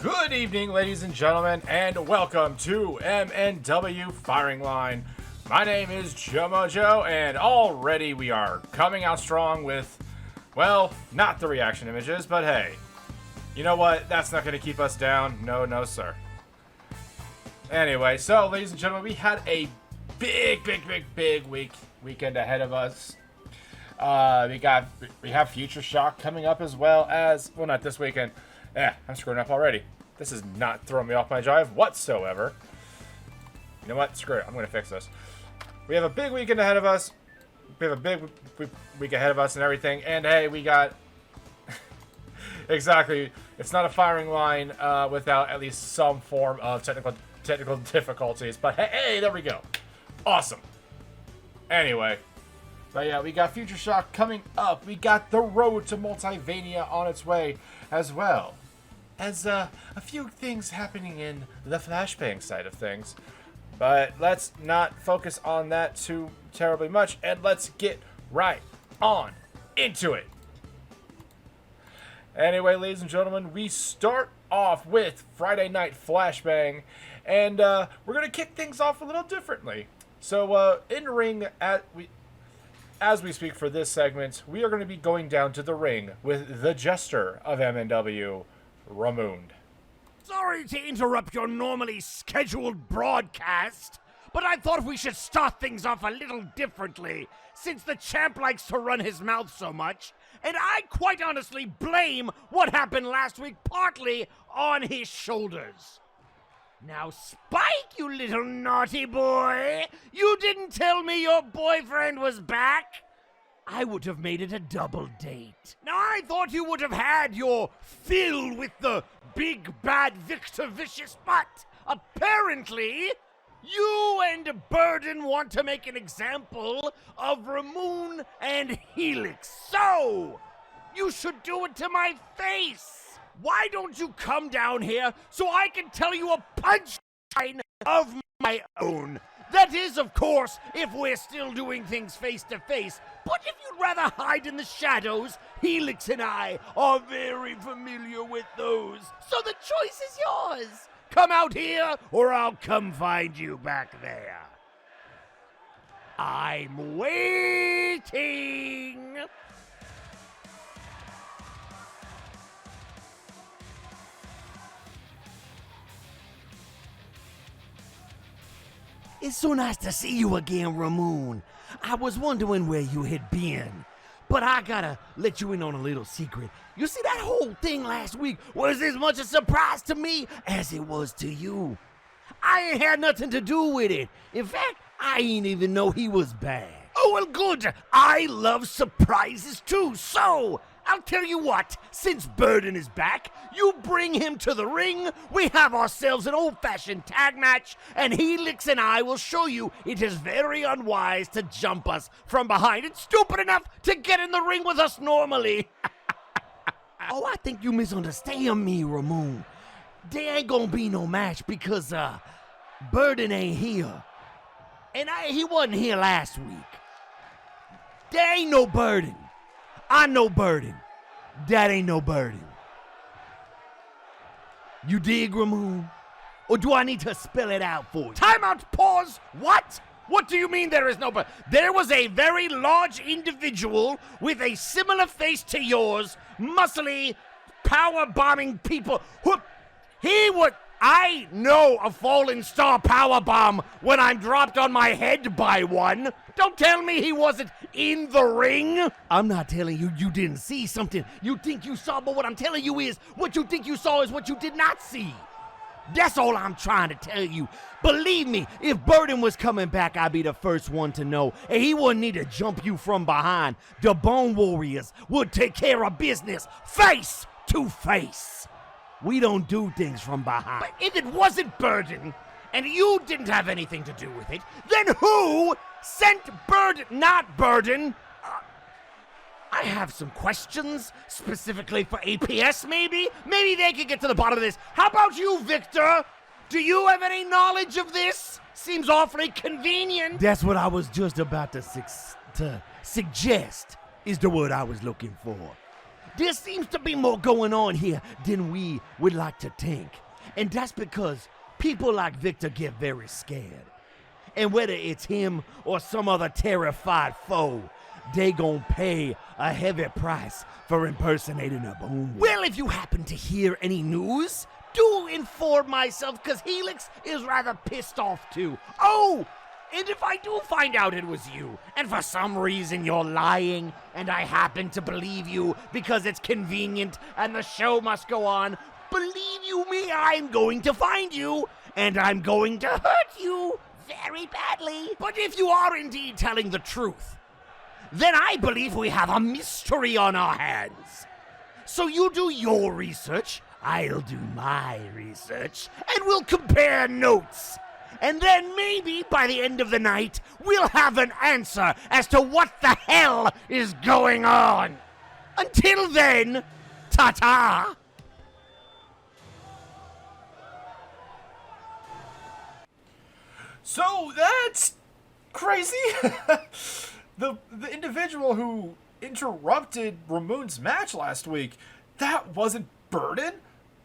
Good evening, ladies and gentlemen, and welcome to MNW Firing Line. My name is Joe, and already we are coming out strong with, well, not the reaction images, but hey, you know what? That's not going to keep us down. No, sir. Anyway, so, ladies and gentlemen, we had a big weekend ahead of us. We have Future Shock coming up as well as, well, not this weekend. I'm screwing up already. This is not throwing me off my jive whatsoever. You know what? Screw it. I'm going to fix this. We have a big weekend ahead of us. We have a big week ahead of us and everything. And hey, we got... exactly. It's not a firing line without at least some form of technical difficulties. But hey, there we go. Awesome. Anyway. But yeah, we got Future Shock coming up. We got the road to Multivania on its way as well as a few things happening in the Flashbang side of things. But let's not focus on that too terribly much, and let's get right on into it. Anyway, ladies and gentlemen, we start off with Friday Night Flashbang, and we're going to kick things off a little differently. So, in ring, as we speak for this segment, we are going to be going down to the ring with the Jester of MNW, Ramund. Sorry to interrupt your normally scheduled broadcast, but I thought we should start things off a little differently, since the champ likes to run his mouth so much, and I quite honestly blame what happened last week partly on his shoulders. Now, Spike, you little naughty boy, you didn't tell me your boyfriend was back. I would have made it a double date. Now, I thought you would have had your fill with the big bad Victor Vicious, but apparently you and Burden want to make an example of Ramon and Helix. So, you should do it to my face. Why don't you come down here so I can tell you a punchline of my own? That is, of course, if we're still doing things face to face. But if you'd rather hide in the shadows, Helix and I are very familiar with those. So the choice is yours. Come out here, or I'll come find you back there. I'm waiting. It's so nice to see you again, Ramon. I was wondering where you had been, but I gotta let you in on a little secret. You see, that whole thing last week was as much a surprise to me as it was to you. I ain't had nothing to do with it. In fact, I ain't even know he was back. Oh, well, good. I love surprises too, so I'll tell you what, since Burden is back, you bring him to the ring, we have ourselves an old-fashioned tag match, and Helix and I will show you it is very unwise to jump us from behind and stupid enough to get in the ring with us normally. Oh, I think you misunderstand me, Ramon. There ain't gonna be no match because, Burden ain't here. And he wasn't here last week. There ain't no Burden. I know Burden. That ain't no Burden. You dig, Ramon? Or do I need to spell it out for you? Time out, pause. What? What do you mean there is no Burden? There was a very large individual with a similar face to yours, muscly, power-bombing people. He would... I know a fallen star powerbomb when I'm dropped on my head by one. Don't tell me he wasn't in the ring. I'm not telling you you didn't see something you think you saw, but what I'm telling you is what you think you saw is what you did not see. That's all I'm trying to tell you. Believe me, if Burden was coming back, I'd be the first one to know, and he wouldn't need to jump you from behind. The Bone Warriors would take care of business face to face. We don't do things from behind. But if it wasn't Burden, and you didn't have anything to do with it, then who sent Burden, not Burden? I have some questions, specifically for APS, maybe? Maybe they could get to the bottom of this. How about you, Victor? Do you have any knowledge of this? Seems awfully convenient. That's what I was just about to suggest, is the word I was looking for. There seems to be more going on here than we would like to think. And that's because people like Victor get very scared. And whether it's him or some other terrified foe, they gon' pay a heavy price for impersonating a boom. Well, if you happen to hear any news, do inform myself, because Helix is rather pissed off too. Oh, and if I do find out it was you, and for some reason you're lying, and I happen to believe you because it's convenient and the show must go on, believe you me, I'm going to find you, and I'm going to hurt you very badly. But if you are indeed telling the truth, then I believe we have a mystery on our hands. So you do your research, I'll do my research, and we'll compare notes. And then maybe by the end of the night, we'll have an answer as to what the hell is going on. Until then, ta-ta! So that's crazy. the individual who interrupted Ramoon's match last week, that wasn't Burden.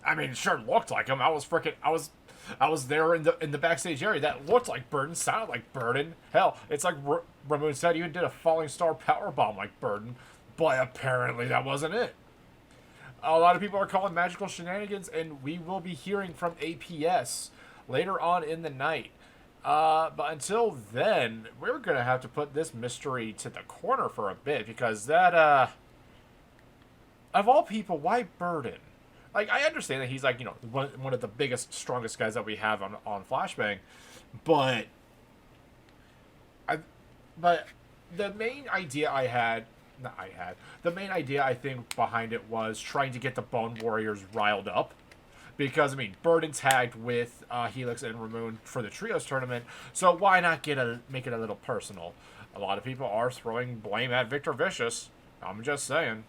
I mean, it sure looked like him. I was there in the backstage area. That looked like Burden, sounded like Burden. Hell, it's like Ramoon said, he even did a falling star powerbomb like Burden, but apparently that wasn't it. A lot of people are calling magical shenanigans, and we will be hearing from APS later on in the night. But until then, we're going to have to put this mystery to the corner for a bit, because that, of all people, why Burden? Like, I understand that he's, like, you know, one of the biggest, strongest guys that we have on Flashbang, but the main idea the main idea I think behind it was trying to get the Bone Warriors riled up. Because, I mean, Burden tagged with Helix and Ramoon for the Trios tournament, so why not make it a little personal? A lot of people are throwing blame at Victor Vicious. I'm just saying.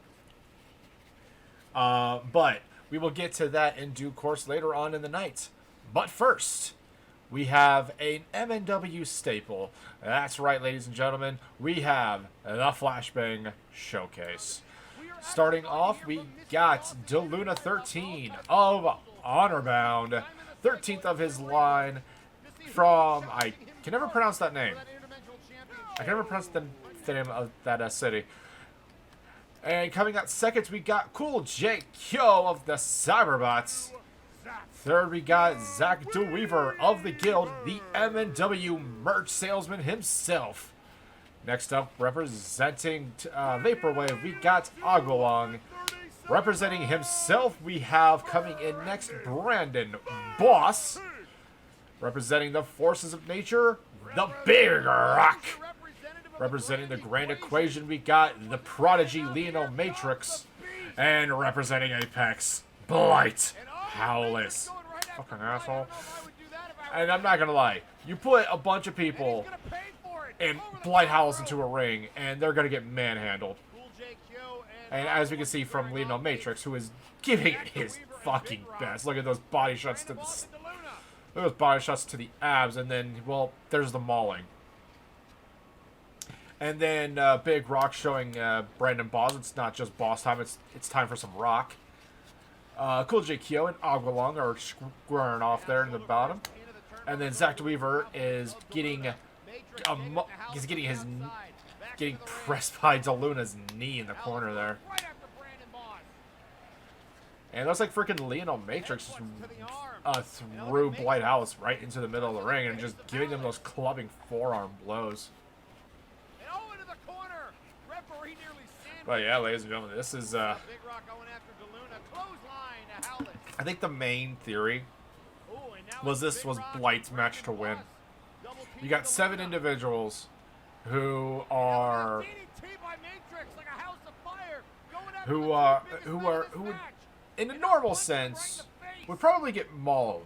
But we will get to that in due course later on in the night. But first, we have an MNW staple. That's right, ladies and gentlemen. We have the Flashbang Showcase. Starting off, we got DeLuna 13 of Honorbound, 13th of his line from, I can never pronounce that name. I can never pronounce the name of that city. And coming out second, we got Cool J Kyo of the Cyberbots. Third, we got Zach DeWeaver of the Guild, the MNW merch salesman himself. Next up, representing Vaporwave, we got Agualong. Representing himself, we have coming in next, Brandon Boss. Representing the Forces of Nature, the Big Rock. Representing the Grand Equation, we got the Prodigy Lionel Matrix. And representing Apex, Blight Howless. Fucking asshole. And I'm not gonna lie, you put a bunch of people and Blight Howless into a ring, and they're gonna get manhandled. And as we can see from Lionel Matrix, who is giving it his fucking best. Look at those body shots to the abs, and then, well, there's the mauling. And then Big Rock showing Brandon Boss. It's not just boss time, it's time for some rock. Cool J Kyo and Agualong are squaring off there in the bottom. And then Zach DeWeaver is getting getting pressed by DeLuna's knee in the corner there. And it looks like freaking Lionel Matrix threw Blight House right into the middle of the ring and just giving them those clubbing forearm blows. But yeah, ladies and gentlemen, this is I think the main theory was this was Blight's match to win. You got 7 individuals who are in a normal sense would probably get mauled,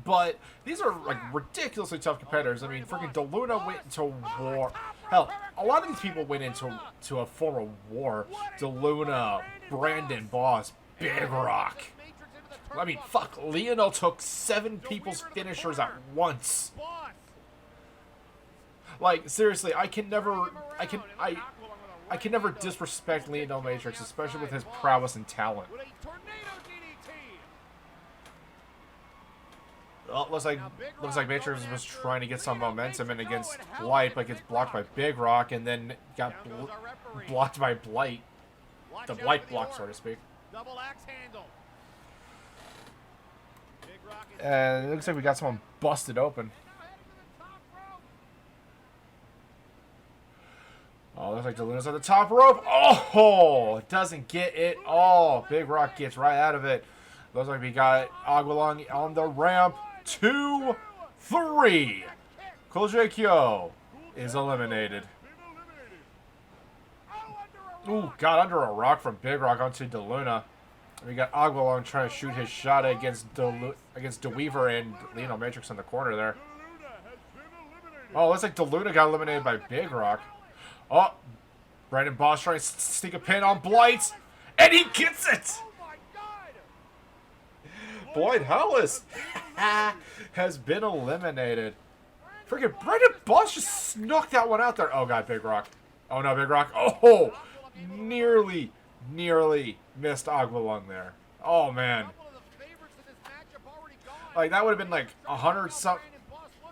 but these are like ridiculously tough competitors. I mean, freaking DeLuna went into war. Hell, a lot of these people went into a form of war. DeLuna, Brandon Boss, Big Rock. I mean, fuck, Lionel took 7 people's finishers at once. Like, seriously, I can never disrespect Lionel Matrix, especially with his prowess and talent. Well, looks like Matrix was trying to get some momentum in against Blight, but gets blocked by Big Rock, and then got blocked by Blight. The Blight block, so to speak. And it looks like we got someone busted open. Oh, looks like Deluna's on the top rope. Oh, doesn't get it all. Big Rock gets right out of it. Looks like we got Aguilon on the ramp. 2, 3. Kojikyo is eliminated. Ooh, got under a rock from Big Rock onto DeLuna. We got Aguilon trying to shoot his shot against DeWeaver and Lionel Matrix in the corner there. Oh, looks like DeLuna got eliminated by Big Rock. Oh, Brandon Boss trying to sneak a pin on Blight, and he gets it! Blight Hellas has been eliminated. Freaking Brandon Boss just snuck that one out there. Oh, God, Big Rock. Oh, no, Big Rock. Oh, nearly missed Aguilon there. Oh, man. Like, that would have been like 100 some,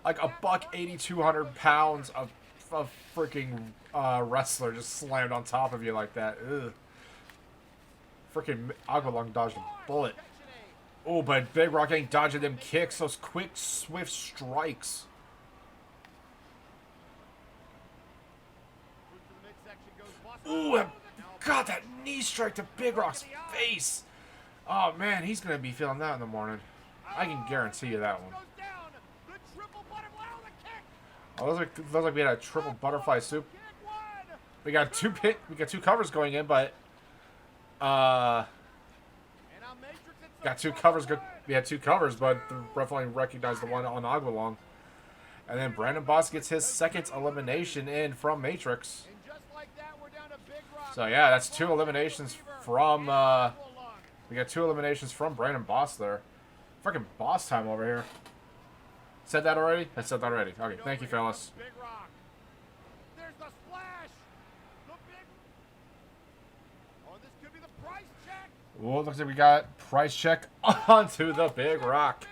like a buck 8,200 pounds of freaking wrestler just slammed on top of you like that. Ugh. Freaking Aguilon dodged a bullet. Oh, but Big Rock ain't dodging them kicks, those quick, swift strikes. Ooh, God, that knee strike to Big Rock's face. Oh, man, he's going to be feeling that in the morning. I can guarantee you that one. Oh, looks like we had a triple butterfly soup. We got two covers going in, but got two covers. We had two covers, but the ref only recognized the one on Aguilon. And then Brandon Boss gets his second elimination in from Matrix. So yeah, that's two eliminations from. We got two eliminations from Brandon Boss there. Freaking boss time over here. Said that already? I said that already. Okay, thank you, fellas. Oh, looks like we got price check onto the Big Rock.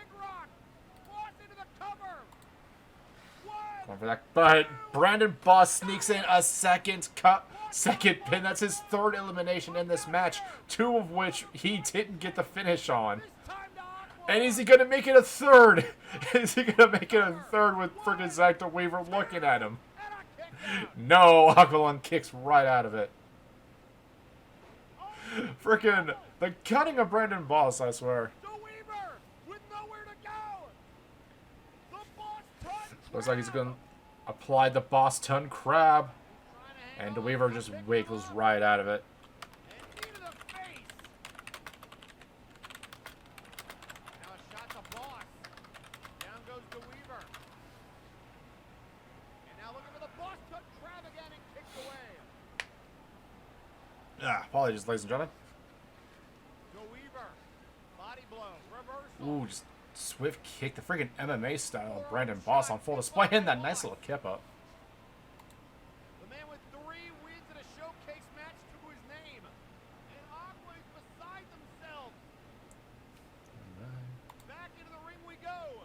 Going for that, but Brandon Boss sneaks in a second pin. That's his third elimination in this match, two of which he didn't get the finish on. And is he going to make it a third? Is he going to make it a third with freaking Zach Weaver looking at him? No, Aguilon kicks right out of it. Freaking the cutting of Brandon Boss, I swear. Looks like he's going to apply the Boss Ton Crab. And DeWeaver just wiggles right out of it. Apologies, ladies and gentlemen. Ooh, just swift kick. The freaking MMA style of Brandon Boss on full display. And that nice little kip up. The man with 3 wins in a showcase match to his name. And Aqua's beside themselves. Back into the ring we go.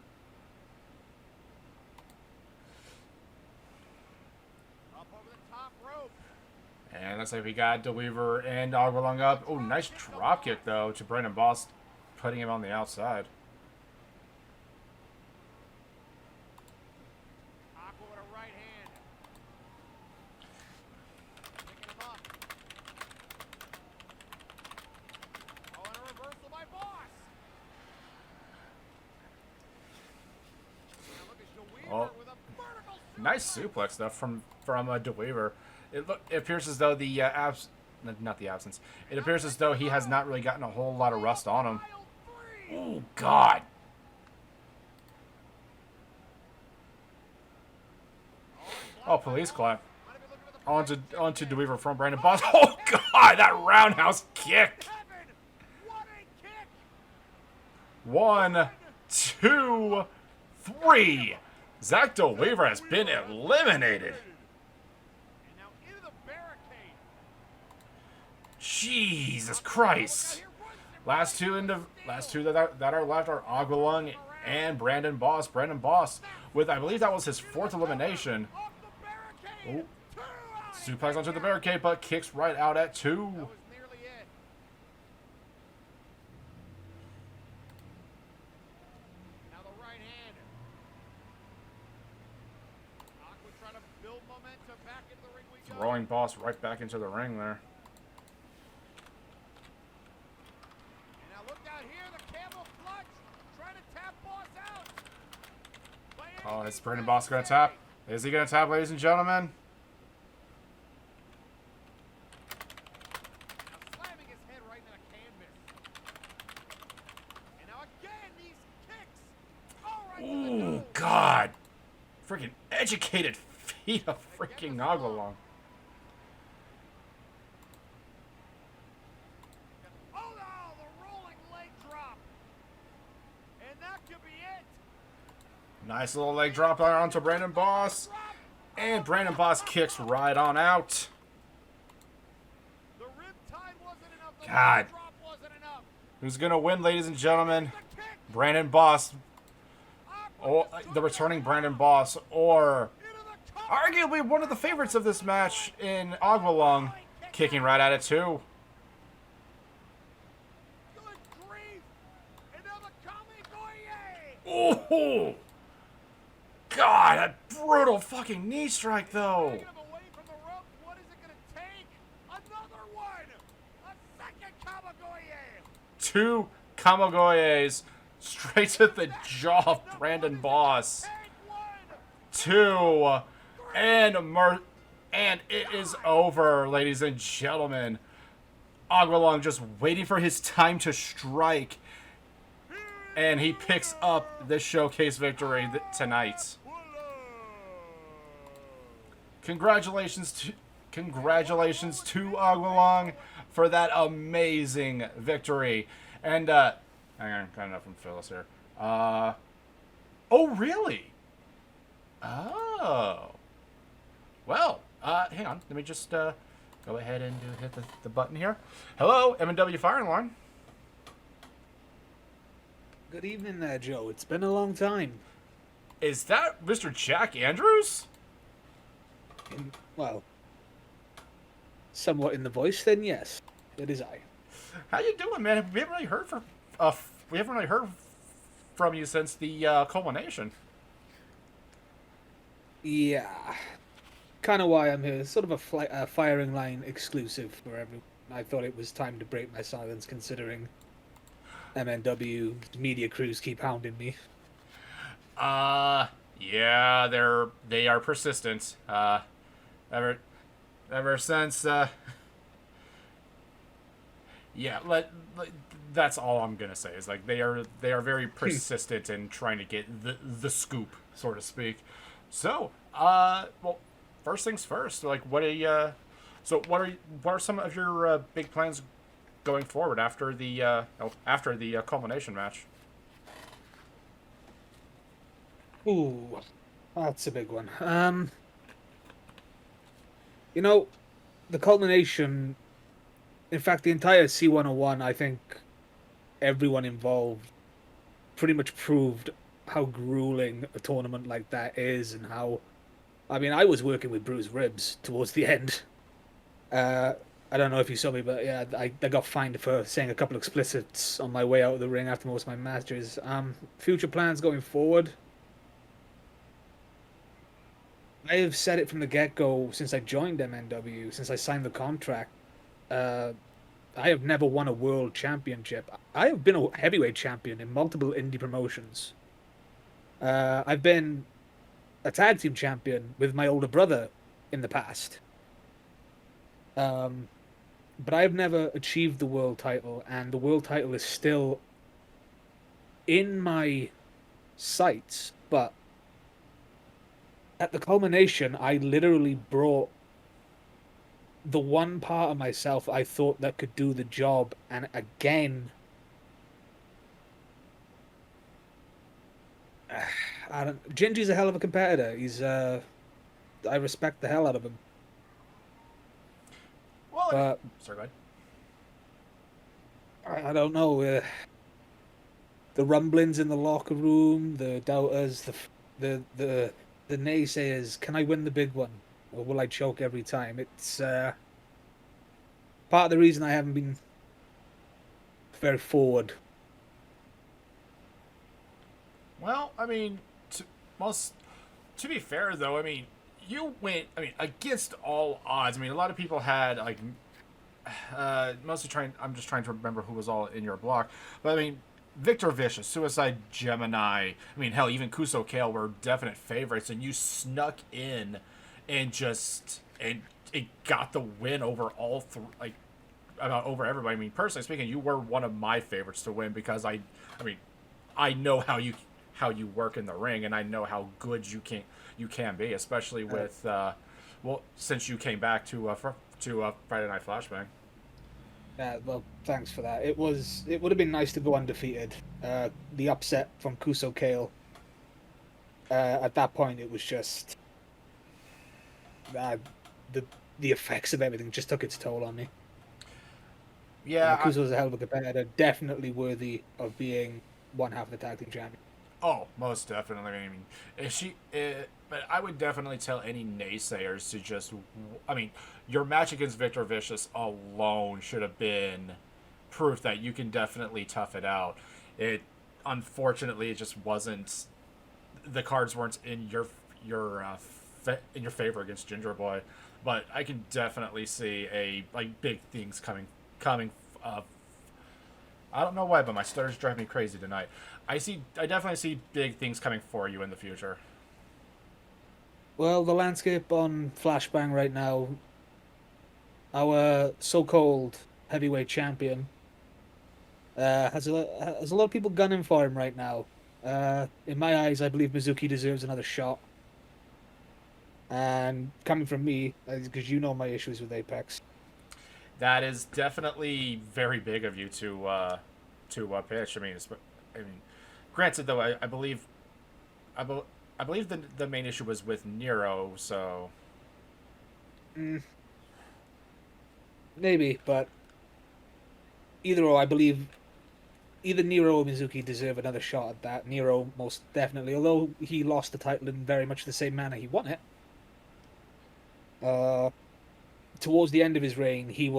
Up over the top rope. And looks like we got DeWeaver and Aguilon up. Oh, nice drop kick, though, to Brandon Boss, putting him on the outside. Aqua with a right hand. Picking him up. Oh, and a reversal by Boss. Now look at DeWeaver with a vertical suplex. Nice suplex, though, from DeWeaver. It appears as though not the absence. It appears as though he has not really gotten a whole lot of rust on him. Oh, God. Oh, police clap. Onto DeWeaver from Brandon Boss. Oh, God, that roundhouse kick. 1, 2, 3. Zach DeWeaver has been eliminated. Jesus Christ. Last two that are left are Aguilung and Brandon Boss. Brandon Boss with, I believe that was his 4th elimination. Oh, suplex onto the barricade, but kicks right out at 2. That was nearly it. Now the right hand. Aqua trying to build momentum back into the ring we go. Throwing Boss right back into the ring there. And now look out here, the camel clutch trying to tap Boss out. Oh, is Brandon Boss going to tap? Is he going to tap, ladies and gentlemen? Now slamming his head right into the canvas. And now again, these kicks. Oh, right to the Ooh, nose. God. Freaking educated feet of freaking Aguilung. Oh no, the rolling leg drop. And that could be it. Nice little leg drop onto Brandon Boss. And Brandon Boss kicks right on out. The riptide wasn't enough. The God. leg drop wasn't enough. Who's going to win, ladies and gentlemen? The kick. Brandon Boss, Aqua or just the took returning it Brandon Boss, or into the cover. arguably one of the favorites of this match in Aguilung, kicking right at it too. Good grief. And now the Kami Goye. Oh, God, a brutal fucking knee strike though. Taking him away from the rope. What is it going to take? Another one. A second Kamigoye. 2 Kamigoyes straight to the jaw of Brandon Boss. Take one. 2 and it is over, ladies and gentlemen. Aguilung just waiting for his time to strike, and he picks up the showcase victory tonight. Congratulations to Aguilung for that amazing victory. And hang on, got enough from Phyllis here. Oh really? Oh. Well, hang on. Let me just go ahead and hit the button here. Hello, MNW Firing Line. Good evening there, Joe. It's been a long time. Is that Mr. Jack Andrews? Well, somewhat in the voice, then yes, it is I. How you doing, man? We haven't really heard from you since the culmination. Yeah, kind of why I'm here. Sort of a firing line exclusive for everyone. I thought it was time to break my silence, considering MNW media crews keep hounding me. Yeah, they are persistent. Ever since yeah, that's all I'm gonna say is like they are very persistent in trying to get the scoop, so to speak. So, well, first things first. Like, what are some of your big plans going forward after the culmination match? Ooh, that's a big one. You know, the culmination, in fact, the entire C101, I think everyone involved pretty much proved how grueling a tournament like that is, and how, I mean, I was working with bruised ribs towards the end. I don't know if you saw me, but yeah, I got fined for saying a couple explicits on my way out of the ring after most of my matches. Future plans going forward. I have said it from the get-go since I joined MNW, since I signed the contract. I have never won a world championship. I have been a heavyweight champion in multiple indie promotions. I've been a tag team champion with my older brother in the past. But I've never achieved the world title, and the world title is still in my sights, but at the culmination, I literally brought the one part of myself I thought that could do the job, and again, Gingy's a hell of a competitor. He's, I respect the hell out of him. Well, But sorry, go ahead. I don't know. The rumblings in the locker room, the doubters, the naysayers. Can I win the big one, or will I choke every time? It's part of the reason I haven't been very forward. Well, I mean, to be fair though, I mean, you went. I mean, against all odds. I mean, a lot of people had like mostly trying. I'm just trying to remember who was all in your block, but I mean, Victor Vicious, Suicide Gemini. I mean, hell, even Kuso Kale were definite favorites, and you snuck in and it got the win over all three. Like about over everybody. I mean, personally speaking, you were one of my favorites to win because I mean, I know how you work in the ring, and I know how good you can be, especially with well, since you came back to Friday Night Flashbang. Well, thanks for that. It would have been nice to go undefeated. The upset from Kuso Kale. At that point, it was just the effects of everything just took its toll on me. Yeah, Kuso was a hell of a competitor, definitely worthy of being one half of the tag team champion. oh, most definitely. I mean, but I would definitely tell any naysayers to just. I mean, your match against Victor Vicious alone should have been proof that you can definitely tough it out. It Unfortunately, it just wasn't. The cards weren't in your in your favor against Ginger Boy, but I can definitely see big things coming. I don't know why, but my stutter's driving me crazy tonight. I definitely see big things coming for you in the future. Well, the landscape on Flashbang right now, our so-called heavyweight champion, has a lot of people gunning for him right now. In my eyes, I believe Mizuki deserves another shot. And coming from me, because you know my issues with Apex. That is definitely very big of you to pitch. I mean, granted though, I believe the main issue was with Nero, so Maybe, but either or, I believe either Nero or Mizuki deserve another shot at that. Nero most definitely, although he lost the title in very much the same manner he won it. Towards the end of his reign, he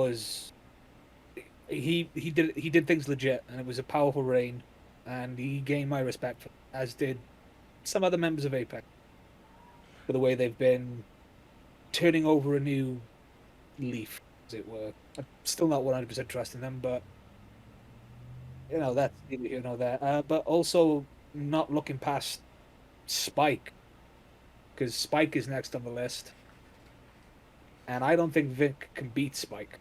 did things legit, and it was a powerful reign, and he gained my respect, as did some other members of Apex, for the way they've been turning over a new leaf, as it were. I'm still not 100% trusting them, but that's neither here nor there. But also not looking past Spike, because Spike is next on the list. And I don't think Vic can beat Spike.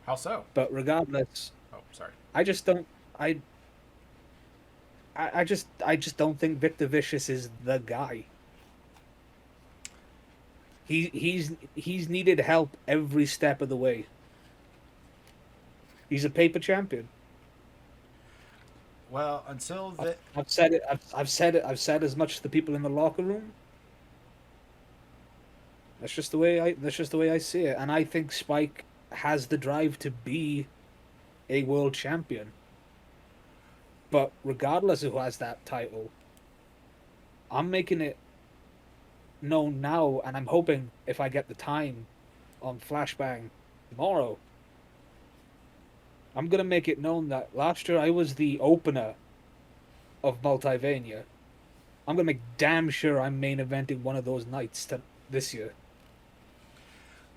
how so? But regardless, Oh, sorry. I just don't. I just don't think Victor Vicious is the guy. He's needed help every step of the way. He's a paper champion. Well, until I've said it. I've said it. I've said as much to the people in the locker room. That's just the way I see it, and I think Spike has the drive to be a world champion. But regardless of who has that title, I'm making it known now, and I'm hoping if I get the time on Flashbang tomorrow, I'm gonna make it known that last year I was the opener of Multivania. I'm gonna make damn sure I'm main eventing one of those nights this year.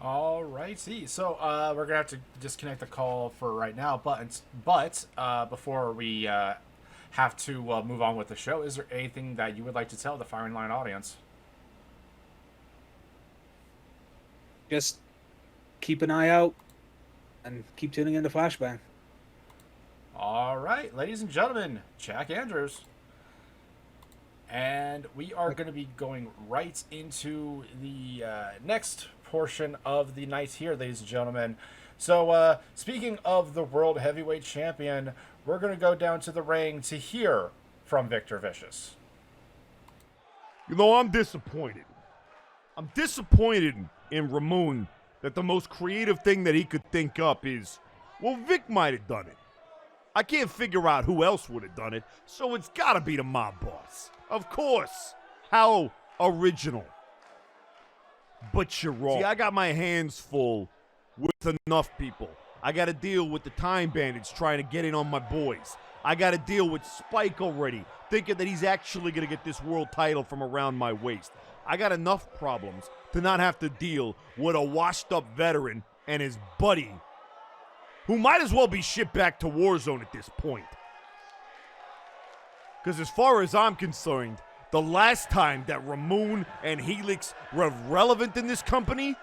All righty. So we're gonna have to disconnect the call for right now. But before we have to move on with the show, is there anything that you would like to tell the Firing Line audience? Just keep an eye out and keep tuning into Flashbang. All right, ladies and gentlemen, Jack Andrews. And we are going to be going right into the next portion of the night here, ladies and gentlemen. So, speaking of the World Heavyweight Champion, we're going to go down to the ring to hear from Victor Vicious. I'm disappointed. I'm disappointed in Ramon that the most creative thing that he could think up is Well, Vic might have done it. I can't figure out who else would have done it, so it's gotta be the mob boss. Of course. How original. But you're wrong. See, I got my hands full with enough people. I gotta deal with the Time Bandits trying to get in on my boys. I gotta deal with Spike already, thinking that he's actually gonna get this world title from around my waist. I got enough problems to not have to deal with a washed-up veteran and his buddy, who might as well be shipped back to Warzone at this point. Because as far as I'm concerned, the last time that Ramon and Helix were relevant in this company,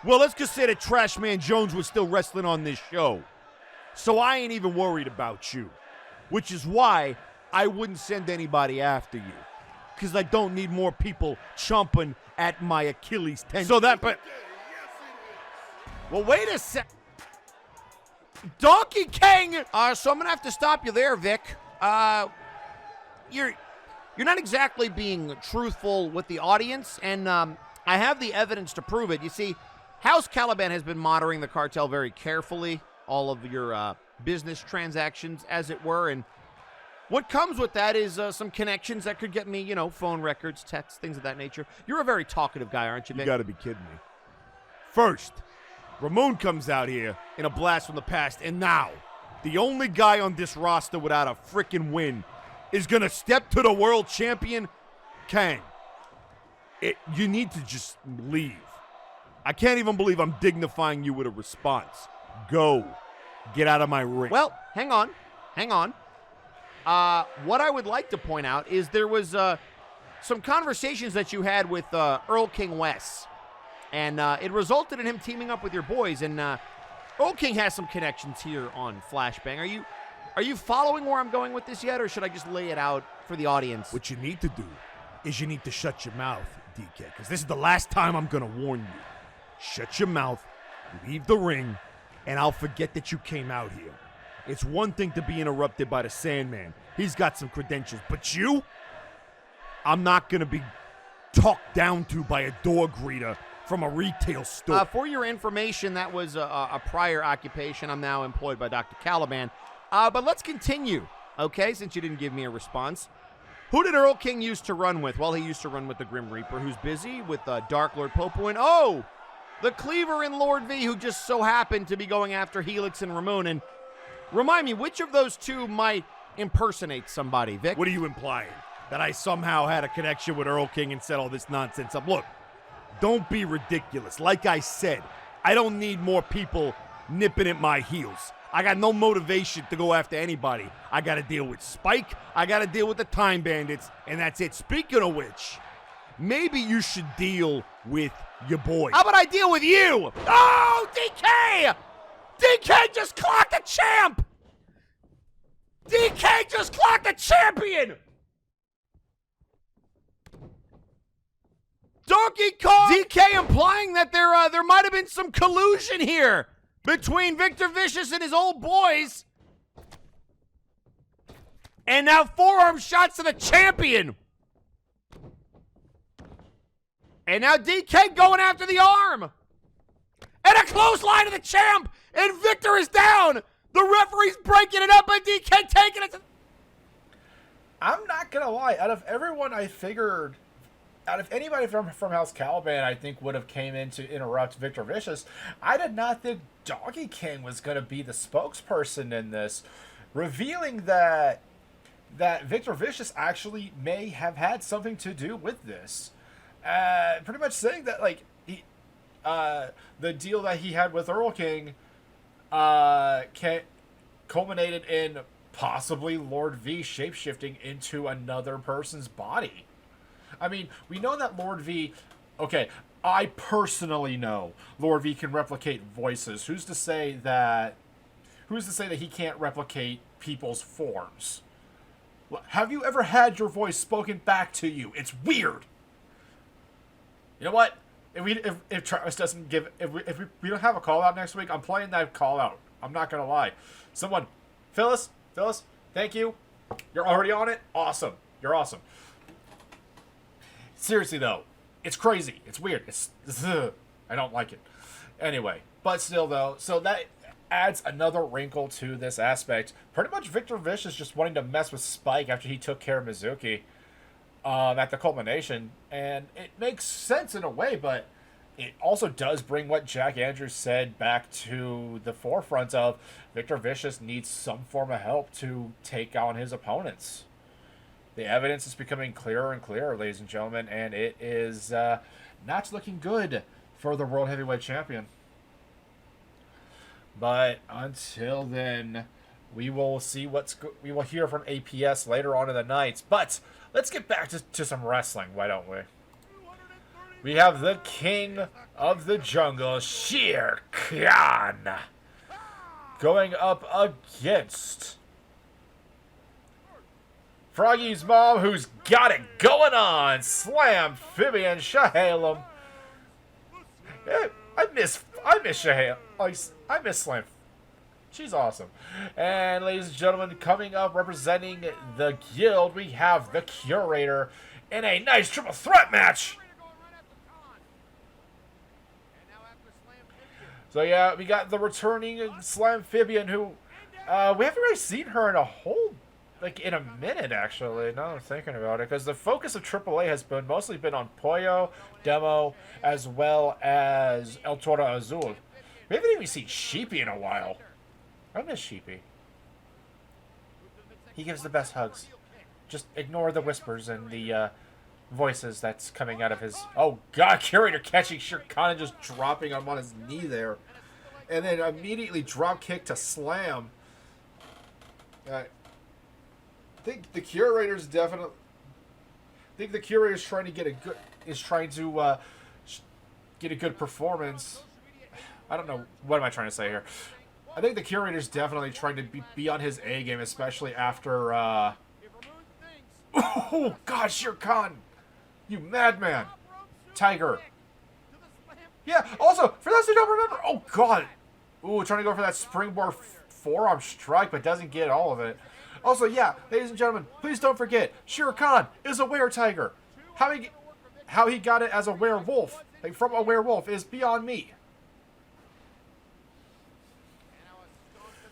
well, let's just say that Trashman Jones was still wrestling on this show. So I ain't even worried about you. Which is why I wouldn't send anybody after you. Because I don't need more people chomping at my Achilles tendon. So that, but... Well, wait a sec. Donkey King! So I'm going to have to stop you there, Vic. You're not exactly being truthful with the audience, and I have the evidence to prove it. You see, House Caliban has been monitoring the cartel very carefully, all of your business transactions, as it were, and what comes with that is some connections that could get me, you know, phone records, texts, things of that nature. You're a very talkative guy, aren't you, Vic? You gotta be kidding me. First, Ramon comes out here in a blast from the past, and now, the only guy on this roster without a frickin' win is gonna step to the world champion? Kang, you need to just leave. I can't even believe I'm dignifying you with a response. Go. Get out of my ring. Well, hang on. What I would like to point out is there was some conversations that you had with Earl King Wes, and it resulted in him teaming up with your boys, and Earl King has some connections here on Flashbang. Are you following where I'm going with this yet, or should I just lay it out for the audience? What you need to do is you need to shut your mouth, DK, because this is the last time I'm going to warn you. Shut your mouth, leave the ring, and I'll forget that you came out here. It's one thing to be interrupted by the Sandman. He's got some credentials, but you? I'm not going to be talked down to by a door greeter from a retail store. For your information, that was a prior occupation. I'm now employed by Dr. Caliban. But let's continue, okay, since you didn't give me a response. Who did Earl King used to run with? Well, he used to run with the Grim Reaper, who's busy with Dark Lord Popo, and the Cleaver and Lord V, who just so happened to be going after Helix and Ramon. And remind me, which of those two might impersonate somebody, Vic? What are you implying? That I somehow had a connection with Earl King and set all this nonsense up? Look, don't be ridiculous. Like I said, I don't need more people nipping at my heels. I got no motivation to go after anybody. I got to deal with Spike. I got to deal with the Time Bandits, and that's it. Speaking of which, maybe you should deal with your boy. How about I deal with you? Oh, DK! DK just clocked a champ! DK just clocked a champion! Donkey Kong! DK implying that there might have been some collusion here between Victor Vicious and his old boys. And now forearm shots to the champion. And now DK going after the arm. And a clothesline to the champ. And Victor is down. The referee's breaking it up, and DK taking it to... I'm not going to lie. Out of everyone I figured... Out of anybody from House Caliban, I think would have came in to interrupt Victor Vicious. I did not think Doggy King was going to be the spokesperson in this, revealing that Victor Vicious actually may have had something to do with this. Pretty much saying that like the deal that he had with Earl King culminated in possibly Lord V shapeshifting into another person's body. I mean, we know that Lord V... Okay, I personally know Lord V can replicate voices. Who's to say that he can't replicate people's forms? Have you ever had your voice spoken back to you? It's weird. You know what? If Travis doesn't give... If we don't have a call-out next week, I'm playing that call-out. I'm not going to lie. Someone... Phyllis, thank you. You're already on it? Awesome. You're awesome. Seriously, though, it's crazy. It's weird. I don't like it. Anyway, but still, though, so that adds another wrinkle to this aspect. Pretty much Victor Vicious just wanting to mess with Spike after he took care of Mizuki at the culmination. And it makes sense in a way, but it also does bring what Jack Andrews said back to the forefront of Victor Vicious needs some form of help to take on his opponents. The evidence is becoming clearer and clearer, ladies and gentlemen, and it is not looking good for the World Heavyweight Champion. But until then, we will see we will hear from APS later on in the night. But let's get back to some wrestling, why don't we? We have the King of the Jungle, Shere Khan, going up against Froggy's mom, who's got it going on, Slam Phibian Shahalem. Yeah, I miss Shahal. I miss Slam. She's awesome. And ladies and gentlemen, coming up representing the Guild, we have the Curator in a nice triple threat match. So yeah, we got the returning Slam Phibian, who we haven't really seen her in a whole, in a minute actually, now I'm thinking about it, because the focus of AAA has mostly been on Pollo, Demo, as well as El Toro Azul. We haven't even seen Sheepy in a while. I miss Sheepy. He gives the best hugs. Just ignore the whispers and the voices that's coming out of his... Oh god, Curator catching Shere Khan and just dropping him on his knee there. And then immediately drop kick to Slam. I think the Curator's definitely... I think the Curator's trying to get a good... get a good performance. I don't know. What am I trying to say here? I think the Curator's definitely trying to be on his A game, especially after... Oh god, Shere Khan! You madman! Tiger. Yeah, also, for those who don't remember, oh god! Ooh, trying to go for that springboard forearm strike, but doesn't get all of it. Also, yeah, ladies and gentlemen, please don't forget, Shere Khan is a were-tiger. How he got it as a werewolf, from a werewolf, is beyond me.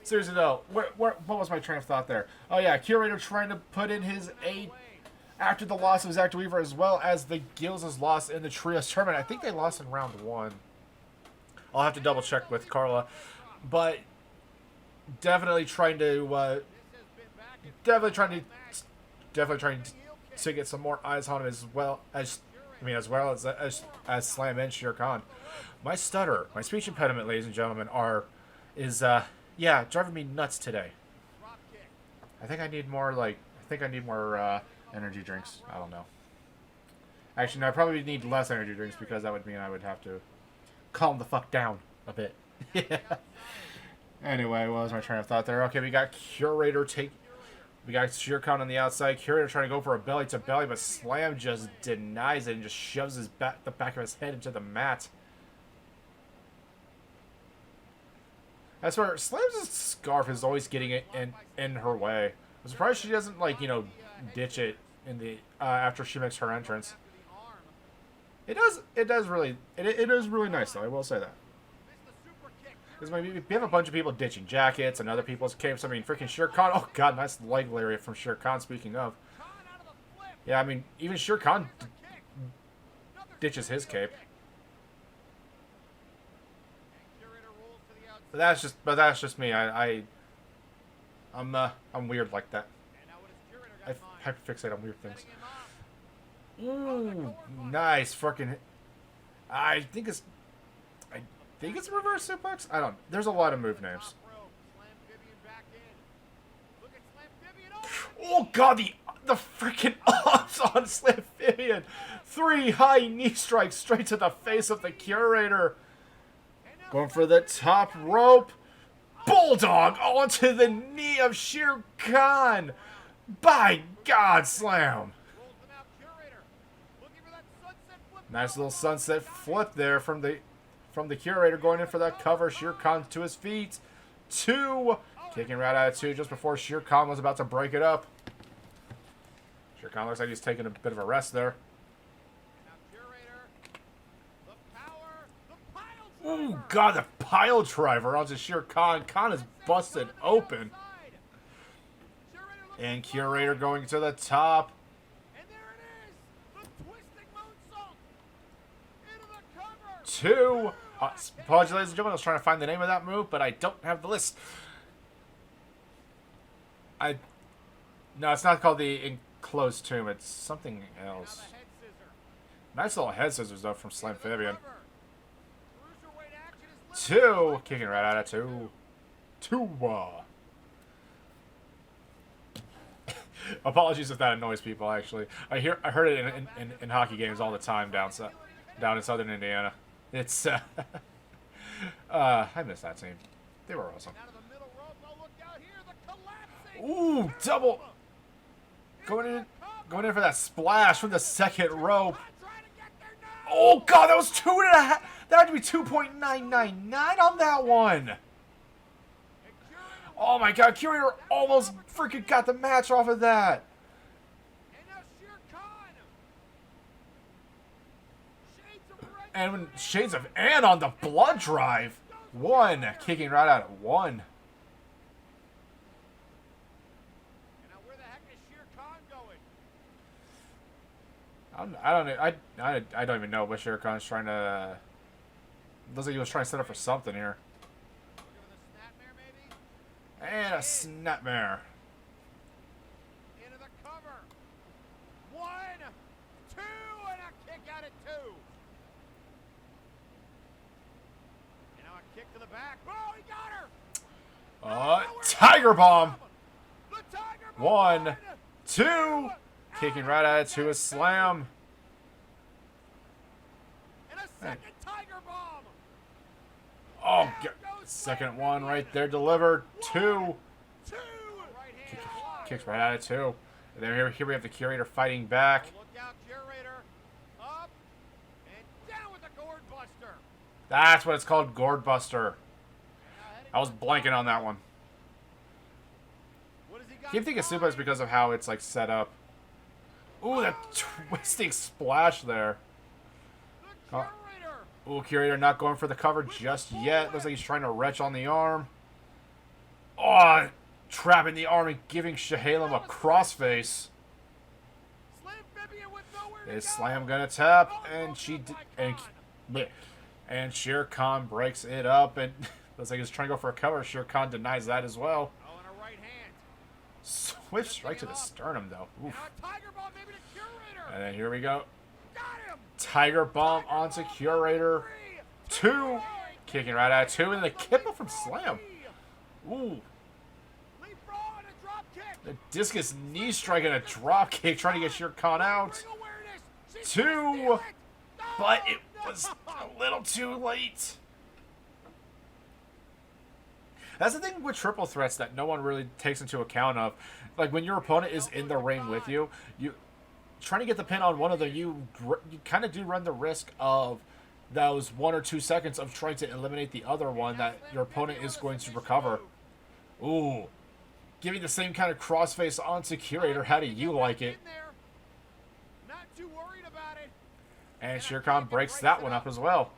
Seriously though, what was my train of thought there? Oh yeah, Curator trying to put in his A after the loss of Zach DeWeaver, as well as the Guilds' loss in the Trios tournament. I think they lost in round 1. I'll have to double check with Carla, but definitely trying to get some more eyes on him, as well as Slam and Shere Khan. My speech impediment, ladies and gentlemen, is driving me nuts today. I think I need more energy drinks. I don't know. Actually, no, I probably need less energy drinks, because that would mean I would have to calm the fuck down a bit. Yeah. Anyway, what was my train of thought there? Okay, we got we got Shere Khan on the outside. Curator trying to go for a belly to belly, but Slam just denies it and just shoves the back of his head into the mat. I swear, Slam's scarf is always getting it in her way. I'm surprised she doesn't, ditch it in the after she makes her entrance. It is really nice though, I will say that. Because we have a bunch of people ditching jackets and other people's capes. I mean, freaking Shere Khan. Oh god, nice leg lariat from Shere Khan. Speaking of, yeah, I mean, even Shere Khan ditches his cape. But that's just me. I'm weird like that. I hyperfixate on weird things. Ooh, nice freaking. I think it's a reverse suplex. I don't. There's a lot of move names. Oh god, the freaking odds on Slam Phibian. 3 high knee strikes straight to the face of the Curator. Going for the top rope. Bulldog onto the knee of Shere Khan. By God, Slam. Nice little sunset flip there from the Curator, going in for that cover. Shere Khan to his feet. 2. Kicking right out of 2 just before Shere Khan was about to break it up. Shere Khan looks like he's taking a bit of a rest there. Oh god, the pile driver onto Shere Khan. Khan is busted open. And Curator going to the top. And there it is. The twisting moonsault. Into the cover. Two. Apologies, ladies and gentlemen. I was trying to find the name of that move, but I don't have the list. No, it's not called the Enclosed Tomb. It's something else. Nice little head scissors, though, from Slam Fabian. Two. Kicking right out of two. Two. Apologies if that annoys people, actually. I heard it in hockey games all the time down in southern Indiana. It's, I miss that team. They were awesome. Ooh, double. Going in for that splash from the second rope. Oh, God, that was 2.5. That had to be 2.999 on that one. Oh, my God, Curator almost freaking got the match off of that. And when Shades of Anne on the blood drive. One, kicking right out at one. I don't even know what Shere Khan's trying to. Looks like he was trying to set up for something here. And a snapmare. Into the cover. 1, 2, and a kick out at 2. And now a kick to the back. Oh, he got her. Tiger Bomb. The Tiger Bomb. 1, 2. Kicking right at it to a slam. And a second Tiger Bomb. Oh, second one right there delivered. 2. Kicks right at it, 2. And then here we have the Curator fighting back. Look out, Curator. Up and down with the Gourd Buster. That's what it's called, Gourd Buster. I was blanking on that one. I keep thinking suplex because of how it's like set up. Ooh, that twisting splash there. Ooh, Curator not going for the cover just yet. Looks like he's trying to retch on the arm. Oh, trapping the arm and giving Shahalem a crossface. Is Slam gonna tap? And and Shere Khan breaks it up, and looks like he's trying to go for a cover. Shere Khan denies that as well. Swift strike to the sternum, though. Oof. And then here we go. Tiger Bomb onto Curator. 2. Kicking right at 2. And the kipple from Slam. Ooh. The discus knee strike and a drop kick trying to get Shere Khan out. 2. But it was a little too late. That's the thing with triple threats that no one really takes into account of. Like, when your opponent is in the ring with you, trying to get the pin on one of them, you kind of do run the risk of those 1 or 2 seconds of trying to eliminate the other one that your opponent is going to recover. Ooh. Giving the same kind of crossface onto Curator. How do you like it? And Shere Khan breaks that one up as well.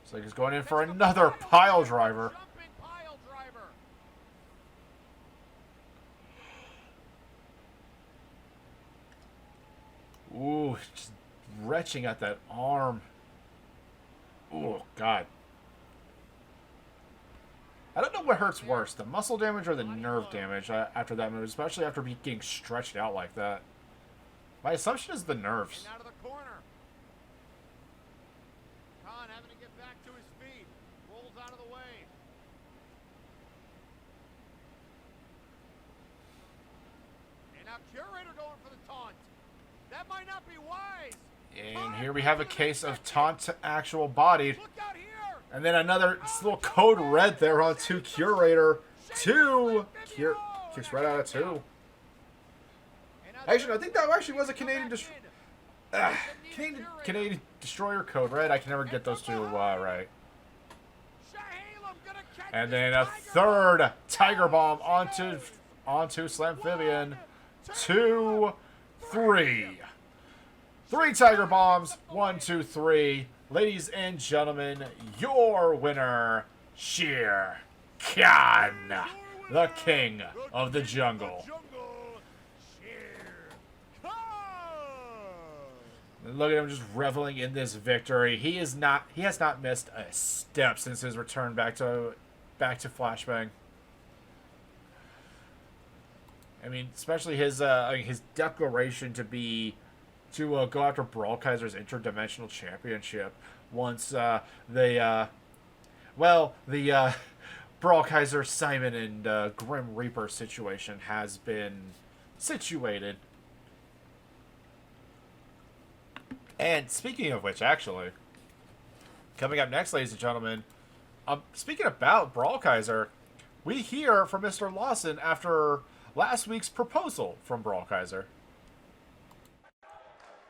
So he's going in for another pile driver. Ooh, just retching at that arm. Oh, God. I don't know what hurts worse, the muscle damage or the nerve damage after that move, especially after getting stretched out like that. My assumption is the nerves. Curator going for the taunt. That might not be wise. And here we have a case of taunt to actual bodied. And then another little code red there on 2 Curator. 2. Kicks right out of 2. Actually, I think that actually was a Canadian Destroyer code red. I can never get those two right. And then a third Tiger Bomb onto Slamfibian. 2, 3. 3 Tiger Bombs. 1, 2, 3. Ladies and gentlemen, your winner, Shere Khan, the king of the jungle. And look at him just reveling in this victory. He has not missed a step since his return back to Flashbang. I mean, especially his declaration to go after Brawl Kaiser's interdimensional championship once the Brawl Kaiser, Simon, and Grim Reaper situation has been situated. And speaking of which, actually, coming up next, ladies and gentlemen, speaking about Brawl Kaiser, we hear from Mr. Lawson after last week's proposal from Brawl Kaiser.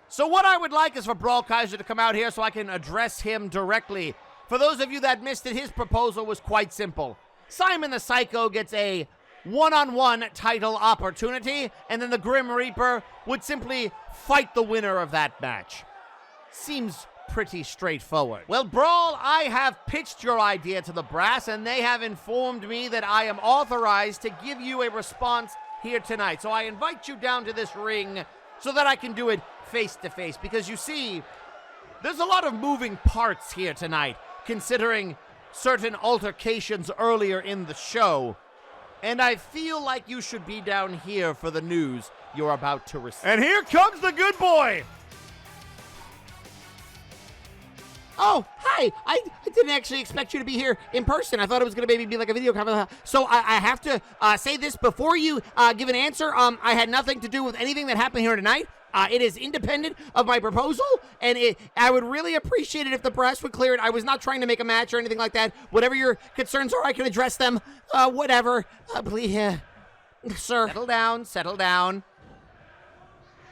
So what I would like is for Brawl Kaiser to come out here so I can address him directly. For those of you that missed it, his proposal was quite simple. Simon the Psycho gets a one-on-one title opportunity, and then the Grim Reaper would simply fight the winner of that match. Seems pretty straightforward. Well, Brawl, I have pitched your idea to the brass, and they have informed me that I am authorized to give you a response here tonight. So I invite you down to this ring so that I can do it face-to-face, because you see, there's a lot of moving parts here tonight, considering certain altercations earlier in the show, and I feel like you should be down here for the news you're about to receive. And here comes the good boy. Oh, hi. I didn't actually expect you to be here in person. I thought it was going to maybe be like a video conference. So I have to say this before you give an answer. I had nothing to do with anything that happened here tonight. It is independent of my proposal, and I would really appreciate it if the press would clear it. I was not trying to make a match or anything like that. Whatever your concerns are, I can address them. Whatever. Please, sir. Settle down.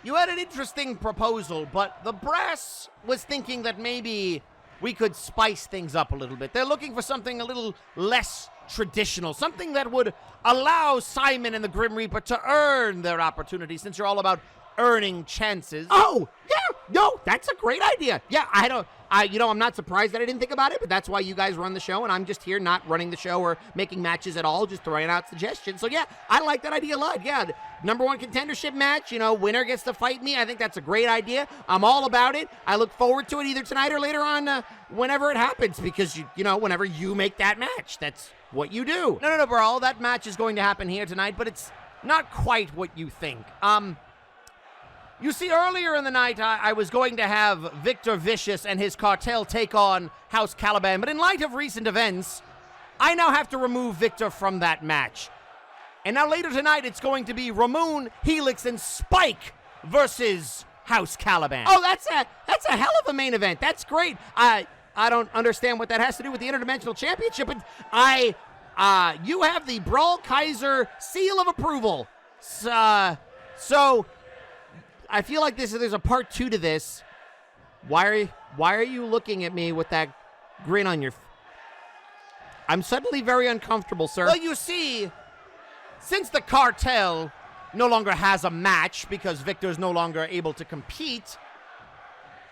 You had an interesting proposal, but the brass was thinking that maybe we could spice things up a little bit. They're looking for something a little less traditional, something that would allow Simon and the Grim Reaper to earn their opportunity, since you're all about earning chances. Oh, yeah, no, that's a great idea. Yeah, I'm not surprised that I didn't think about it, but that's why you guys run the show, and I'm just here not running the show or making matches at all, just throwing out suggestions. So yeah, I like that idea a lot. Yeah, number 1 contendership match, winner gets to fight me. I think that's a great idea. I'm all about it. I look forward to it either tonight or later on, whenever it happens, because whenever you make that match, that's what you do. No, Brawl, that match is going to happen here tonight, but it's not quite what you think. You see, earlier in the night, I was going to have Victor Vicious and his cartel take on House Caliban, but in light of recent events, I now have to remove Victor from that match. And now later tonight, it's going to be Ramon, Helix, and Spike versus House Caliban. Oh, that's a hell of a main event. That's great. I don't understand what that has to do with the Interdimensional Championship, but you have the Brawl Kaiser seal of approval. So I feel like there's a part 2 to this. Why are you looking at me with that grin on your I'm suddenly very uncomfortable, sir. Well, you see, since the cartel no longer has a match because Victor's no longer able to compete,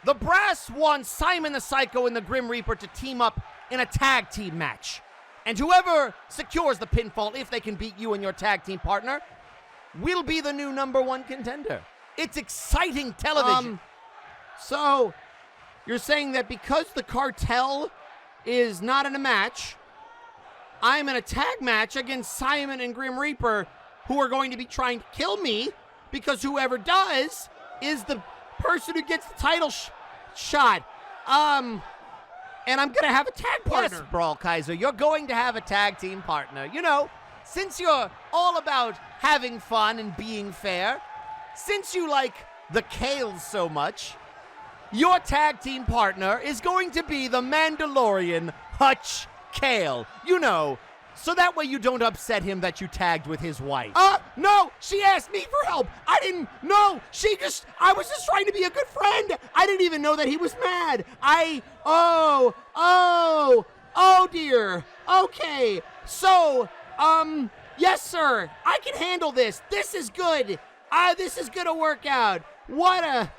the brass wants Simon the Psycho and the Grim Reaper to team up in a tag team match. And whoever secures the pinfall, if they can beat you and your tag team partner, will be the new number 1 contender. It's exciting television. So, you're saying that because the cartel is not in a match, I'm in a tag match against Simon and Grim Reaper, who are going to be trying to kill me, because whoever does is the person who gets the title shot. And I'm going to have a tag partner. Yes, Brawl Kaiser, you're going to have a tag team partner. Since you're all about having fun and being fair, since you like the Kales so much, your tag team partner is going to be the Mandalorian Hutch Kale. So that way you don't upset him that you tagged with his wife. No, she asked me for help. I didn't know. I was just trying to be a good friend. I didn't even know that he was mad. Oh dear. Okay, so, yes, sir, I can handle this. This is good. This is gonna work out. What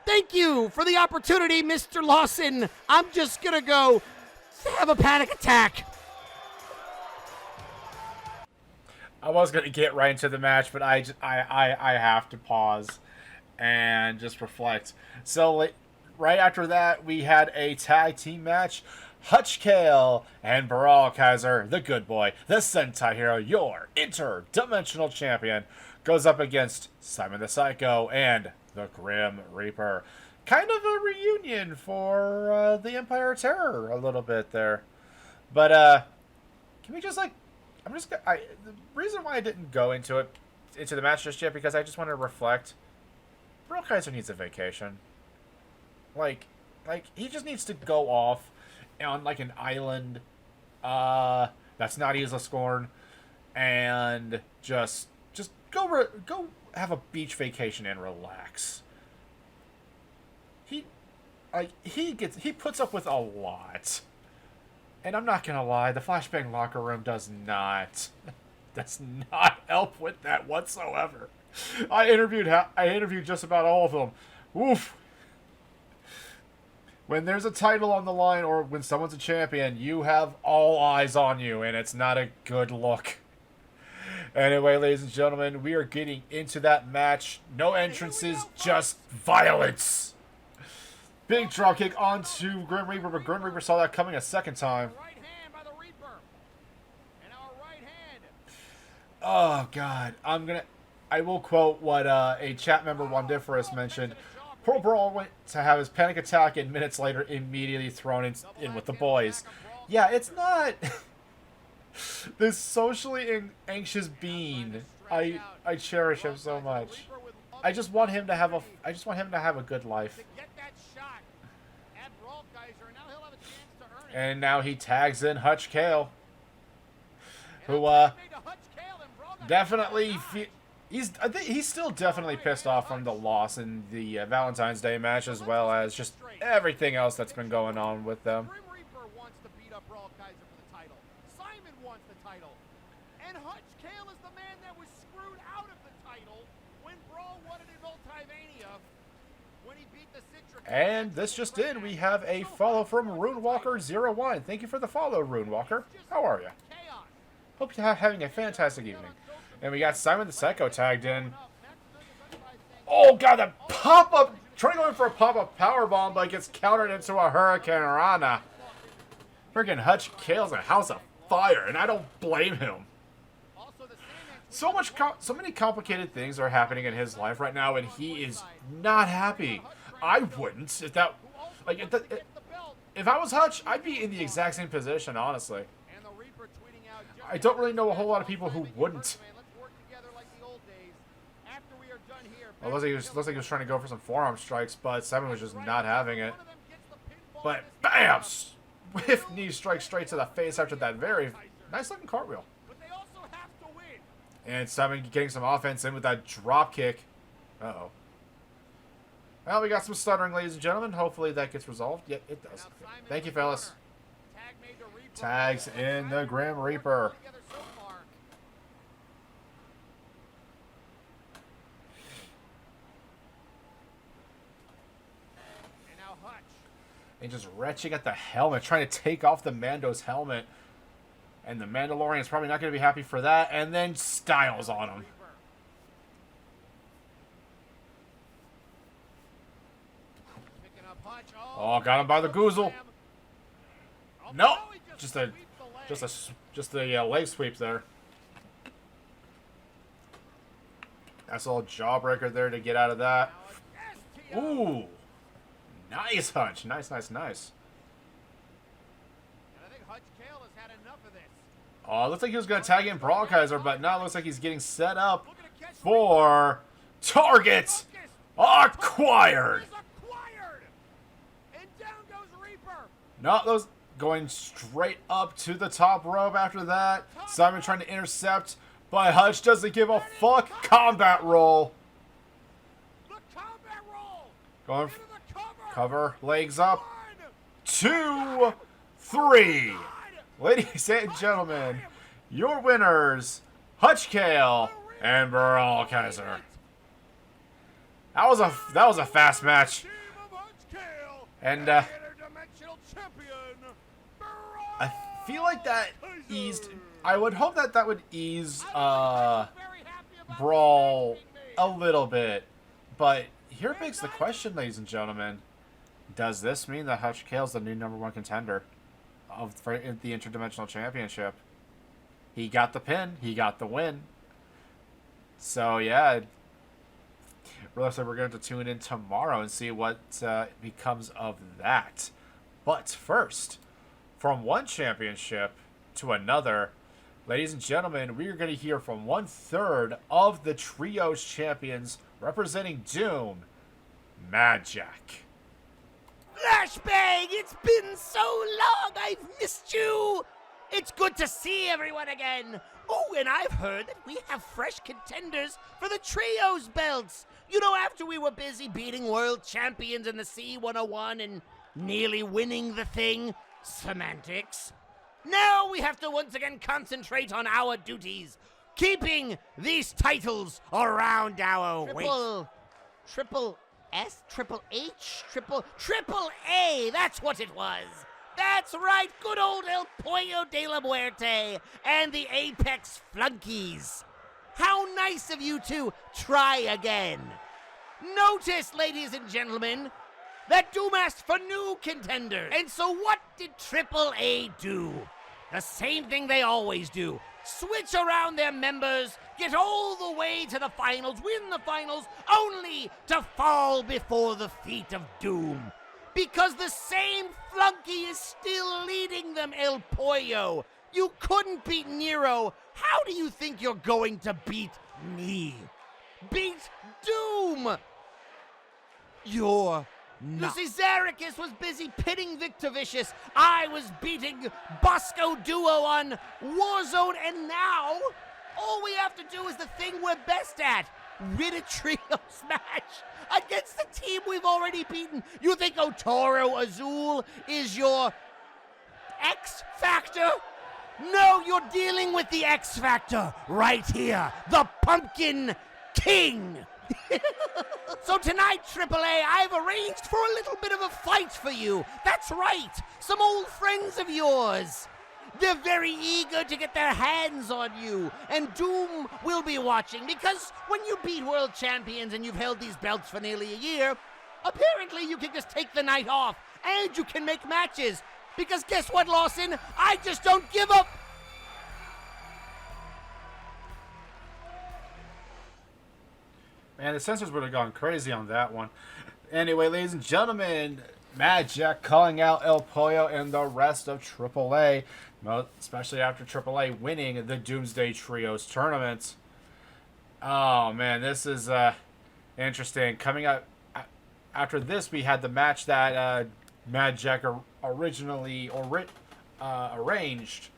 Thank you for the opportunity, Mr. Lawson. I'm just gonna go have a panic attack. I was going to get right into the match, but I have to pause and just reflect. So, right after that, we had a tag team match. Hutch Kale and Baral Kaiser, the good boy, the Sentai hero, your interdimensional champion, goes up against Simon the Psycho and the Grim Reaper. Kind of a reunion for the Empire of Terror a little bit there. But, can we just, like, the reason why I didn't go into the match just yet, because I just want to reflect. Baral Kaiser needs a vacation. Like, he just needs to go off on, like, an island, that's not Isla Scorn, and just go have a beach vacation and relax. He puts up with a lot. And I'm not gonna lie, the Flashbang locker room does not help with that whatsoever. I interviewed just about all of them. Oof. When there's a title on the line or when someone's a champion, you have all eyes on you, and it's not a good look. Anyway, ladies and gentlemen, we are getting into that match. No entrances, just violence. Big dropkick onto Grim Reaper, but Grim Reaper saw that coming a second time. Right hand by the Reaper. And our right hand. Oh, God. I will quote what a chat member, Wandiferous, mentioned. Poor Brawl went to have his panic attack, and minutes later, immediately thrown in with the boys. Yeah, it's not... this socially anxious being. I cherish him so much. I just want him to have a good life. And now he tags in Hutch Kale, who definitely I think he's still definitely pissed off from the loss in the Valentine's Day match, as well as just everything else that's been going on with them. Grim Reaper wants to beat up Brawl Kaiser for the title. Simon wants the title. And Hutch Kale is the man that was screwed out of the title when Brawl won it in Multivania when he beat the Citric. And this just in, we have a follow from RuneWalker01. Thank you for the follow, RuneWalker. How are you? Hope you're having a fantastic evening. And we got Simon the Psycho tagged in. Oh, God, that pop-up. Trying to go in for a pop-up powerbomb, but gets countered into a Hurricane Rana. Freaking Hutch Kale's a house of fire, and I don't blame him. So many complicated things are happening in his life right now, and he is not happy. I wouldn't. If I was Hutch, I'd be in the exact same position, honestly. I don't really know a whole lot of people who wouldn't. Well, looks like he was trying to go for some forearm strikes, but Simon was just not having it. But bam! Swift knee strike straight to the face after that very nice looking cartwheel. And Simon getting some offense in with that drop kick. Uh-oh. Well, we got some stuttering, ladies and gentlemen. Hopefully that gets resolved. Yep, it does. Thank you, fellas. Tags in the Grim Reaper. And just retching at the helmet, trying to take off the Mando's helmet. And the Mandalorian's probably not going to be happy for that. And then Styles on him. Oh, got him by the goozle. Nope. Just a leg sweep there. That's a little jawbreaker there to get out of that. Ooh. Nice, Hutch. Nice. Oh, it looks like he was going to tag in Brawl Kaiser, but now it looks like he's getting set up for target acquired. No, those going straight up to the top rope after that. Simon trying to intercept, but Hutch doesn't give a fuck. Combat roll. Going cover, legs up. 2, 3. Ladies and gentlemen, your winners, Hutch Kale and Baral Kaiser. That was a fast match. And Interdimensional champion, I feel like that eased. I would hope that that would ease Brawl a little bit. But here begs the question, ladies and gentlemen: does this mean that Hutch Cale's the new #1 contender for the Interdimensional Championship? He got the pin. He got the win. So yeah. Realize that we're going to tune in tomorrow and see what becomes of that. But first, from one championship to another, ladies and gentlemen, we are going to hear from 1/3 of the Trios champions representing Doom, Mad Jack. Flashbang! It's been so long! I've missed you! It's good to see everyone again! Oh, and I've heard that we have fresh contenders for the Trios belts! You know, after we were busy beating world champions in the C101 and nearly winning the thing, semantics, now we have to once again concentrate on our duties, keeping these titles around our waist. Triple S, Triple H, Triple A, that's what it was. That's right, good old El Pollo de la Muerte and the Apex Flunkies. How nice of you to try again. Notice, ladies and gentlemen, that Doom asked for new contenders. And so what did Triple A do? The same thing they always do. Switch around their members, get all the way to the finals, win the finals, only to fall before the feet of Doom. Because the same flunky is still leading them, El Pollo. You couldn't beat Nero. How do you think you're going to beat me? Beat Doom! You're not. You see, Zaricus was busy pitting Victor Vicious. I was beating Bosco Duo on Warzone, and now all we have to do is the thing we're best at. Win a trio smash against the team we've already beaten. You think Otoro Azul is your X Factor? No, you're dealing with the X Factor right here, the Pumpkin King. So tonight, AAA, I've arranged for a little bit of a fight for you. That's right, some old friends of yours. They're very eager to get their hands on you, and Doom will be watching, because when you beat world champions and you've held these belts for nearly a year, apparently you can just take the night off, and you can make matches. Because guess what, Lawson? I just don't give up. Man, the censors would have gone crazy on that one. Anyway, ladies and gentlemen, Mad Jack calling out El Pollo and the rest of AAA, especially after AAA winning the Doomsday Trios tournament. Oh, man, this is interesting. Coming up after this, we had the match that Mad Jack originally arranged.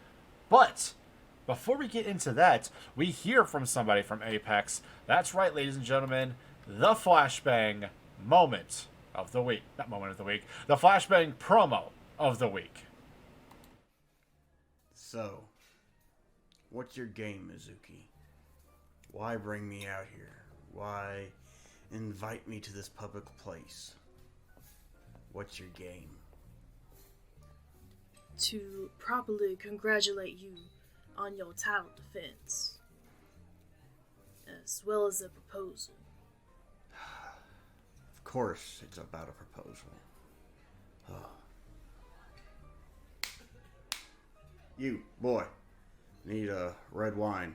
But before we get into that, we hear from somebody from Apex. That's right, ladies and gentlemen, the Flashbang moment of the week. Not moment of the week. The Flashbang promo of the week. So, what's your game, Mizuki? Why bring me out here? Why invite me to this public place? What's your game? To properly congratulate you on your title defense, as well as a proposal. Of course, it's about a proposal. Oh. You, boy, need a red wine.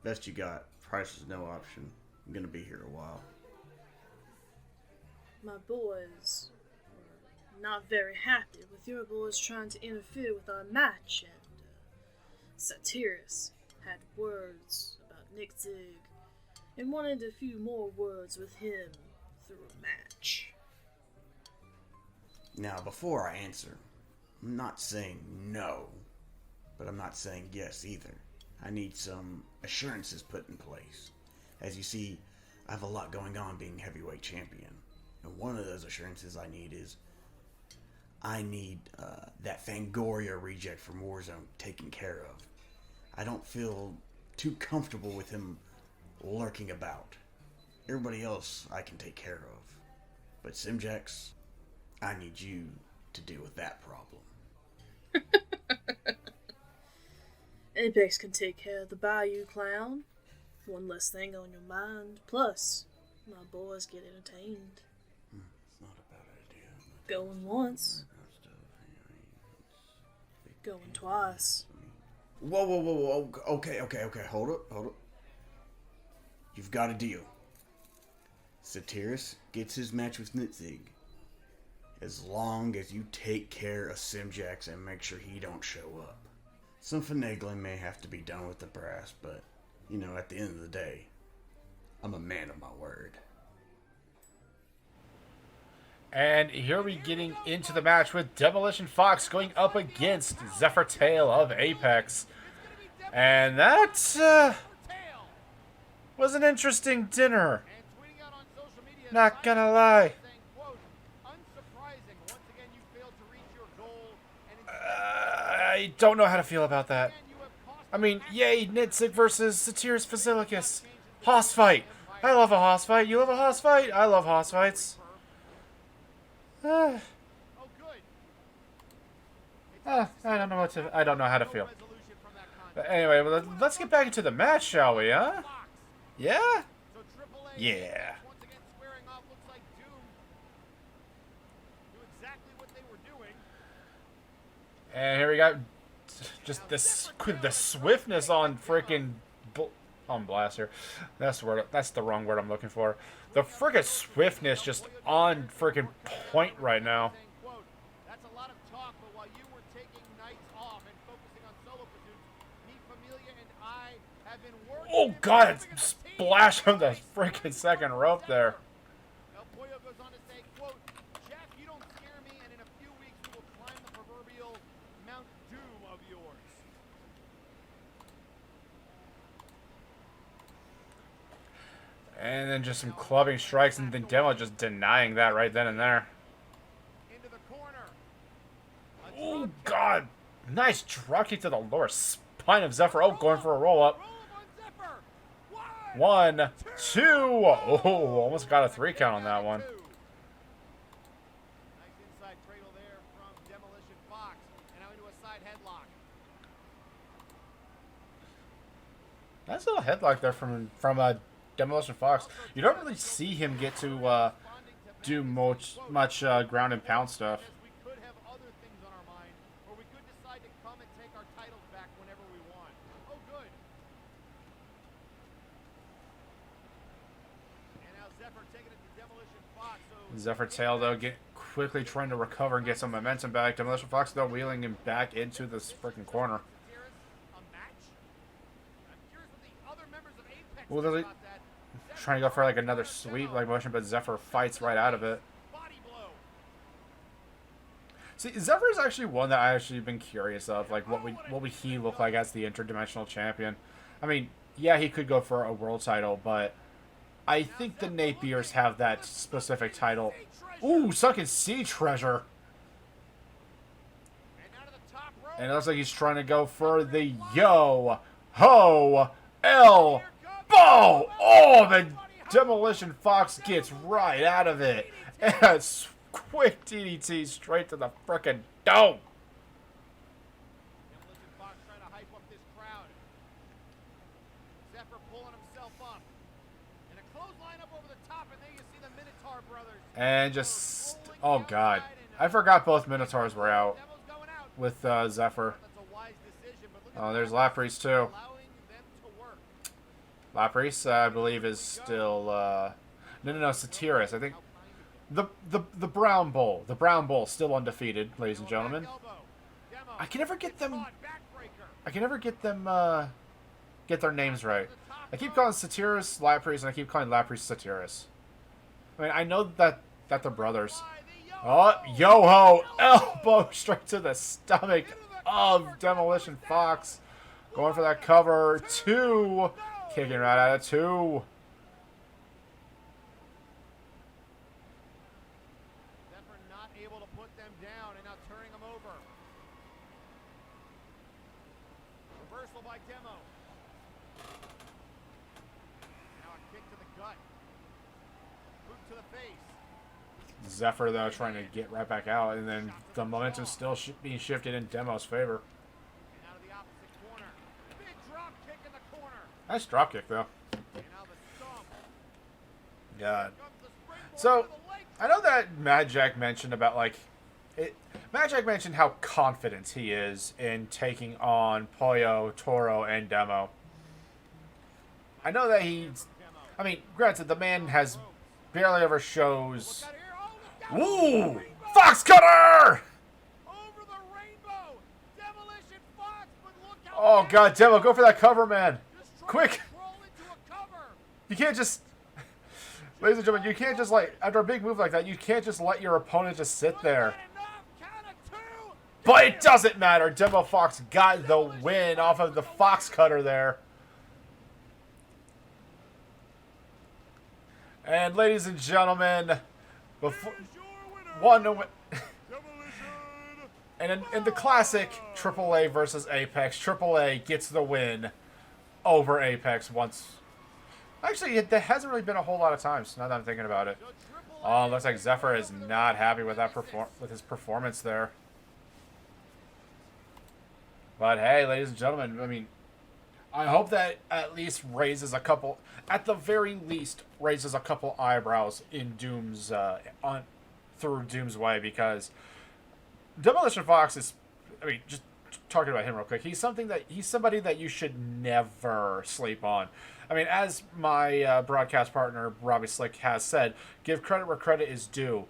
Best you got. Price is no option. I'm gonna be here a while. My boys were not very happy with your boys trying to interfere with our match, and Satyrus had words about Nick Zig and wanted a few more words with him through a match. Now, before I answer, I'm not saying no, but I'm not saying yes either. I need some assurances put in place. As you see, I have a lot going on being heavyweight champion. And one of those assurances I need is I need that Fangoria reject from Warzone taken care of. I don't feel too comfortable with him lurking about. Everybody else I can take care of. But Simjax, I need you to deal with that problem. Apex can take care of the Bayou Clown. One less thing on your mind. Plus, my boys get entertained. It's not a bad idea. Going once. Going twice. Whoa. Okay. Hold up. You've got a deal. Satiris gets his match with Nitzig. As long as you take care of Simjax and make sure he don't show up. Some finagling may have to be done with the brass, but, you know, at the end of the day, I'm a man of my word. And here we getting into the match with Demolition Fox going up against Zephyr Tail of Apex. And that was an interesting dinner. Not gonna lie. I don't know how to feel about that. I mean, yay, Nitzig versus Satiris Basilicus. Hoss fight. I love a hoss fight. You love a hoss fight? I love hoss fights. I don't know how to feel. But anyway, well, let's get back into the match, shall we, huh? Yeah? Yeah. And here we got just the swiftness on freaking on Blaster. That's the wrong word I'm looking for. The freaking swiftness just on freaking point right now. That's a lot of talk, but while you were taking nights off and focusing on solo pursuits, me, Familia, and I have been working. Oh god, it splashed on the freaking second rope there. El Pollo goes on to say, quote, Jack, you don't scare me, and in a few weeks we will climb the proverbial Mount Doom of yours. And then just some clubbing strikes, and then Demo just denying that right then and there. Into the corner. Oh god, nice drop kick to the lower spine of Zephyr. Oh, going for a roll up. Roll up on Zephyr. 1, 2. Oh, almost got a 3 count on that one. Nice inside cradle there from Demolition Fox. And now into a side headlock. Nice little headlock there from Demolition Fox. You don't really see him get to do much ground and pound stuff. We could have other things on our mind, or we could decide to come and take our titles back whenever we want. Oh, good. And now Zephyr taking it to Demolition Fox. So Zephyr Tail, though, quickly trying to recover and get some momentum back. Demolition Fox, though, wheeling him back into this freaking corner. a match? I'm curious what the other members of Apex Well, think about that. Trying to go for like another sweep like motion, but Zephyr fights right out of it. Body blow. See, Zephyr is actually one that I actually been curious of, like what would he look like as the interdimensional champion? I mean, yeah, he could go for a world title, but I think the Napiers have that specific title. Ooh, Sunken Sea Treasure. And out of the top row. And it looks like he's trying to go for the Yo Ho El Bo. Oh, the Demolition Fox gets right out of it. And a quick DDT straight to the frickin' dome. Demolition Fox trying to hype up this crowd. Zephyr pulling himself up. And a clothesline up over the top, and there you see the Minotaur brothers. And just, oh god, I forgot both Minotaurs were out Demo's going out. with Zephyr. That's a wise decision, but look at Oh, there's the Laprise too. allowing them to work. Laprise, I believe, is still no, Satiris. I think the Brown Bull, still undefeated, ladies and gentlemen. I can never get them. Get their names right. I keep calling Satiris Laprise, and I keep calling Laprise Satiris. I mean, I know that they're brothers. Oh, yo-ho elbow straight to the stomach of Demolition Fox. Going for that cover. 2. Kicking right out of 2. Zephyr not able to put them down, and now turning them over. Reversal by Demo. Now a kick to the gut. to the face. Zephyr, though, trying to get right back out, and then the momentum's still being shifted in Demo's favor. And out of the opposite corner. Big drop kick in the corner. Nice dropkick, though. And now the stomp. God. Comes the springboard So, to the leg. I know that Mad Jack mentioned about, like, Mad Jack mentioned how confident he is in taking on Pollo, Toro, and Demo. I know that I mean, granted, the man has barely ever shows. Look out here. Oh, look out. Ooh! Fox Cutter! Over the rainbow. Demolition Fox, but look out. Oh, God, Demo, go for that cover, man. Quick! Roll into a cover. You can't just. Ladies and gentlemen, you can't just, like, after a big move like that, you can't just let your opponent just sit there. But it doesn't matter. Demo Fox got the win off of the Fox Cutter there. And ladies and gentlemen, before and in the classic AAA versus Apex, AAA gets the win over Apex once. Actually, there hasn't really been a whole lot of times. Now that I'm thinking about it, looks like Zephyr is not happy with that with his performance there. But hey, ladies and gentlemen, I mean, I hope that at least raises a couple, at the very least, raises a couple eyebrows in Doom's through Doom's way, because Demolition Fox is, I mean, just talking about him real quick, he's somebody that you should never sleep on. I mean, as my broadcast partner Robbie Slick has said, give credit where credit is due.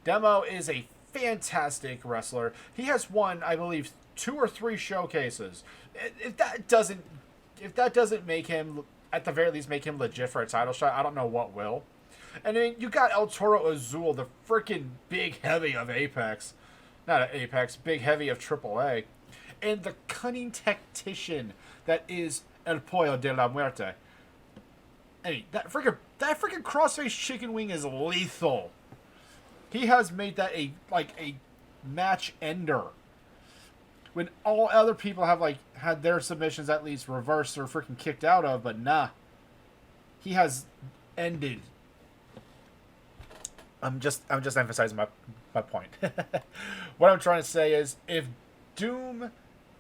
Demo is a fantastic wrestler. He has won, I believe, 2 or 3 showcases. If that doesn't make him, at the very least, make him legit for a title shot, I don't know what will. And I mean, you got El Toro Azul, the freaking big heavy of Apex. Not an Apex, big heavy of AAA. And the cunning tactician that is El Pollo de la Muerte. I mean, that freaking crossface chicken wing is lethal. He has made that a match ender. When all other people have had their submissions at least reversed or freaking kicked out of, but nah. He has ended. I'm just emphasizing my point. What I'm trying to say is, if Doom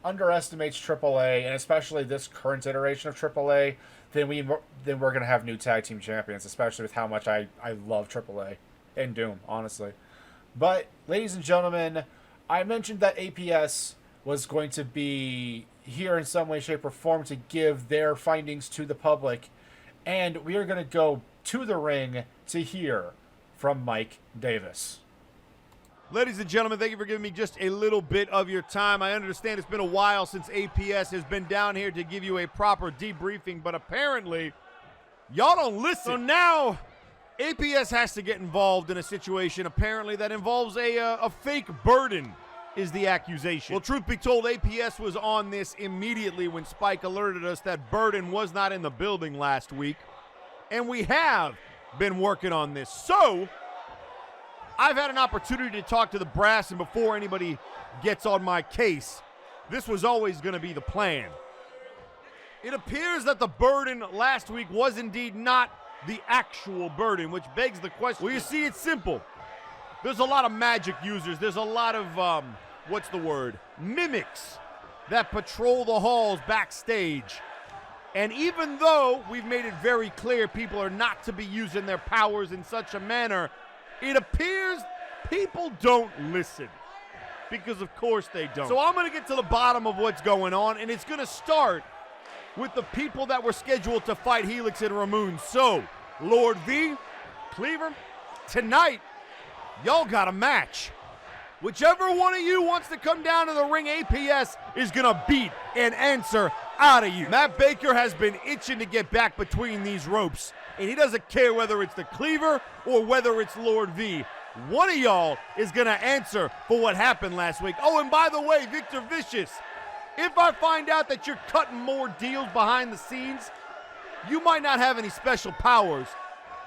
underestimates AAA, and especially this current iteration of AAA, then we're gonna have new tag team champions, especially with how much I love AAA and Doom, honestly. But ladies and gentlemen, I mentioned that APS was going to be here in some way, shape, or form to give their findings to the public, and we are going to go to the ring to hear from Mike Davis. Ladies and gentlemen, thank you for giving me just a little bit of your time. I understand it's been a while since APS has been down here to give you a proper debriefing, but apparently y'all don't listen. So now APS has to get involved in a situation apparently that involves a fake burden, is the accusation. Well, truth be told, APS was on this immediately when Spike alerted us that Burden was not in the building last week, and we have been working on this. So I've had an opportunity to talk to the brass, and before anybody gets on my case, this was always going to be the plan. It appears that the Burden last week was indeed not the actual Burden, which begs the question. Well, you see, it's simple. There's a lot of magic users. There's a lot of, mimics that patrol the halls backstage. And even though we've made it very clear people are not to be using their powers in such a manner, it appears people don't listen. Because of course they don't. So I'm going to get to the bottom of what's going on, and it's going to start with the people that were scheduled to fight Helix and Ramoon. So, Lord V, Cleaver, tonight, y'all got a match. Whichever one of you wants to come down to the ring, APS is going to beat and answer out of you. Matt Baker has been itching to get back between these ropes, and he doesn't care whether it's the Cleaver or whether it's Lord V. One of y'all is going to answer for what happened last week. Oh, and by the way, Victor Vicious, if I find out that you're cutting more deals behind the scenes, you might not have any special powers,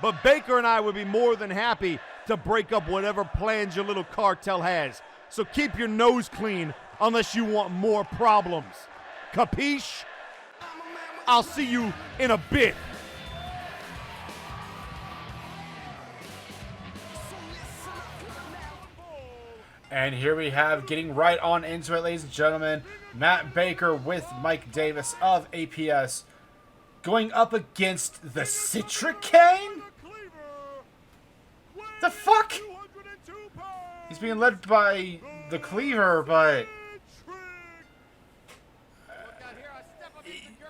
but Baker and I would be more than happy to break up whatever plans your little cartel has. So keep your nose clean unless you want more problems. Capiche? I'll see you in a bit. And here we have, getting right on into it, ladies and gentlemen, Matt Baker with Mike Davis of APS going up against the Citric Cane? The fuck? He's being led by the Cleaver, but...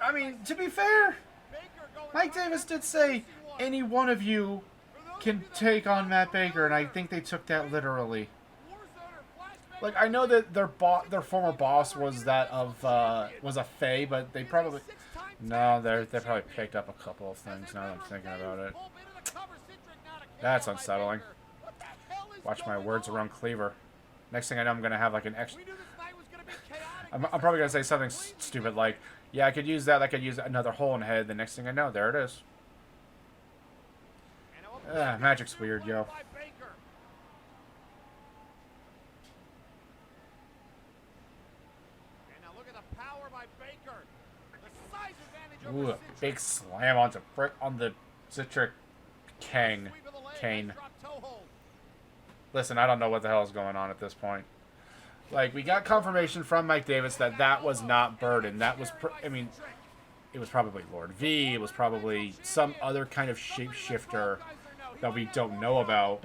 I mean, to be fair, Mike Davis did say any one of you can take on Matt Baker, and I think they took that literally. Like, I know that their former boss was that of was a Fae, but they probably they probably picked up a couple of things now that I'm thinking about it. That's unsettling. Watch my words around Cleaver. Next thing I know, I'm gonna have like an extra. I'm probably gonna say something stupid like, "Yeah, I could use that. I could use another hole in the head." The next thing I know, there it is. Magic's weird, yo. Ooh, a big slam onto on the Citric Cane. Listen, I don't know what the hell is going on at this point. Like, we got confirmation from Mike Davis that that was not Burden. That was, I mean, it was probably Lord V. It was probably some other kind of shapeshifter that we don't know about.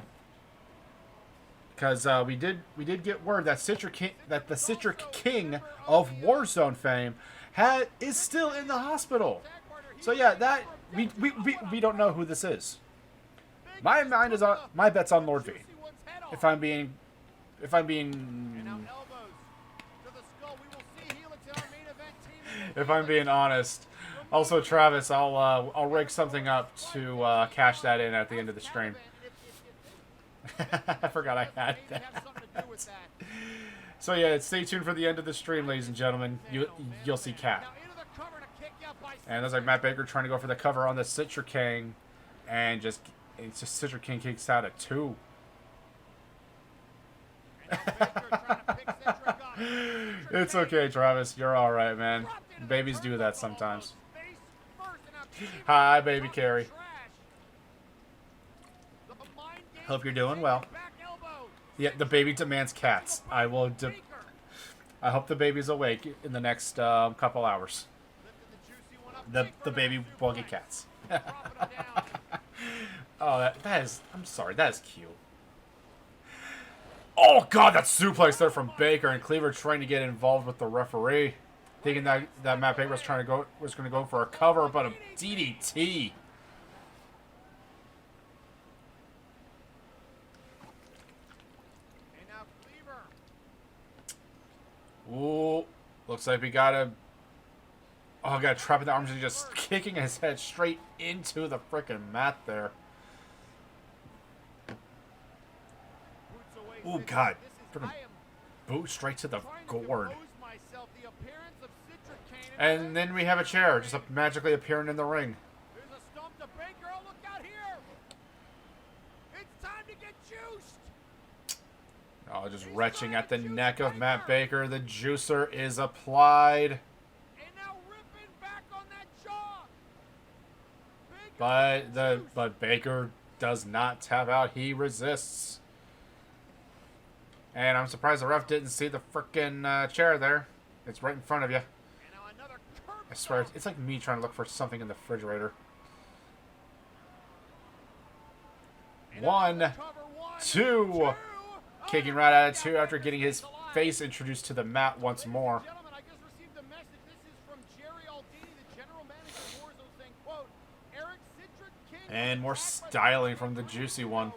Because we did get word that the Citric King of Warzone fame is still in the hospital. So yeah, that we don't know who this is. My bet's on Lord V. If I'm being honest. Also, Travis, I'll rig something up to cash that in at the end of the stream. I forgot I had that. So yeah, stay tuned for the end of the stream, ladies and gentlemen. You'll see Cat. And there's like Matt Baker trying to go for the cover on the Citric King, and it's just Citric King kicks out at 2. It's okay, Travis. You're all right, man. Babies do that sometimes. Hi, baby Carrie. Hope you're doing well. Yeah, the baby demands cats. I hope the baby's awake in the next couple hours. The baby will get cats. Oh, that is. I'm sorry. That is cute. Oh god, that suplex there from Baker, and Cleaver trying to get involved with the referee, thinking that Matt Baker was going to go for a cover, but a DDT. Ooh, looks like we got a. Oh, got a trap in the arms and just kicking his head straight into the freaking mat there. Oh god, freaking boot straight to the gourd. And then we have a chair just magically appearing in the ring. There's a stomp to Baker. Oh, look out here! It's time to get juiced. Oh, just retching at the neck of Matt Baker. The juicer is applied. And now ripping back on that jaw. But Baker does not tap out. He resists. And I'm surprised the ref didn't see the frickin' chair there. It's right in front of you. I swear, it's like me trying to look for something in the refrigerator. 1, 2. Kicking right out of 2 after getting his face introduced to the mat once more. And more styling from the Juicy One.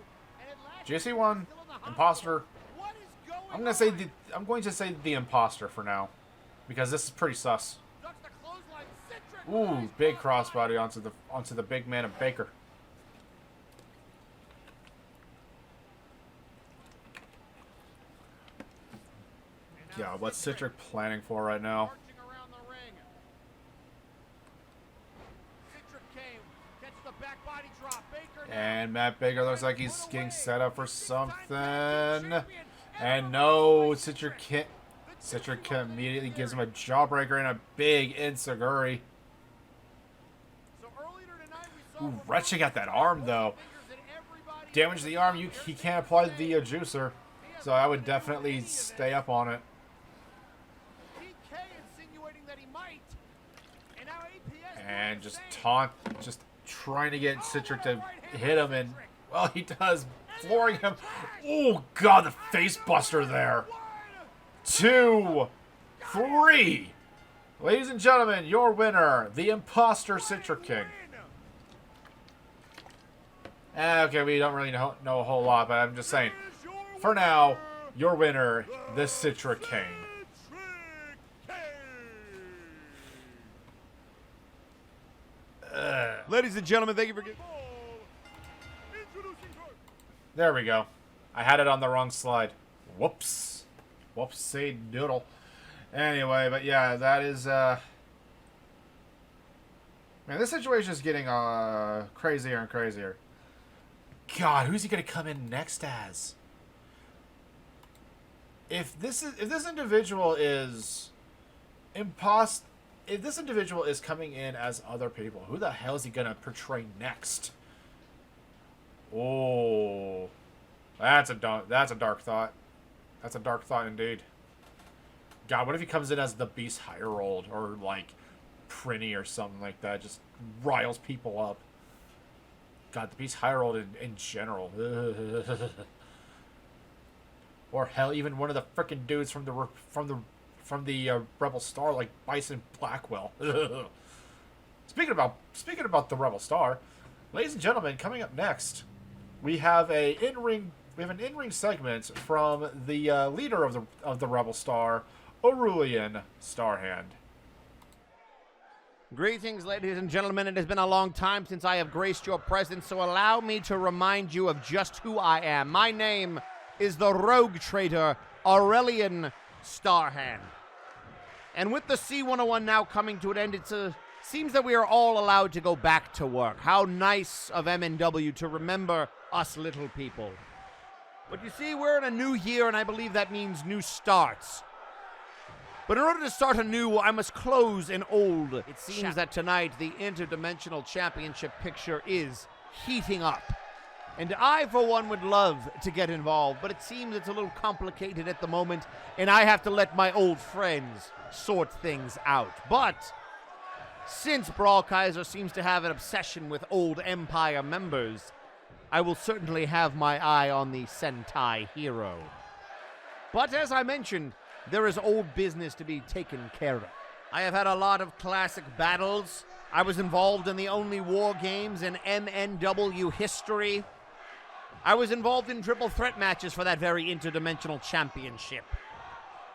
Juicy One, imposter. I'm going to say the imposter for now, because this is pretty sus. Ooh, big crossbody onto the big man of Baker. Yeah, what's Citric planning for right now? And Matt Baker looks like he's getting set up for something. And no, Citric immediately gives him a jawbreaker and a big enziguri. Ooh, retching at that arm though. Damage the arm, he can't apply the juicer. So I would definitely stay up on it. DK insinuating that he might. And now APS And just taunt, just trying to get Citric to hit him, and, well, he does, flooring him. Oh, God, the face buster there. 2, 3. Ladies and gentlemen, your winner, the imposter Citric King. Okay, we don't really know a whole lot, but I'm just saying, for now, your winner, the Citric King. Ladies and gentlemen, thank you for getting... There we go. I had it on the wrong slide. Whoops. Whoopsie doodle. Anyway, but yeah, that is, man, this situation is getting, crazier and crazier. God, who's he gonna come in next as? If this individual is if this individual is coming in as other people, who the hell is he gonna portray next? Oh, that's a dark thought. That's a dark thought indeed. God, what if he comes in as the Beast Higher-Old or like Prinny or something like that? Just riles people up. God, the Beast Higher-Old in general. Or hell, even one of the frickin' dudes from the Rebel Star, like Bison Blackwell. Speaking about the Rebel Star, ladies and gentlemen, coming up next, we have an in-ring segment from the leader of the Rebel Star, Aurelian Starhand. Greetings, ladies and gentlemen. It has been a long time since I have graced your presence, so allow me to remind you of just who I am. My name is the rogue trader, Aurelian Starhand. And with the C-101 now coming to an end, it seems that we are all allowed to go back to work. How nice of MNW to remember us little people. But you see, we're in a new year, and I believe that means new starts. But in order to start anew, I must close an old. It seems that tonight the interdimensional championship picture is heating up. And I, for one, would love to get involved, but it seems it's a little complicated at the moment, and I have to let my old friends sort things out. But since Brawl Kaiser seems to have an obsession with old Empire members, I will certainly have my eye on the Sentai hero. But as I mentioned, there is old business to be taken care of. I have had a lot of classic battles. I was involved in the only war games in MNW history. I was involved in triple threat matches for that very interdimensional championship.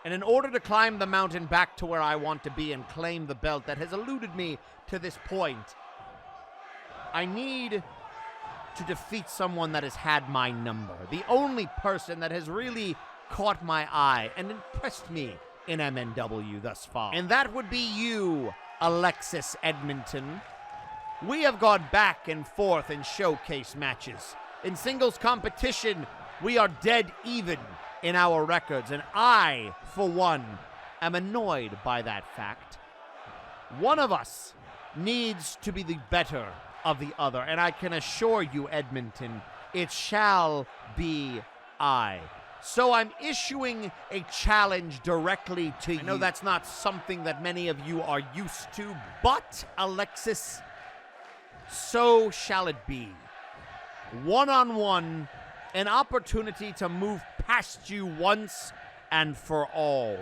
And in order to climb the mountain back to where I want to be and claim the belt that has eluded me to this point, I need to defeat someone that has had my number. The only person that has really caught my eye and impressed me in MNW thus far. And that would be you, Alexis Edmonton. We have gone back and forth in showcase matches. In singles competition, we are dead even in our records, and I, for one, am annoyed by that fact. One of us needs to be the better of the other, and I can assure you, Edmonton, it shall be I. So I'm issuing a challenge directly to you. I know that's not something that many of you are used to, but, Alexis, so shall it be. One-on-one, an opportunity to move past you once and for all,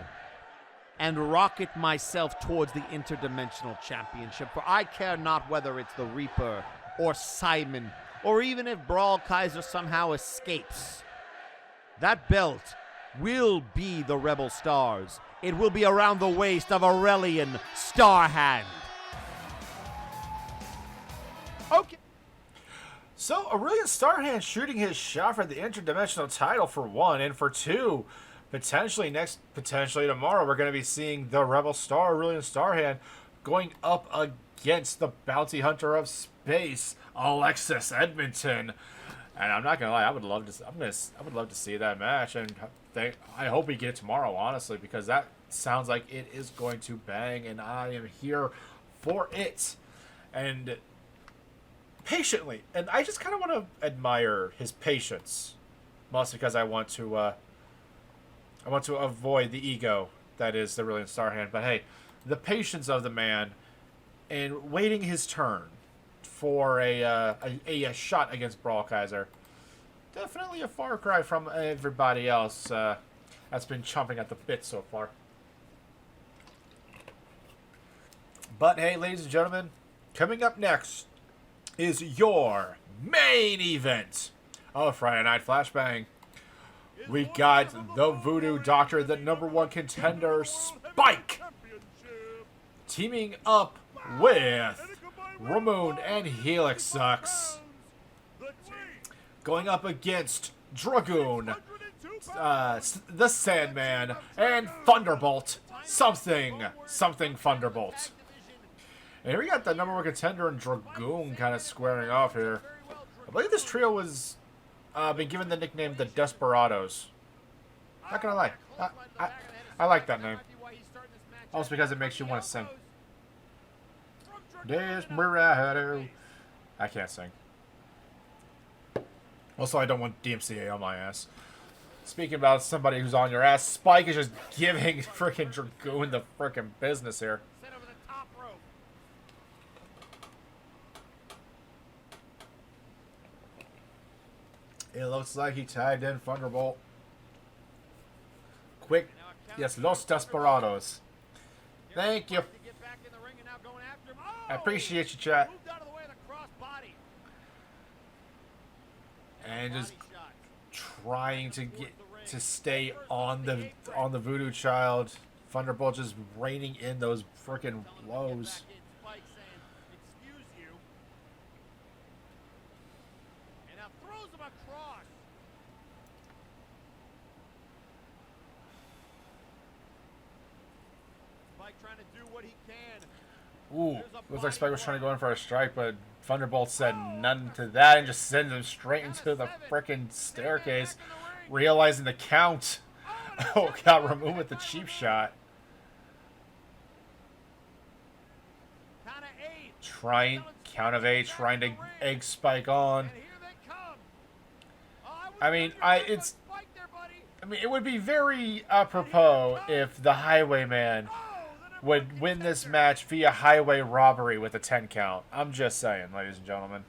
and rocket myself towards the Interdimensional Championship, for I care not whether it's the Reaper or Simon, or even if Brawl Kaiser somehow escapes. That belt will be the Rebel Stars. It will be around the waist of Aurelian Starhand. Okay. So, Aurelian Starhand shooting his shot for the interdimensional title for one, and for two, potentially tomorrow, we're going to be seeing the Rebel Star, Aurelian Starhand, going up against the bounty hunter of space, Alexis Edmonton. And I'm not gonna lie, I would love to see that match, and I hope we get it tomorrow, honestly, because that sounds like it is going to bang, and I am here for it. And patiently, and I just kind of want to admire his patience, mostly because I want to I want to avoid the ego that is the Brilliant Star Hand. But hey, the patience of the man in waiting his turn for a shot against Brawl Kaiser. Definitely a far cry from everybody else that's been chomping at the bit so far. But hey, ladies and gentlemen, coming up next is your main event of Friday Night Flashbang. We got the Voodoo Doctor, the #1 contender, Spike, teaming up with Ramon and Helix Sucks, going up against Dragoon, the Sandman, and Thunderbolt. Something Thunderbolt. And here we got the #1 contender and Dragoon kind of squaring off here. I believe this trio was been given the nickname the Desperados. Not gonna lie, I like that name. Also because it makes you want to sing. Desperado. I can't sing. Also, I don't want DMCA on my ass. Speaking about somebody who's on your ass, Spike is just giving freaking Dragoon the freaking business here. It looks like he tagged in Thunderbolt. Quick. Yes, Los Desperados. Thank you. I appreciate you, chat. And just trying to get to stay on the Voodoo Child. Thunderbolt just raining in those freaking blows. Trying to do what he can. Ooh, looks like Spike was trying to go in for a strike, but Thunderbolt said none to that and just sends him straight into the frickin' staircase, realizing the count. Oh, got removed with the cheap shot. Trying, count of 8, trying to egg Spike on. I mean, it would be very apropos if the Highwayman would win this match via highway robbery with a 10 count. I'm just saying, ladies and gentlemen.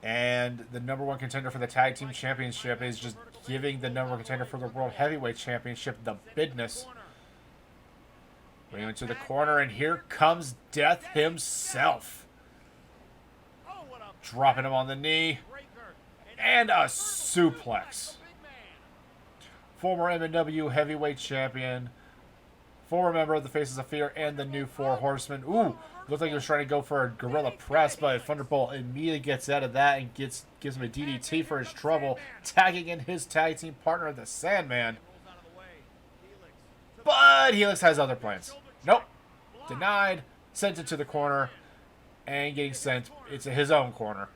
And the #1 contender for the Tag Team Championship is just giving the #1 contender for the World Heavyweight Championship the business. Bring him into the corner, and here comes Death himself. Dropping him on the knee. And a suplex. Former MNW Heavyweight Champion, former member of the Faces of Fear, and the new 4 Horsemen. Ooh, looked like he was trying to go for a Gorilla Press, but Thunderbolt immediately gets out of that and gives him a DDT for his trouble, tagging in his tag team partner, the Sandman. But Helix has other plans. Nope. Denied, sent into the corner, and getting sent into his own corner.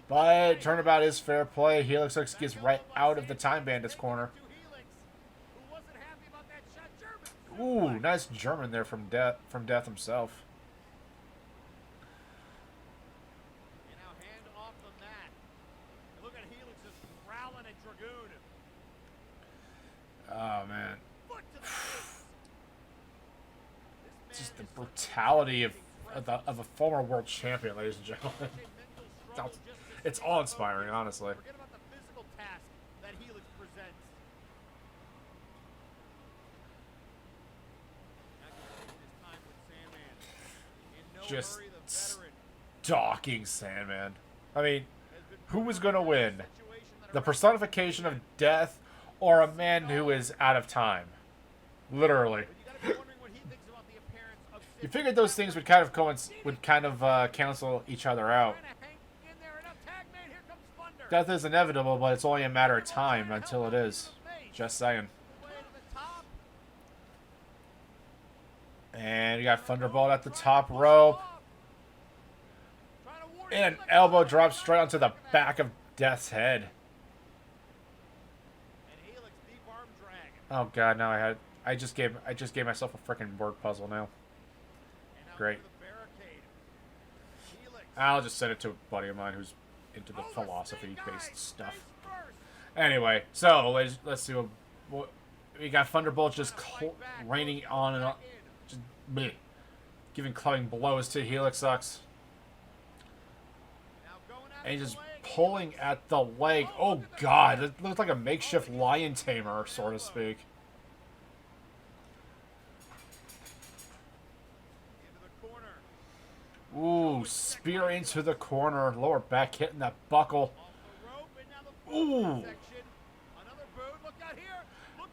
But turnabout is fair play. Helix gets right out of the Time Bandits corner. Ooh, nice German there from Death himself. Oh man. Just the brutality of a former world champion, ladies and gentlemen. It's awe-inspiring, honestly. Forget about the physical task that Helix presents. Just stalking Sandman. I mean, who was going to win? The personification of death or a man who is out of time? Literally. You figured those things would kind of cancel each other out. Death is inevitable, but it's only a matter of time until it is. Just saying. And you got Thunderbolt at the top rope. And an elbow drop straight onto the back of Death's head. Oh god, now I just gave myself a freaking word puzzle now. Great. I'll just send it to a buddy of mine who's into the philosophy-based stuff. Anyway, so let's see what we got. Thunderbolt just raining on and on, just bleh, giving clubbing blows to Helix Sucks. And he's just pulling at the leg. Oh god, it looks like a makeshift lion tamer, so to speak. Ooh, spear into the corner. Lower back hitting that buckle. Ooh.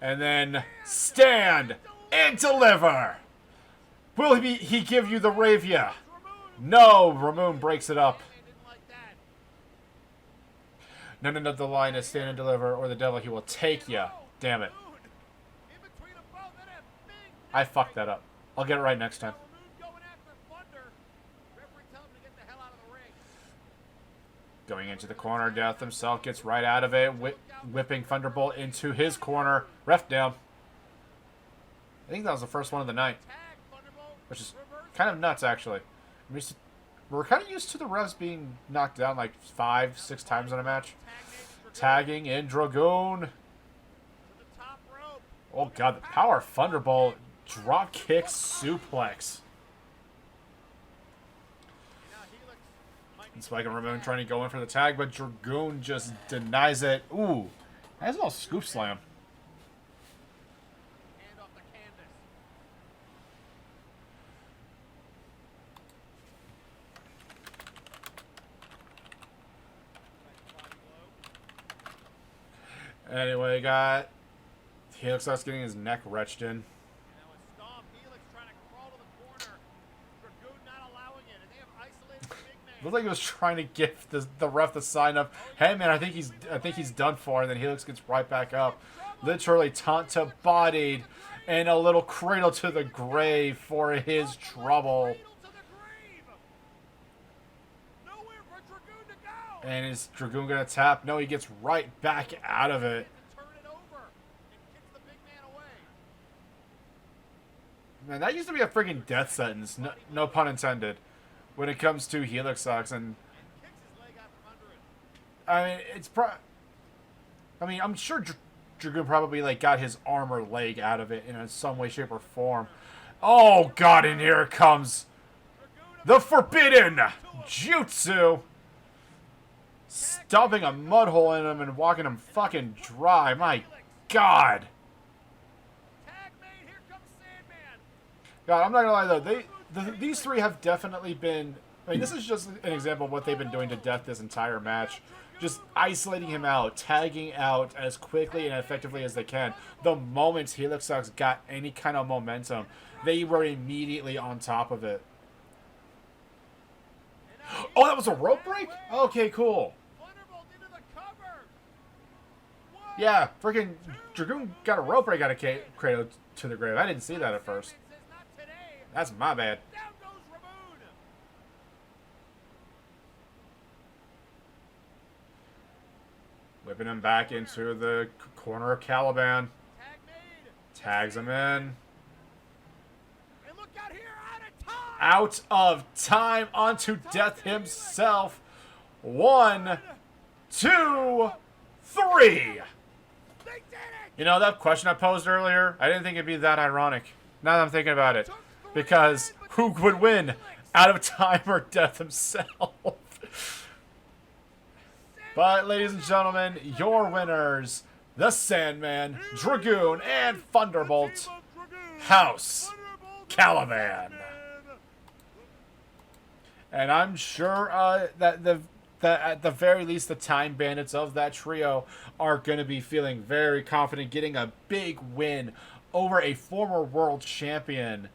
And then stand and deliver. Will he give you the Ravia? No, Ramon breaks it up. None of the line is stand and deliver, or the devil he will take ya. Damn it. I fucked that up. I'll get it right next time. Going into the corner, Death himself gets right out of it, whipping Thunderbolt into his corner. Ref down. I think that was the first one of the night, which is kind of nuts, actually. We're kind of used to the refs being knocked down like 5-6 times in a match. Tagging in Dragoon. Oh god, the power of Thunderbolt. Drop kick suplex. And Spike and Ramon trying to go in for the tag, but Dragoon just denies it. Ooh, that's a little scoop slam. Anyway, got Helix starts getting his neck wretched in. Looked like he was trying to give the ref the sign of, hey man, I think he's done for, and then Helix gets right back up. Literally taunt bodied and a little cradle to the grave for his trouble. And is Dragoon gonna tap? No, he gets right back out of it. Man, that used to be a freaking death sentence. No pun intended. When it comes to Helix Sucks, and I mean, I'm sure Dragoon probably like got his arm or leg out of it in some way, shape, or form. Oh god, and here it comes the forbidden jutsu, stomping a mud hole in him and walking him fucking dry. My god. God, I'm not gonna lie though, these three have definitely been... I mean, this is just an example of what they've been doing to Death this entire match. Just isolating him out, tagging out as quickly and effectively as they can. The moment Helix Sucks got any kind of momentum, they were immediately on top of it. Oh, that was a rope break? Okay, cool. Yeah, freaking Dragoon got a rope break out of Cradle to the Grave. I didn't see that at first. That's my bad. Whipping him back into the corner of Caliban. Tags him in. Out of time onto Death himself. 1, 2, 3. You know, that question I posed earlier, I didn't think it'd be that ironic. Now that I'm thinking about it. Because who would win? Out of time or Death himself? But, ladies and gentlemen, your winners, the Sandman, Dragoon, and Thunderbolt, House Caliban. And I'm sure that at the very least the Time Bandits of that trio are going to be feeling very confident getting a big win over a former world champion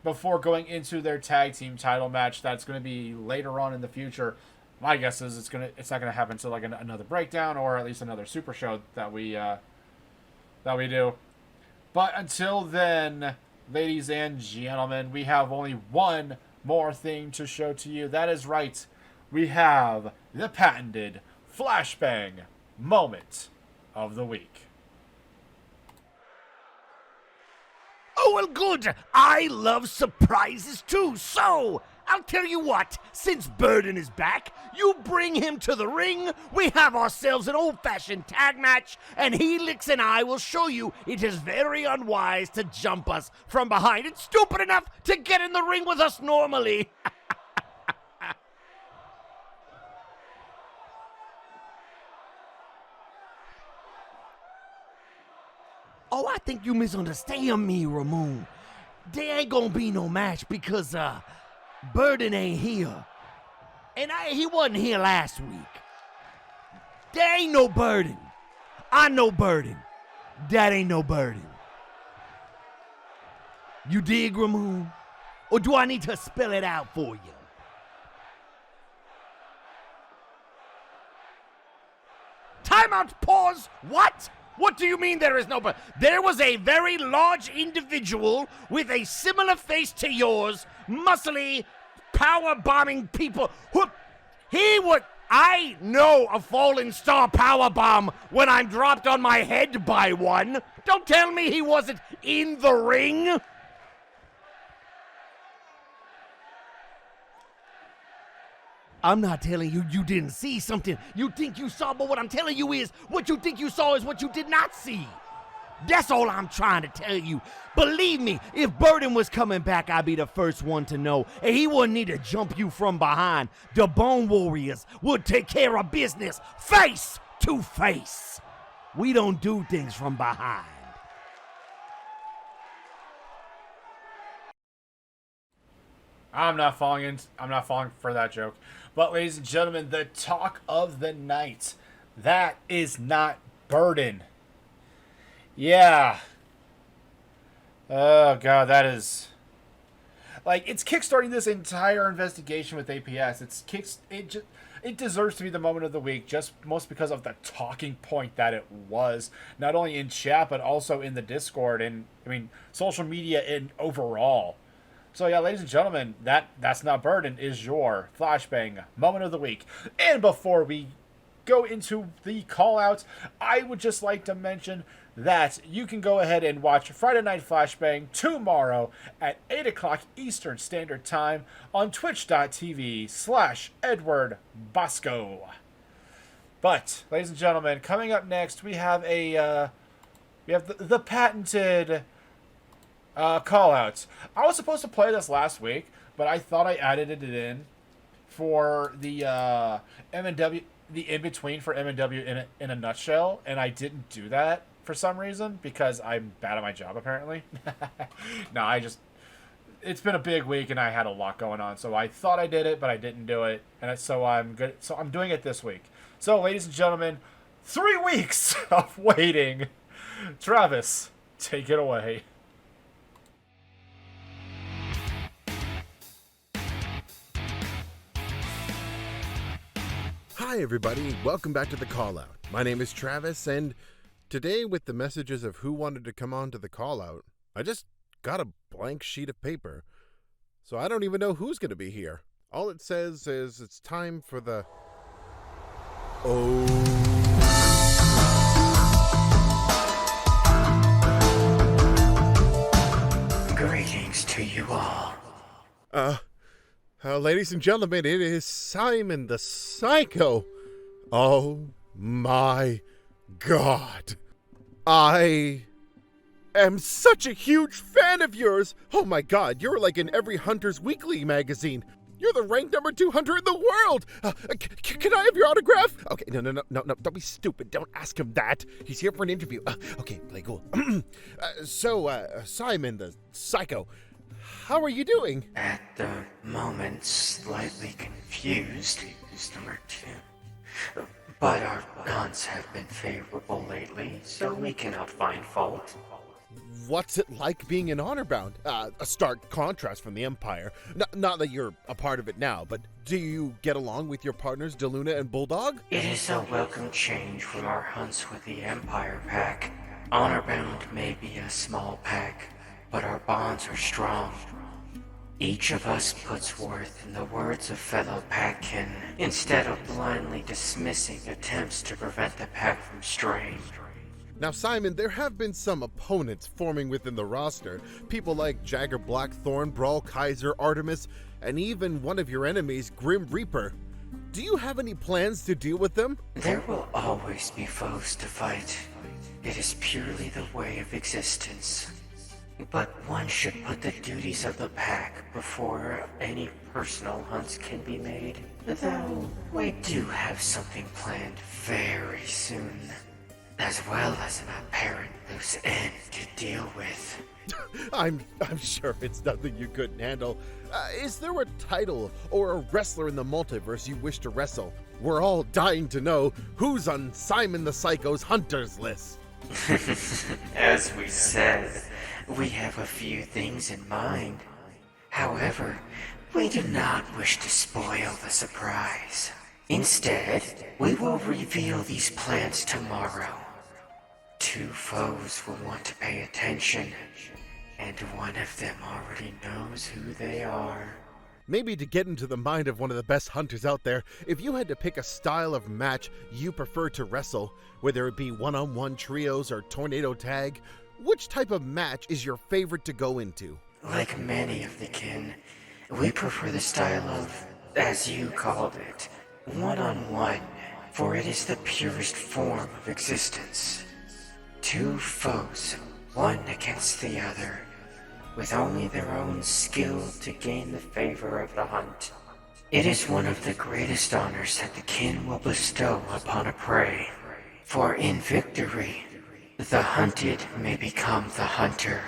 before going into their tag team title match that's going to be later on in the future. My guess is it's not gonna happen until like another breakdown or at least another super show that we do. But until then, ladies and gentlemen, we have only one more thing to show to you. That is right, we have the patented Flashbang moment of the week. Oh, well, good. I love surprises too. So, I'll tell you what, since Burden is back, you bring him to the ring, we have ourselves an old-fashioned tag match, and Helix and I will show you it is very unwise to jump us from behind and stupid enough to get in the ring with us normally. Oh, I think you misunderstand me, Ramon. There ain't gonna be no match because, Burden ain't here. And he wasn't here last week. There ain't no Burden. I know Burden. That ain't no Burden. You dig, Ramon? Or do I need to spell it out for you? Timeout, pause, what? What do you mean there is no Burden? There was a very large individual with a similar face to yours, muscly, power-bombing people who... I know a fallen star power bomb when I'm dropped on my head by one. Don't tell me he wasn't in the ring. I'm not telling you you didn't see something you think you saw, but what I'm telling you is what you think you saw is what you did not see. That's all I'm trying to tell you. Believe me, if Burden was coming back, I'd be the first one to know, and he wouldn't need to jump you from behind. The Bone Warriors would take care of business face to face. We don't do things from behind. I'm not falling for that joke. But ladies and gentlemen, the talk of the night, that is not Burden. Yeah. Oh god, that is like it's kickstarting this entire investigation with APS. It deserves to be the moment of the week, just most because of the talking point that it was, not only in chat but also in the Discord and social media in overall. So yeah, ladies and gentlemen, that's not Burden is your Flashbang moment of the week. And before we go into the call-outs, I would just like to mention that you can go ahead and watch Friday Night Flashbang tomorrow at 8 o'clock Eastern Standard Time on twitch.tv/Edward Bosco. But, ladies and gentlemen, coming up next, we have the patented call-outs. I was supposed to play this last week, but I thought I added it in for the MNW, the in-between for MNW in a nutshell, and I didn't do that for some reason because I'm bad at my job apparently. No, it's been a big week and I had a lot going on, so I thought I did it, but I didn't do it, and so I'm good. So I'm doing it this week. So, ladies and gentlemen, 3 weeks of waiting. Travis, take it away. Hi everybody, welcome back to the Call Out. My name is Travis, and today with the messages of who wanted to come on to the Call Out, I just got a blank sheet of paper. So I don't even know who's going to be here. All it says is it's time for the... Greetings to you all. Ladies and gentlemen, it is Simon the Psycho. Oh my God. I am such a huge fan of yours. Oh my God, you're like in every Hunter's Weekly magazine. You're the ranked number 2 hunter in the world. Can I have your autograph? Okay, no, don't be stupid. Don't ask him that. He's here for an interview. Okay, play cool. Simon the Psycho, how are you doing? At the moment, slightly confused, number 2. But our odds have been favorable lately, so we cannot find fault. What's it like being in Honorbound? A stark contrast from the Empire. Not that you're a part of it now, but do you get along with your partners, DeLuna and Bulldog? It is a welcome change from our hunts with the Empire Pack. Honorbound may be a small pack, but our bonds are strong. Each of us puts worth in the words of fellow packkin, instead of blindly dismissing attempts to prevent the pack from straying. Now, Simon, there have been some opponents forming within the roster. People like Jagger Blackthorn, Brawl Kaiser, Artemis. and even one of your enemies, Grim Reaper. Do you have any plans to deal with them? There will always be foes to fight. It is purely the way of existence. But one should put the duties of the pack before any personal hunts can be made. Though, we do have something planned very soon. As well as an apparent loose end to deal with. I'm sure it's nothing you couldn't handle. Is there a title or a wrestler in the multiverse you wish to wrestle? We're all dying to know who's on Simon the Psycho's Hunters list. As we said, we have a few things in mind. However, we do not wish to spoil the surprise. Instead, we will reveal these plans tomorrow. Two foes will want to pay attention, and one of them already knows who they are. Maybe to get into the mind of one of the best hunters out there, if you had to pick a style of match you prefer to wrestle, whether it be one-on-one trios or tornado tag, which type of match is your favorite to go into? Like many of the kin, we prefer the style of, as you called it, one-on-one, for it is the purest form of existence. Two foes, one against the other, with only their own skill to gain the favor of the hunt. It is one of the greatest honors that the kin will bestow upon a prey, for in victory, the hunted may become the hunter,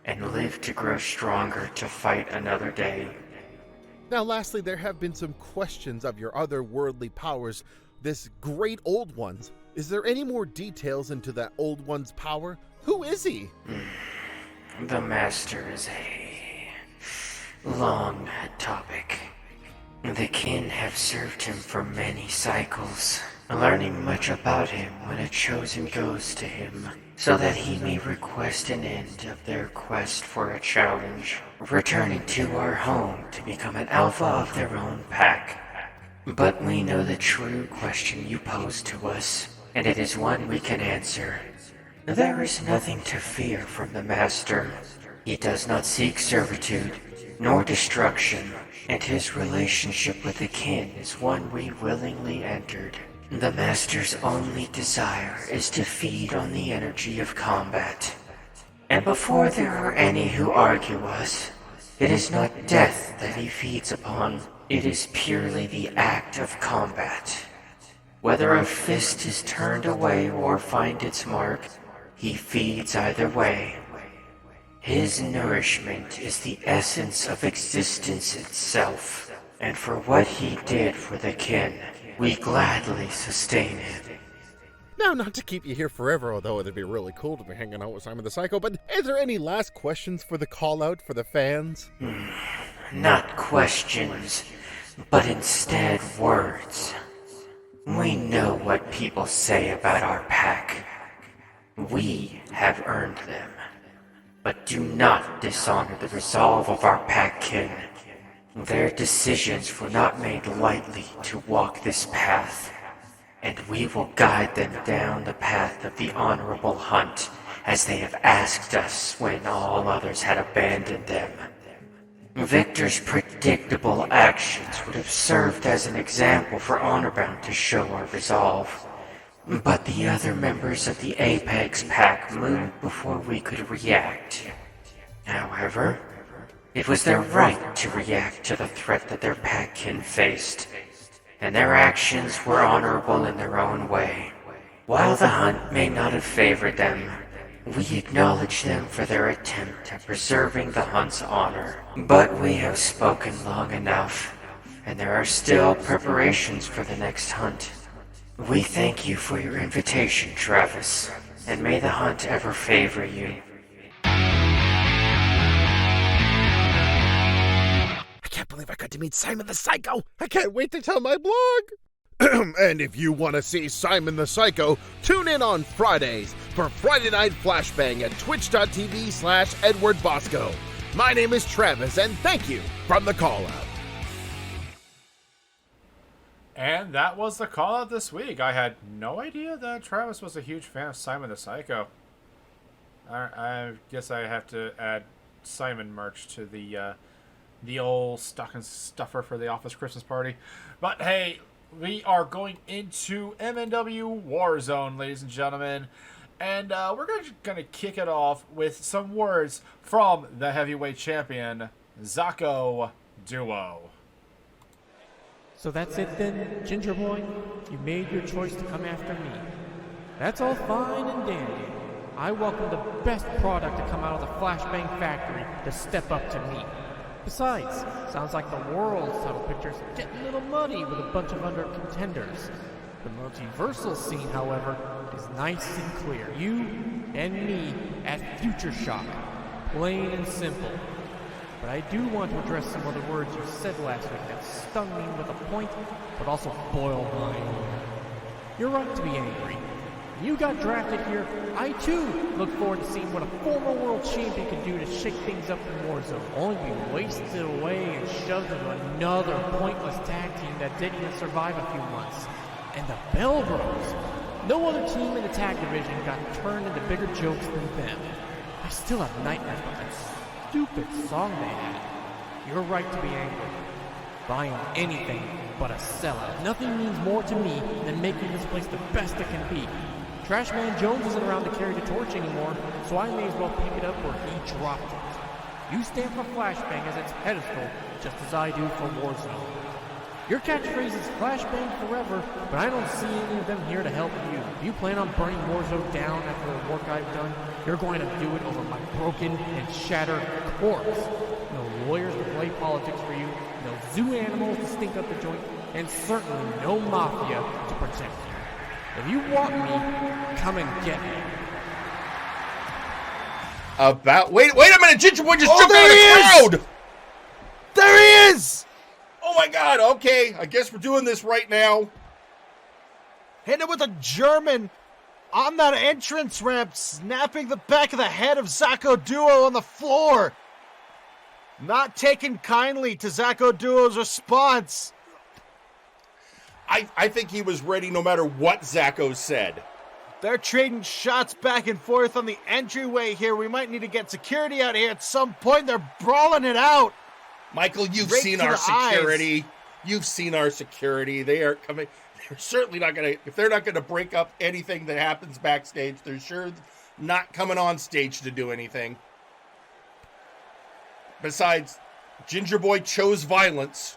and live to grow stronger to fight another day. Now lastly, there have been some questions of your other worldly powers, this great Old Ones. Is there any more details into that Old One's power? Who is he? The Master is a long topic. The kin have served him for many cycles, learning much about him when a chosen goes to him, so that he may request an end of their quest for a challenge, returning to our home to become an alpha of their own pack. But we know the true question you pose to us, and it is one we can answer. There is nothing to fear from the Master. He does not seek servitude, nor destruction, and his relationship with the kin is one we willingly entered. The Master's only desire is to feed on the energy of combat. And before there are any who argue us, it is not death that he feeds upon. It is purely the act of combat. Whether a fist is turned away or find its mark, he feeds either way. His nourishment is the essence of existence itself, and for what he did for the kin, we gladly sustain him. Now, not to keep you here forever, although it'd be really cool to be hanging out with Simon the Psycho, but is there any last questions for the call-out for the fans? Not questions, but instead words. We know what people say about our pack. We have earned them. But do not dishonor the resolve of our pack kin. Their decisions were not made lightly to walk this path, and we will guide them down the path of the honorable hunt, as they have asked us when all others had abandoned them. Victor's predictable actions would have served as an example for Honorbound to show our resolve. But the other members of the Apex pack moved before we could react. However, it was their right to react to the threat that their pack-kin faced, and their actions were honorable in their own way. While the hunt may not have favored them, we acknowledge them for their attempt at preserving the hunt's honor. But we have spoken long enough, and there are still preparations for the next hunt. We thank you for your invitation, Travis, and may the hunt ever favor you. I can't believe I got to meet Simon the Psycho! I can't wait to tell my blog! And if you want to see Simon the Psycho, tune in on Fridays for Friday Night Flashbang at twitch.tv/Edward Bosco. My name is Travis, and thank you from the call out. And that was the call out this week. I had no idea that Travis was a huge fan of Simon the Psycho. I guess I have to add Simon merch to the The old stocking stuffer for the office Christmas party. But hey, we are going into MNW Warzone, ladies and gentlemen. And we're going to kick it off with some words from the heavyweight champion, Zacko Duo. So that's it then, Ginger Boy? You made your choice to come after me. That's all fine and dandy. I welcome the best product to come out of the Flashbang factory to step up to me. Besides, sounds like the world's title picture's getting a little muddy with a bunch of under contenders. The multiversal scene, however, is nice and clear. You and me at Future Shock. Plain and simple. But I do want to address some of the words you said last week that stung me with a point, but also boiled mine. You're right to be angry. When you got drafted here, I too look forward to seeing what a former world champion can do to shake things up in Warzone, only to be wasted away and shoved into another pointless tag team that didn't even survive a few months. And the Bell Bros. No other team in the tag division got turned into bigger jokes than them. I still have nightmares about that stupid song they had. You're right to be angry. But I am anything but a sellout. Nothing means more to me than making this place the best it can be. Trashman Jones isn't around to carry the torch anymore, so I may as well pick it up where he dropped it. You stand for Flashbang as its pedestal, just as I do for Warzone. Your catchphrase is Flashbang forever, but I don't see any of them here to help you. If you plan on burning Warzone down after the work I've done, you're going to do it over my broken and shattered corpse. No lawyers to play politics for you, no zoo animals to stink up the joint, and certainly no mafia to protect you. If you want me, come and get me. Wait a minute, Ginger Boy just jumped out of the crowd! There he is! Oh my god, okay, I guess we're doing this right now. Hit it with a German on that entrance ramp, snapping the back of the head of Zacko Duo on the floor. Not taken kindly to Zacko Duo's response. I think he was ready no matter what Zacko said. They're trading shots back and forth on the entryway here. We might need to get security out here at some point. They're brawling it out. Michael, you've Right seen to our the security. eyes. You've seen our security. They are coming. They're certainly not going to, if they're not going to break up anything that happens backstage, they're sure not coming on stage to do anything. Besides, Ginger Boy chose violence.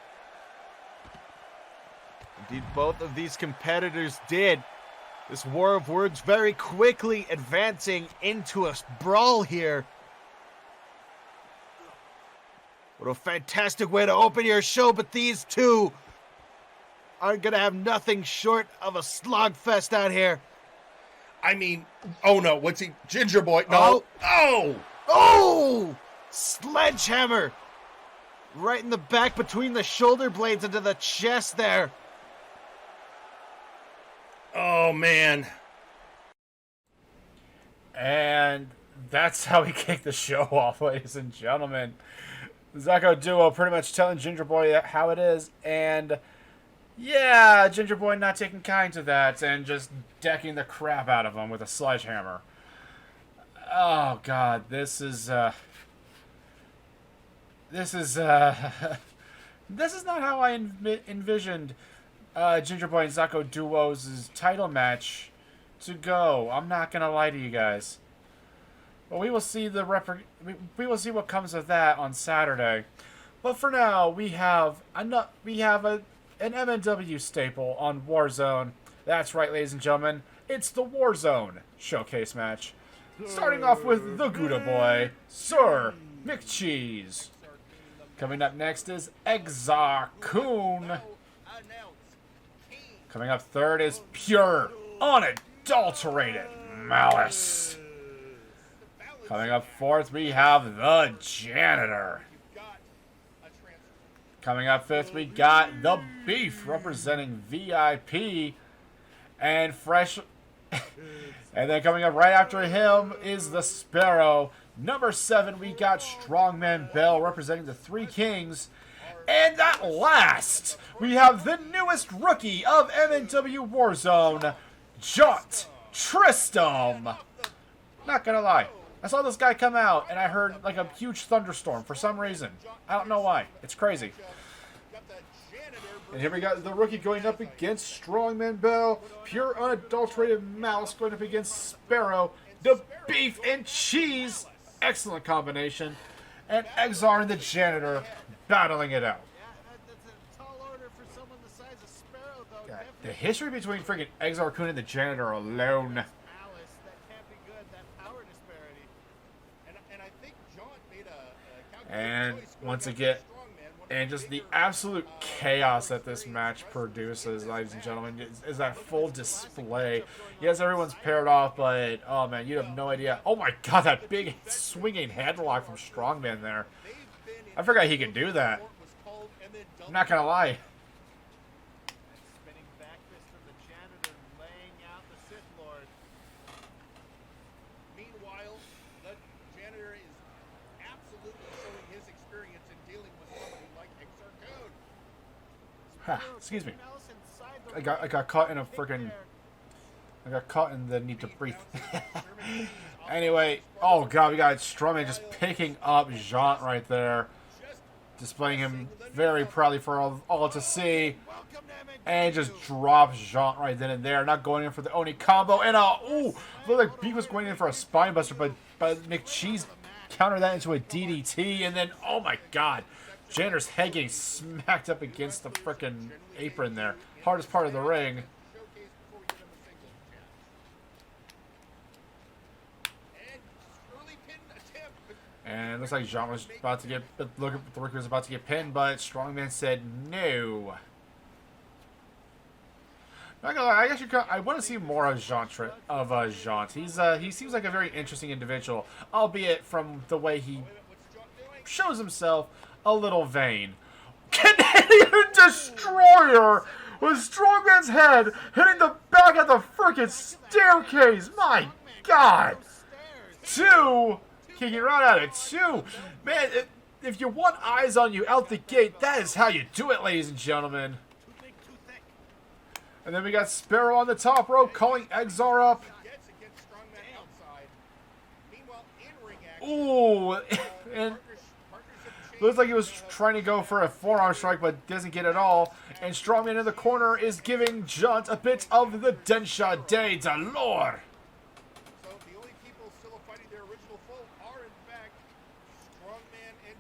Indeed, both of these competitors did. This war of words very quickly advancing into a brawl here. What a fantastic way to open your show, but these two aren't going to have nothing short of a slogfest out here. I mean, oh no, what's he? Ginger Boy, no. Oh! Oh! Sledgehammer! Right in the back between the shoulder blades into the chest there. Oh, man. And that's how we kick the show off, ladies and gentlemen. Zacko Duo pretty much telling Ginger Boy how it is, and yeah, Ginger Boy not taking kind to that and just decking the crap out of him with a sledgehammer. Oh god, this is not how I envisioned Ginger Boy and Zacko Duo's title match to go. I'm not gonna lie to you guys. But we will see we will see what comes of that on Saturday. But for now, we have an MNW staple on Warzone. That's right, ladies and gentlemen. It's the Warzone showcase match. Starting off with the Gouda Boy, Sir McCheese. Coming up next is Exarcoon. Coming up third is Pure, Unadulterated Malice. Coming up fourth, we have the Janitor. Coming up fifth, we got the Beef, representing VIP. And fresh... and then coming up right after him is the Sparrow. Number 7, we got Strongman Bell, representing the Three Kings. And at last, we have the newest rookie of MNW Warzone, Jot Tristram. Not gonna lie, I saw this guy come out, and I heard like a huge thunderstorm for some reason. I don't know why. It's crazy. And here we got the rookie going up against Strongman Bell. Pure unadulterated Mouse going up against Sparrow. The Beef and Cheese. Excellent combination. And Exar and the Janitor battling it out. God, the history between freaking Exar Kun and the Janitor alone. And once again, and just the absolute chaos that this match produces, ladies and gentlemen, is that full display. Yes, everyone's paired off, but oh man, you have no idea. Oh my god, that big swinging headlock from Strongman there. I forgot he could do that. I'm not gonna lie. Excuse me. I got caught in a freaking. I got caught in the need to breathe. Anyway, oh god, we got Strowman just picking up Jaunt right there, displaying him very proudly for all to see, and just drops Jaunt right then and there. Not going in for the Oni combo, and ooh, looked like Beef was going in for a spine buster, but McCheese countered that into a DDT, and then oh my god. Janitor's head getting smacked up against the frickin' apron there. Hardest part of the ring. And it looks like Jean was about to get, the rookie was about to get pinned, but Strongman said no. Not gonna lie, I want to see more of Jaunt. He seems like a very interesting individual, albeit from the way he shows himself. A little vain. Canadian Destroyer with Strongman's head hitting the back of the freaking staircase. My God. 2. Kicking right out of 2. Man, if you want eyes on you out the gate, that is how you do it, ladies and gentlemen. And then we got Sparrow on the top rope calling Exar up. Ooh. And looks like he was trying to go for a forearm strike, but doesn't get it all. And Strongman in the corner is giving Jaunt a bit of the Densha de Dolor. So the only people still fighting their original foe are, in fact, Strongman and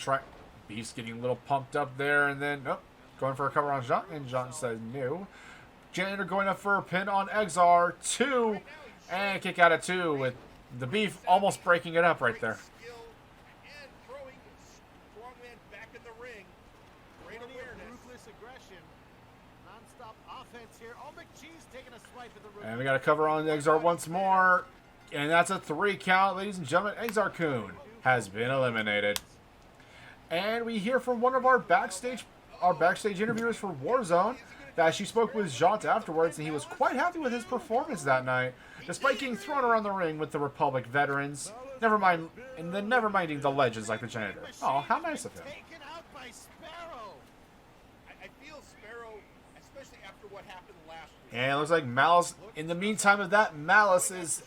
Jaunt. Beef's getting a little pumped up there, and then going for a cover on Jaunt, and Jaunt says no. Janitor going up for a pin on Exar. 2, and kick out of 2 with the Beef almost breaking it up right there. And we got a cover on Exar once more. And that's a 3 count, ladies and gentlemen. Exar Kun has been eliminated. And we hear from one of our backstage interviewers for Warzone that she spoke with Jaunt afterwards, and he was quite happy with his performance that night, despite getting thrown around the ring with the Republic veterans. Never minding the legends like the Janitor. Oh, how nice of him. And it looks like Malice, in the meantime of that, Malice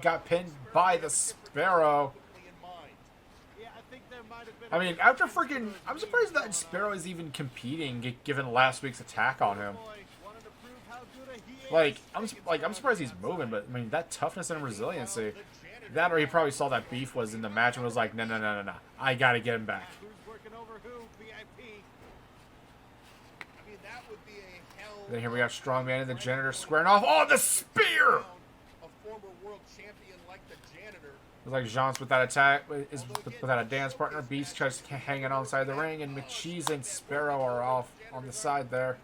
got pinned by the Sparrow. I mean, after freaking, I'm surprised that Sparrow is even competing, given last week's attack on him. I'm surprised he's moving, but I mean, that toughness and resiliency. That, or he probably saw that Beef was in the match and was like, no, I gotta get him back. Then here we got Strongman and the Janitor squaring off. Oh, the spear! Looks like Jean's with that attack, without a dance partner. Beast just hanging on the side of the ring, and McCheese and Sparrow are off on the side there.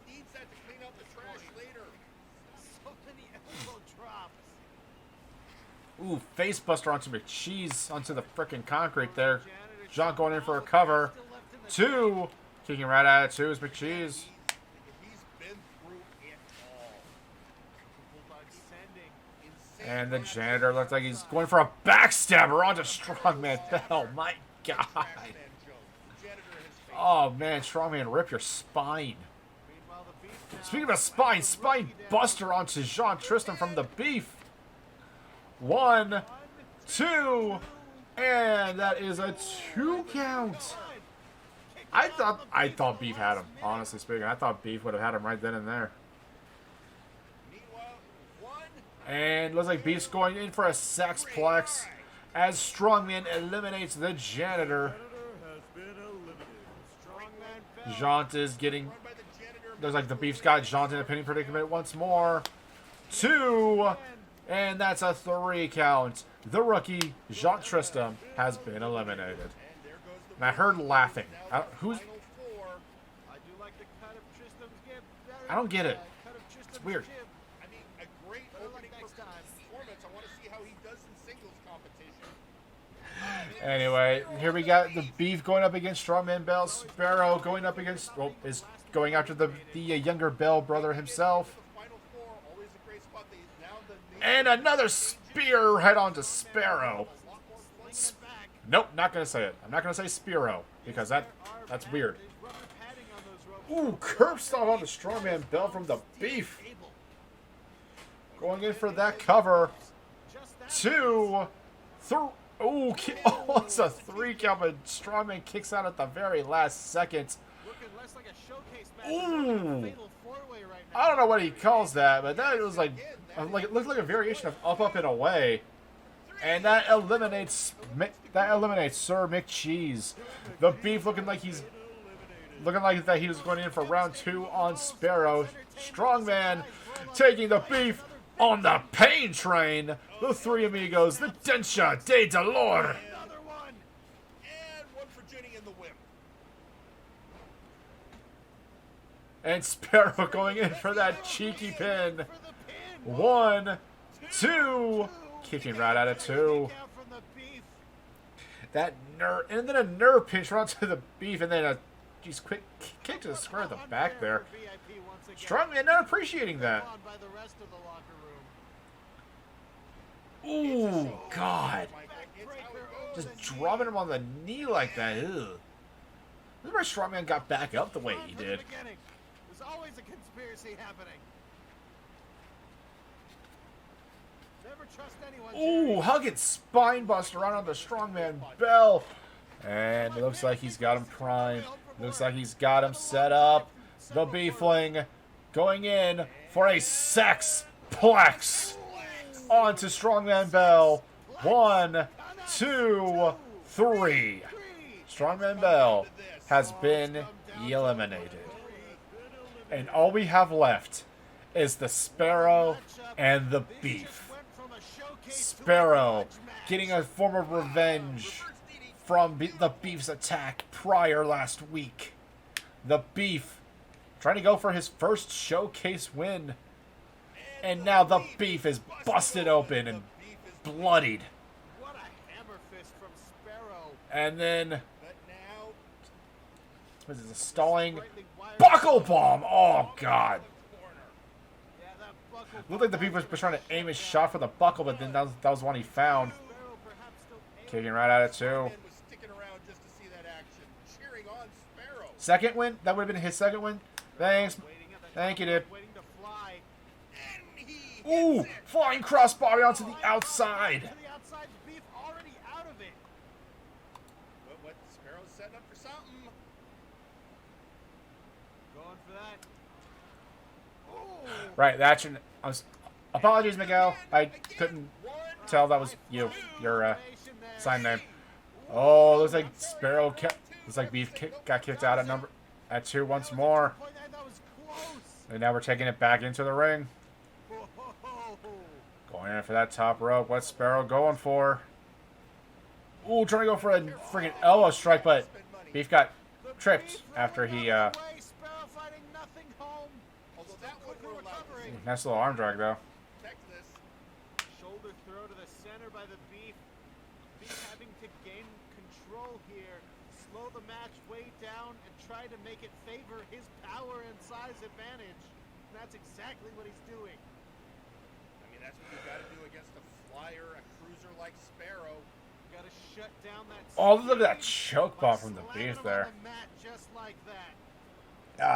Ooh, face buster onto McCheese, onto the frickin' concrete there. Jean going in for a cover. 2, kicking right out of 2 is McCheese. And the Janitor looks like he's going for a backstabber onto Strongman Bell. My God. Oh, man. Strongman, rip your spine. Speaking of a spine buster onto Jean Tristan from the Beef. 1, 2, and that is a 2 count. I thought Beef had him, honestly speaking. I thought Beef would have had him right then and there. And looks like Beef's going in for a sexplex as Strongman eliminates the janitor. Jaunt is getting... Looks like the Beef's got Jaunt in a pinning predicament once more. 2, and that's a 3 count. The rookie, Jaunt Tristram, has been eliminated. And I heard laughing. Who's... I don't get it. It's weird. Anyway, here we got the Beef going up against Strongman Bell. Sparrow going up against... Well, is going after the younger Bell brother himself. And another spear head on to Sparrow. Nope, not going to say it. I'm not going to say Spiro, because that's weird. Ooh, curb stomp on the Strongman Bell from the Beef. Going in for that cover. 2, 3. Ooh, oh, it's a 3 count, but Strongman kicks out at the very last second. Ooh. I don't know what he calls that, but that was like it looked like a variation of up, and away. And that eliminates Sir McCheese. The Beef looking like that he was going in for round 2 on Sparrow. Strongman taking the Beef on the pain train. The 3 amigos, the Densha de Dolor. And Sparrow going in for that cheeky pin. 1, 2. Kicking right out of 2. That nerve, and then a nerve pinch right to the Beef, and then a quick kick to the square of the back there. Strongman not appreciating that. Ooh, God. Just dropping him on the knee like that. Ugh. This is where Strongman got back up the way he did. There's always a conspiracy happening. Never trust anyone. Ooh, hugging spine buster right on the Strongman Bell. And it looks like he's got him primed. Looks like he's got him set up. The Beefling going in for a sexplex onto Strongman Bell. 1, 2, 3. Strongman Bell has been eliminated. And all we have left is the Sparrow and the Beef. Sparrow getting a form of revenge from the Beef's attack prior last week. The Beef trying to go for his first showcase win. And now the Beef is busted open and bloodied. And then... What is this, a stalling buckle bomb? Oh, God. Looked like the Beef was trying to aim his shot for the buckle, but then that was one he found. Kicking right out of 2. Second win? That would have been his second win? Thanks. Thank you, dude. Ooh! Flying crossbody onto the outside. Right, that's your... apologies, Miguel. I couldn't tell that was you. Your sign name. Oh, looks like Sparrow... Looks like Beef got kicked out at 2 once more. And now we're taking it back into the ring. Going in for that top rope. What's Sparrow going for? Ooh, trying to go for a freaking elbow strike, but Beef got tripped after he... Nice little arm drag, though. Shoulder throw to the center by the Beef. Beef having to gain control here, slow the match way down, and try to make it favor his power and size advantage. And that's exactly what he's doing. I mean, that's what you got to do against a flyer, a cruiser like Sparrow. Got to shut down that. Oh, look at that choke bomb from the Beef there. Just like that.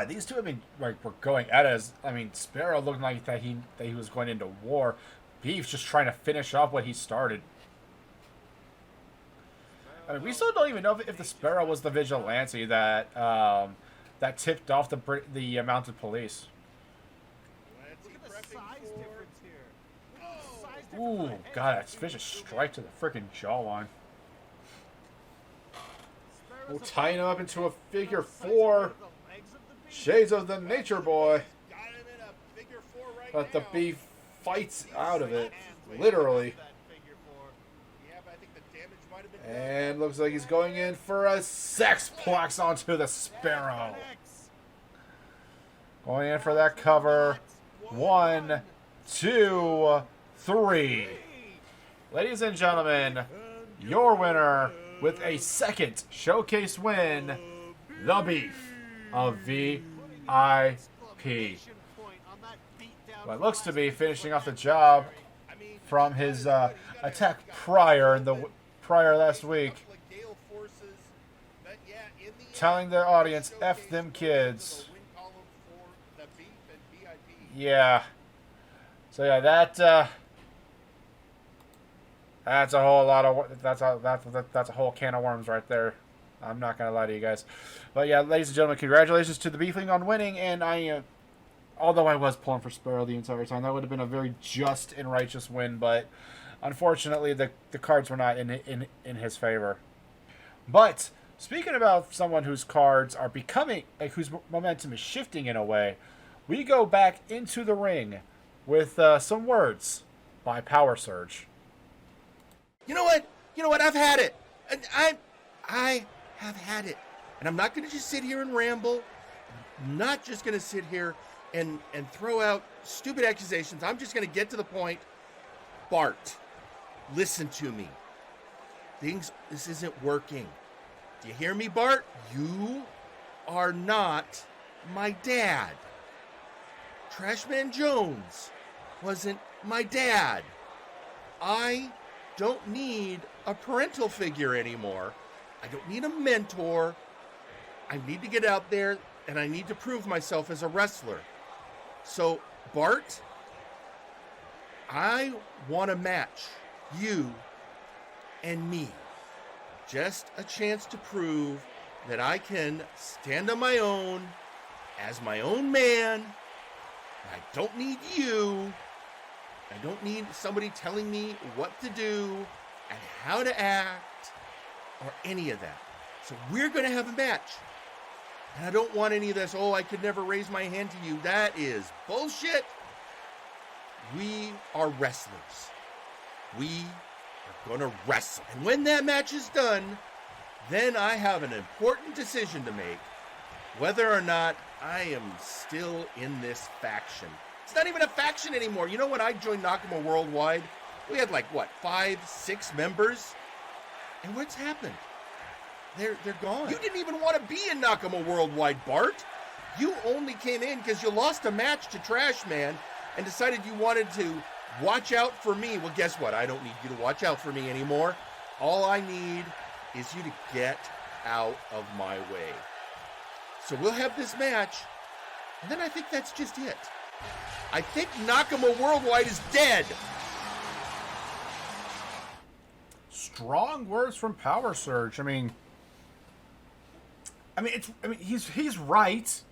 These two have been were going at us. I mean, Sparrow looked like that he was going into war. Beef's just trying to finish off what he started. I mean, we still don't even know if the Sparrow was the vigilante that that tipped off the mounted police. Look at the size difference here. Size difference Ooh, on the head. God, that's vicious strike to the freaking jawline. We'll tie him up into a figure four. Shades of the Nature Boy. Got him in a figure 4 right But the now. Bee fights out of it, literally. Yeah, but I think the damage might have been done. And looks like he's going in for a sexplex onto the Sparrow. Going in for that cover. 1, 2, 3. Ladies and gentlemen, your winner with a second showcase win, the Beef of VIP. What looks to be finishing off the job from his attack prior last week, telling their audience, F them kids. Yeah. So yeah, that's a whole lot of that's a whole can of worms right there. I'm not gonna lie to you guys, but yeah, ladies and gentlemen, congratulations to the Beefling on winning. And although I was pulling for Sparrow the entire time, that would have been a very just and righteous win. But unfortunately, the cards were not in his favor. But speaking about someone whose cards are becoming, whose momentum is shifting in a way, we go back into the ring with some words by Power Surge. You know what? I've had it. I have had it. And I'm not going to just sit here and ramble. I'm not just going to sit here and throw out stupid accusations. I'm just going to get to the point. Bart, listen to me. This isn't working. Do you hear me, Bart? You are not my dad. Trashman Jones wasn't my dad. I don't need a parental figure anymore. I don't need a mentor. I need to get out there and I need to prove myself as a wrestler. So, Bart, I want to match you and me. Just a chance to prove that I can stand on my own as my own man. I don't need you. I don't need somebody telling me what to do and how to act or any of that. So we're going to have a match. And I don't want any of this, I could never raise my hand to you. That is bullshit. We are wrestlers. We are going to wrestle. And when that match is done, then I have an important decision to make. Whether or not I am still in this faction. It's not even a faction anymore. You know, when I joined Nakama Worldwide, we had 5, 6 members. And what's happened? They're gone. You didn't even want to be in Nakama Worldwide, Bart. You only came in because you lost a match to Trash Man and decided you wanted to watch out for me. Well, guess what? I don't need you to watch out for me anymore. All I need is you to get out of my way. So we'll have this match, and then I think that's just it. I think Nakama Worldwide is dead. Strong words from Power Surge. I mean, he's right.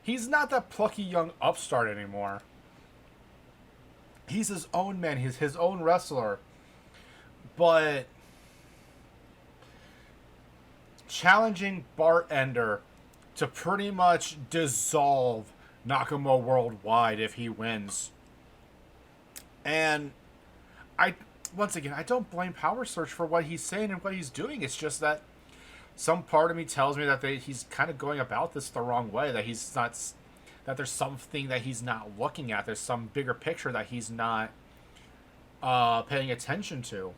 He's not that plucky young upstart anymore. He's his own man. He's his own wrestler. But challenging Bart Ender to pretty much dissolve Nakama Worldwide if he wins. And once again, I don't blame Power Surge for what he's saying and what he's doing. It's just that some part of me tells me that he's kind of going about this the wrong way, that he's not, that there's something that he's not looking at. There's some bigger picture that he's not paying attention to.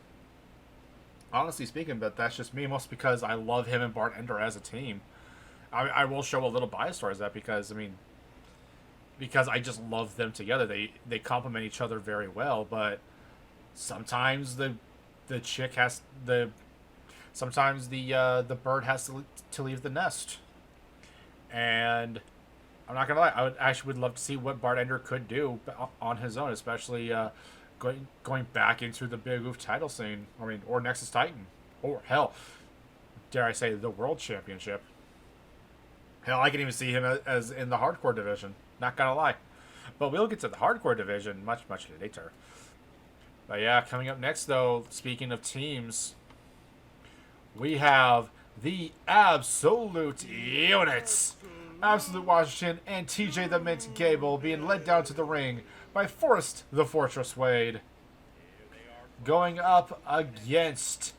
Honestly speaking, but that's just me, mostly because I love him and Bart Ender as a team. I will show a little bias towards that because I just love them together. They complement each other very well, but sometimes the bird has to leave the nest. And I'm not gonna lie, I actually would love to see what Bart Ender could do on his own, especially going back into the Big Oof title scene. Or Nexus Titan. Or hell, dare I say, the World Championship. Hell, I can even see him as in the hardcore division. Not gonna lie. But we'll get to the hardcore division much later. But yeah, coming up next, though, speaking of teams, we have the Absolute Units. Absolute Washington and TJ the Mint Gable being led down to the ring by Forrest the Fortress Wade. Going up against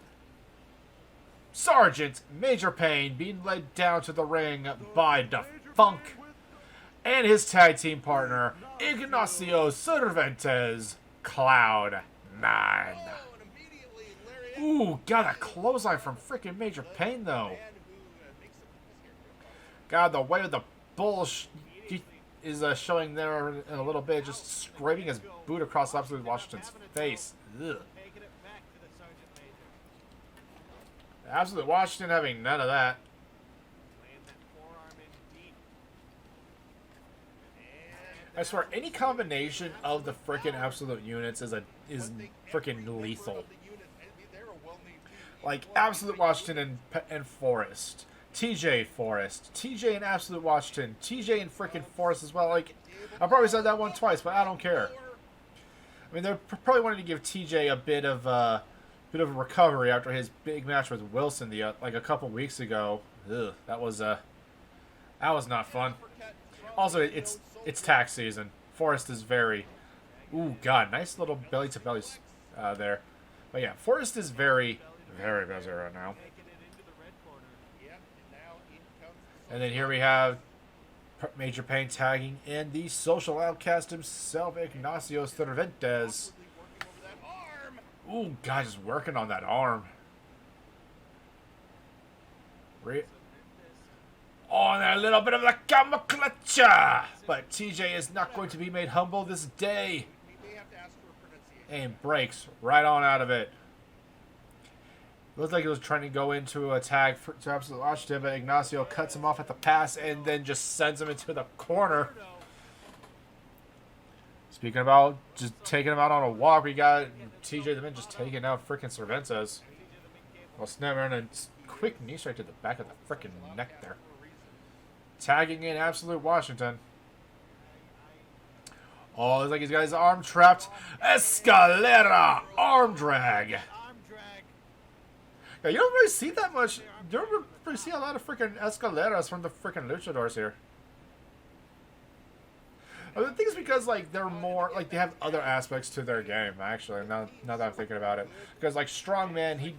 Sergeant Major Payne being led down to the ring by the Funk and his tag team partner Ignacio Cervantes Cloud 9. Ooh, got a clothesline from freaking Major Payne though. God, the way of the bull is showing there in a little bit, just scraping his boot across Absolute Washington's face. Ugh. Absolute Washington having none of that. I swear, any combination of the frickin' Absolute Units is frickin' lethal. Like Absolute Washington and Forrest, TJ Forrest, TJ and Absolute Washington, TJ and frickin' Forrest as well. Like, I probably said that one twice, but I don't care. I mean, they're probably wanting to give TJ a bit of a recovery after his big match with Wilson like a couple weeks ago. Ugh, that was not fun. Also, it's tax season. Forrest is very, ooh god, nice little belly to belly there. But yeah, Forrest is very busy right now. And then here we have Major Payne tagging in the social outcast himself, Ignacio Cervantes. Ooh, God, just working on that arm. On a little bit of the camera clutcher. But TJ is not going to be made humble this day. And breaks right on out of it. Looks like he was trying to go into a tag to Absolute Washington, but Ignacio cuts him off at the pass and then just sends him into the corner. Speaking about just taking him out on a walk, we got TJ the Mint just taking out freaking Cervantes. Well, snap around and quick knee straight to the back of the freaking neck there. Tagging in Absolute Washington. Oh, looks like he's got his arm trapped. Escalera arm drag. Yeah, you don't really see that much. You don't really see a lot of freaking escaleras from the freaking luchadors here. I mean, the thing is because, like, they're more, like, they have other aspects to their game, actually, now that I'm thinking about it. Because, like, Strongman,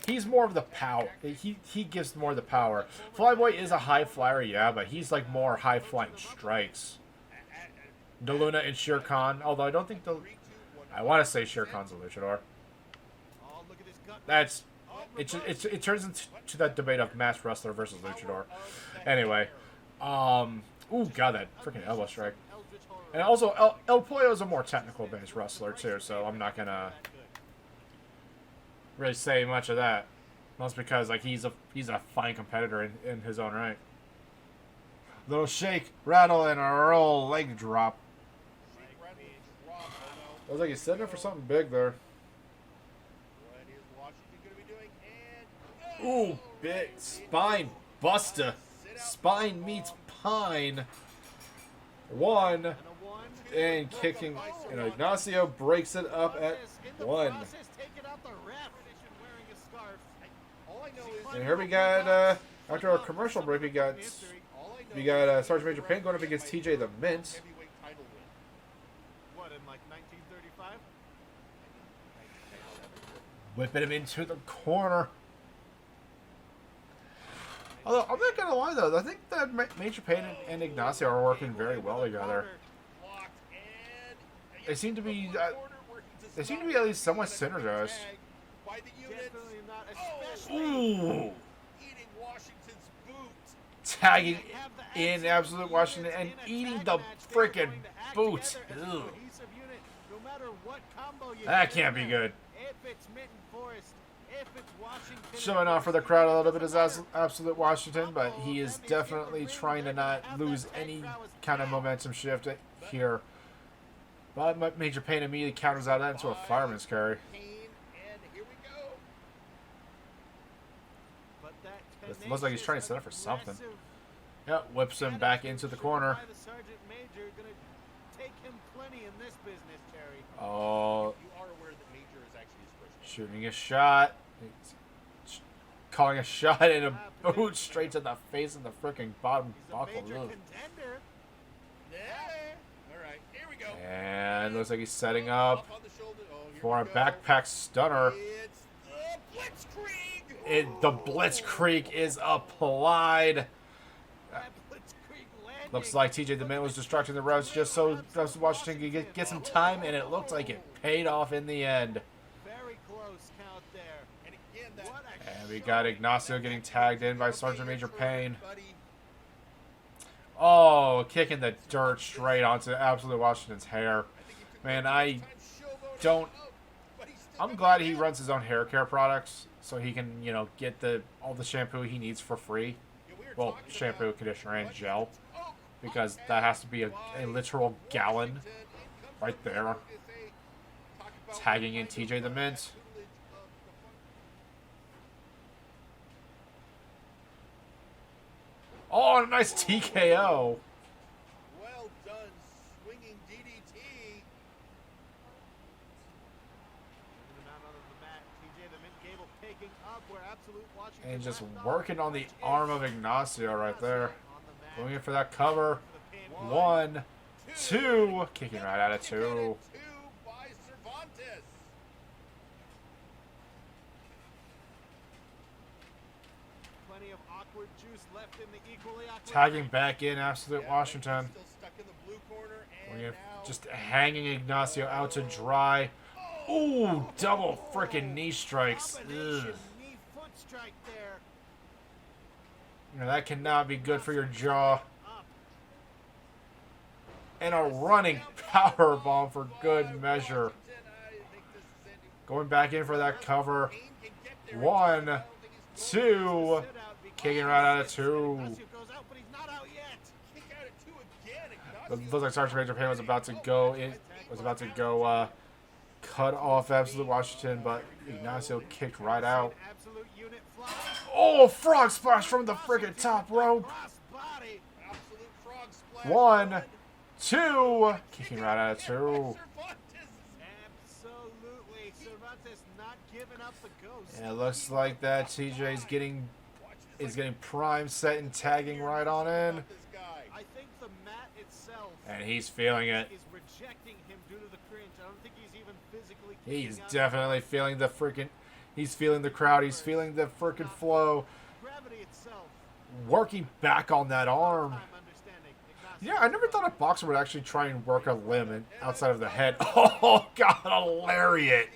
he's more of the power. He gives more of the power. Flyboy is a high flyer, yeah, but he's, like, more high-flying strikes. DeLuna and Shere Khan, although I don't think I want to say Shere Khan's a luchador. That's... It turns into that debate of masked wrestler versus luchador. Anyway, ooh, god, that freaking elbow strike. And also, El Pollo is a more technical-based wrestler too, so I'm not gonna really say much of that. That's because like he's a fine competitor in his own right. Little shake, rattle, and a roll leg drop. Looks like he's setting up for something big there. Ooh, big spine buster. Spine meets pine. One. And kicking. And Ignacio breaks it up at one. And here we got, after our commercial break, we got Sergeant Major Payne going up against TJ the Mint. What, in like 1935? Whipping him into the corner. Although, I'm not going to lie, though. I think that Major Payne and Ignacio are working very well together. They seem to be at least somewhat synergized. Ooh! Tagging in Absolute Washington and eating the freaking boot. Ugh. That can't be good. Showing off for the crowd a little bit is Absolute Washington, but he is definitely trying to not lose any kind of momentum shift here. But Major Payne immediately counters out that into a fireman's carry. It looks like he's trying to set up for something. Yep, whips him back into the corner. Oh, shooting a shot. Calling a shot in a boot straight to the face of the freaking bottom buckle. And looks like he's setting up for a backpack stunner. The Blitzkrieg is applied. Looks like TJ the Man was distracting the refs just so Washington could get some time, and it looked like it paid off in the end. And we got Ignacio getting tagged in by Sergeant Major Payne. Oh, kicking the dirt straight onto Absolute Washington's hair. Man, I'm glad he runs his own hair care products so he can, you know, get all the shampoo he needs for free. Well, shampoo, conditioner, and gel. Because that has to be a literal gallon right there. Tagging in TJ the Mint. Oh, a nice TKO. Well done, swinging DDT. And just working on the arm of Ignacio right there. Going in for that cover. 1, 2. Kicking right out of 2. Tagging back in Absolute Washington. Just hanging Ignacio out to dry. Ooh, double freaking knee strikes. Ugh. You know, that cannot be good for your jaw. And a running power bomb for good measure. Going back in for that cover. 1, 2. Kicking right out of 2. It looks like Sergeant Major Payne was about to go cut off Absolute Washington, but Ignacio kicked right out. Oh, frog splash from the friggin' top rope. 1, 2. Kicking right out of 2. And it looks like that TJ is getting prime, set, and tagging right on in. And he's feeling it. He's definitely feeling the freaking. He's feeling the crowd. He's feeling the freaking flow. Working back on that arm. Yeah, I never thought a boxer would actually try and work a limb outside of the head. Oh, God, a lariat.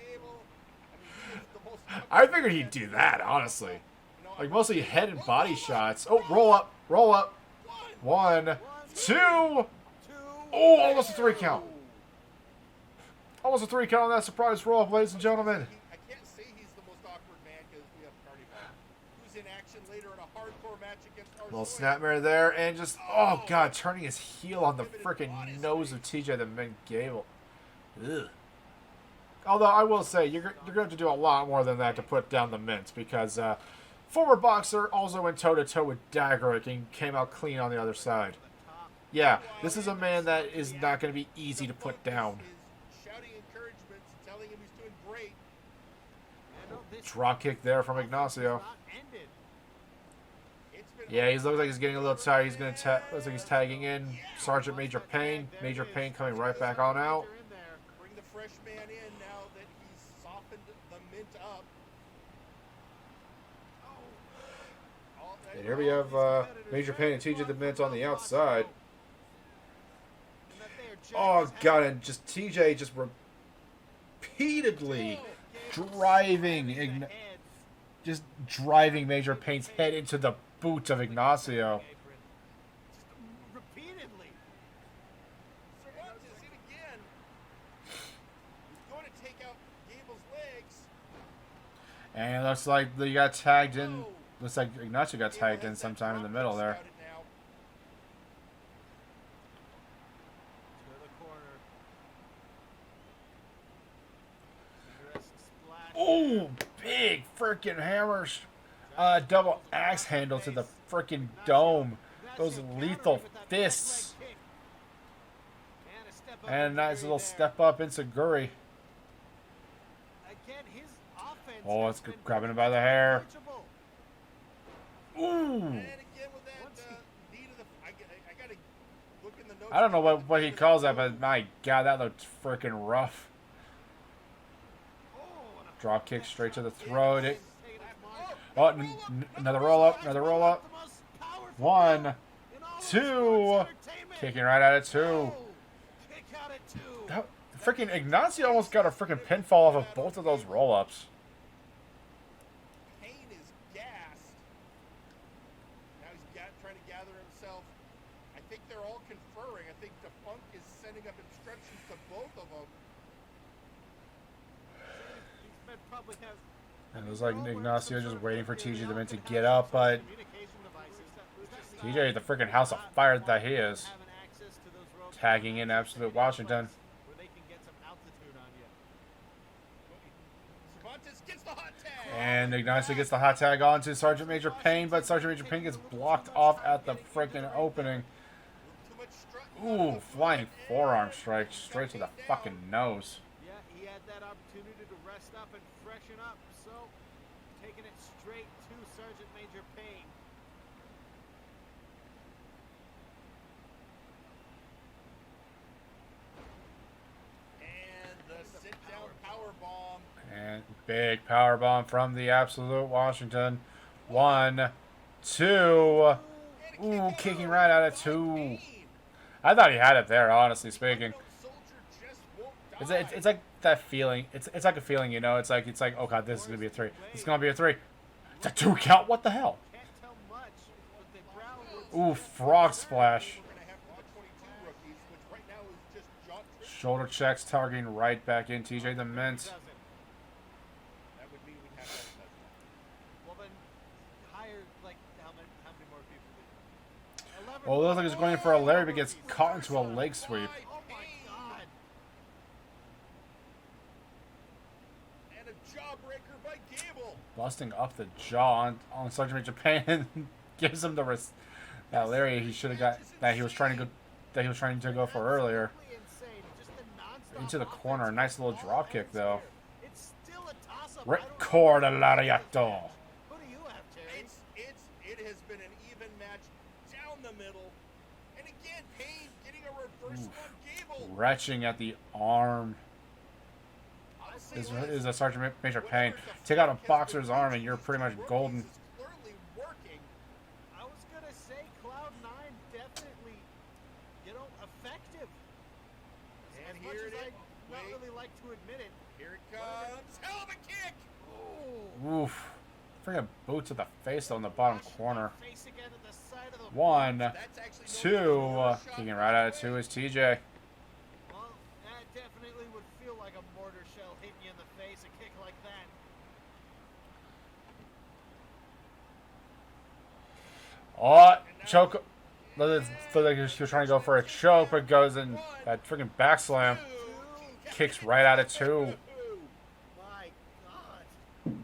I figured he'd do that, honestly. Like, mostly head and body shots. Oh, roll up. Roll up. 1, 2. Oh, almost a 3 count. Almost a 3 count on that surprise roll up, ladies and gentlemen. I can't say he's the most awkward man because we have Cardi who's in action later in a hardcore match against our Little snapmare there, and just, oh, God, turning his heel on the freaking nose of TJ the Mint Gable. Ugh. Although, I will say, you're going to have to do a lot more than that to put down the Mint, because former boxer also went toe-to-toe with Dagger and came out clean on the other side. Yeah, this is a man that is not going to be easy to put down. Drop kick there from Ignacio. Yeah, he looks like he's getting a little tired. He's going to looks like he's tagging in Sergeant Major Payne. Major Payne coming right back on out. Bring the fresh man in now that he's softened the Mint up. And here we have Major Payne and TJ the Mint on the outside. Oh, God, and just TJ just repeatedly driving Major Payne's head into the boots of Ignacio. Repeatedly. Cervantes it again. He's going to take out Gable's legs. And it looks like they got tagged in. Looks like Ignacio got tagged in sometime in the middle there. Oh, big freaking hammers. double axe handle to the freaking dome. Those lethal fists. And a nice little step up into Guri. Oh, it's grabbing him by the hair. Ooh. I don't know what he calls that, but my God, that looked freaking rough. Drop kick straight to the throat. Oh, another roll up, another roll up. 1, 2. Kicking right out of 2. Freaking Ignacio almost got a freaking pinfall off of both of those roll ups. Kane is gassed. Now he's trying to gather himself. I think they're all conferring. I think Defunk is sending up instructions to both of them. And it was like Ignacio just waiting for TJ the Mint to get up, but TJ, the freaking house of fire that he is, tagging in Absolute Washington. And Ignacio gets the hot tag onto Sergeant Major Payne, but Sergeant Major Payne gets blocked off at the freaking opening. Ooh, flying forearm strike straight to the fucking nose. Yeah, he had that opportunity to rest up and freshen up, so taking it straight to Sergeant Major Payne. And the sit-down power bomb. And big power bomb from the Absolute Washington. 1, 2. Ooh, kicking right out of 2. I thought he had it there, honestly speaking. It's like that feeling. It's like a feeling, you know. It's like oh god, this is gonna be a 3. This is gonna be a 3. It's a 2 count. What the hell? Ooh, frog splash. Shoulder checks, targeting right back in TJ the Mint. Well, it looks like he's going for a Larry, but gets caught into a leg sweep. Oh my god! And a jawbreaker by Gable. Busting up the jaw on Sergeant Major Payne gives him the that Larry he should have got that he was trying to go for earlier. Into the corner, nice little drop kick though. Ripcord Lariato. It has been an even match down the middle. And again, Payne getting a reversal on Gable. Retching at the arm. Is a Sergeant Major Payne. Take out a boxer's arm and you're pretty much golden. I was gonna say Cloud9 definitely, effective. And as much here as it is. I not really like to admit it. Here it comes. Hell of a kick. Oof. Freaking boot to the face on the bottom corner. 1, 2. Kicking right out of 2 is TJ. Well, that definitely would feel like a mortar shell hitting you in the face, a kick like that. Oh, choke. Looks like he was trying to go for a choke, but goes in that freaking back slam. Kicks right out of 2. My god.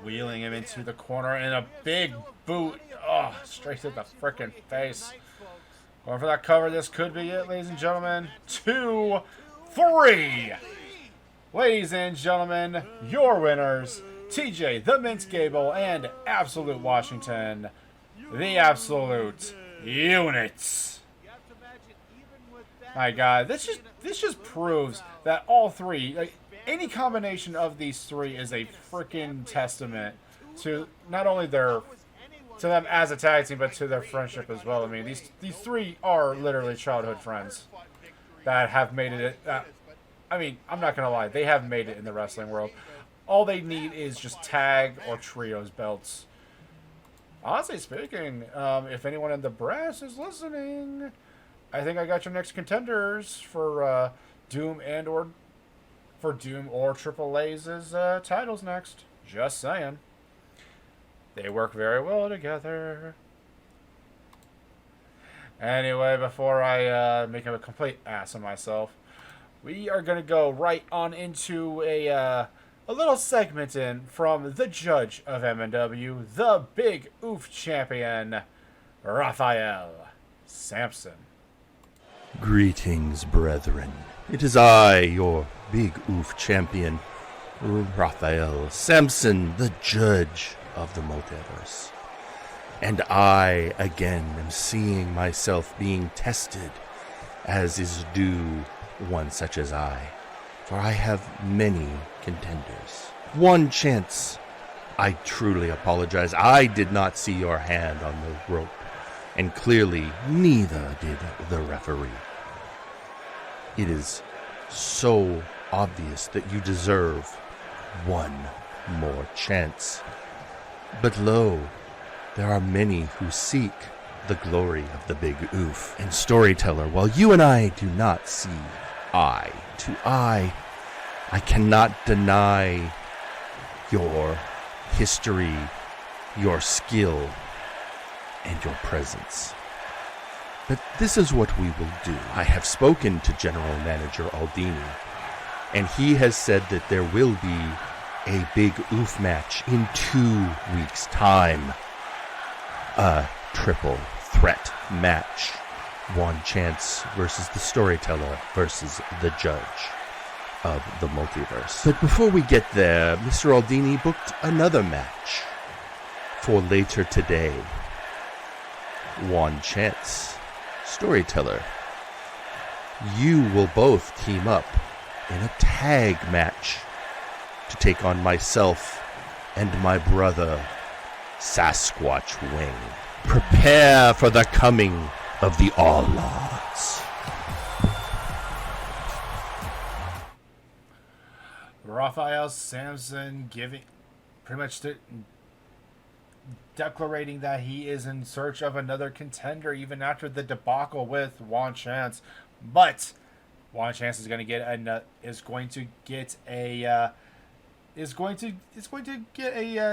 Wheeling him into the corner and a big boot. Oh, straight to the freaking face. Going for that cover. This could be it, ladies and gentlemen. 2, 3. Ladies and gentlemen, your winners, TJ, the Mint Gable, and Absolute Washington, the Absolute Units. My God, this just proves that all three, like, any combination of these three is a freaking testament to not only to them as a tag team, but to their friendship as well. I mean, these three are literally childhood friends that have made it. I mean, I'm not gonna lie, they have made it in the wrestling world. All they need is just tag or trios belts. Honestly speaking, if anyone in the brass is listening, I think I got your next contenders for Doom or Triple A's titles next. Just saying. They work very well together. Anyway, before I make a complete ass of myself, we are going to go right on into a little segment in from the judge of MNW, the Big Oof champion, Raphael Sampson. Greetings, brethren. It is I, your Big Oof champion, Raphael Sampson, the judge of the Multiverse. And I, again, am seeing myself being tested, as is due one such as I. For I have many contenders. One chance. I truly apologize. I did not see your hand on the rope. And clearly, neither did the referee. It is so obvious that you deserve one more chance. But lo, there are many who seek the glory of the Big Oof. And storyteller, while you and I do not see eye to eye, I cannot deny your history, your skill, and your presence. But this is what we will do. I have spoken to General Manager Aldini, and he has said that there will be a Big Oof match in 2 weeks' time. A triple threat match. One chance versus the storyteller versus the judge of the multiverse. But before we get there, Mr. Aldini booked another match for later today. One chance. Storyteller, you will both team up in a tag match to take on myself and my brother, Sasquatch Wing. Prepare for the coming of the All-Lords. Raphael Sampson giving pretty much declaring that he is in search of another contender even after the debacle with Juan Chance. But Juan Chance is going to get a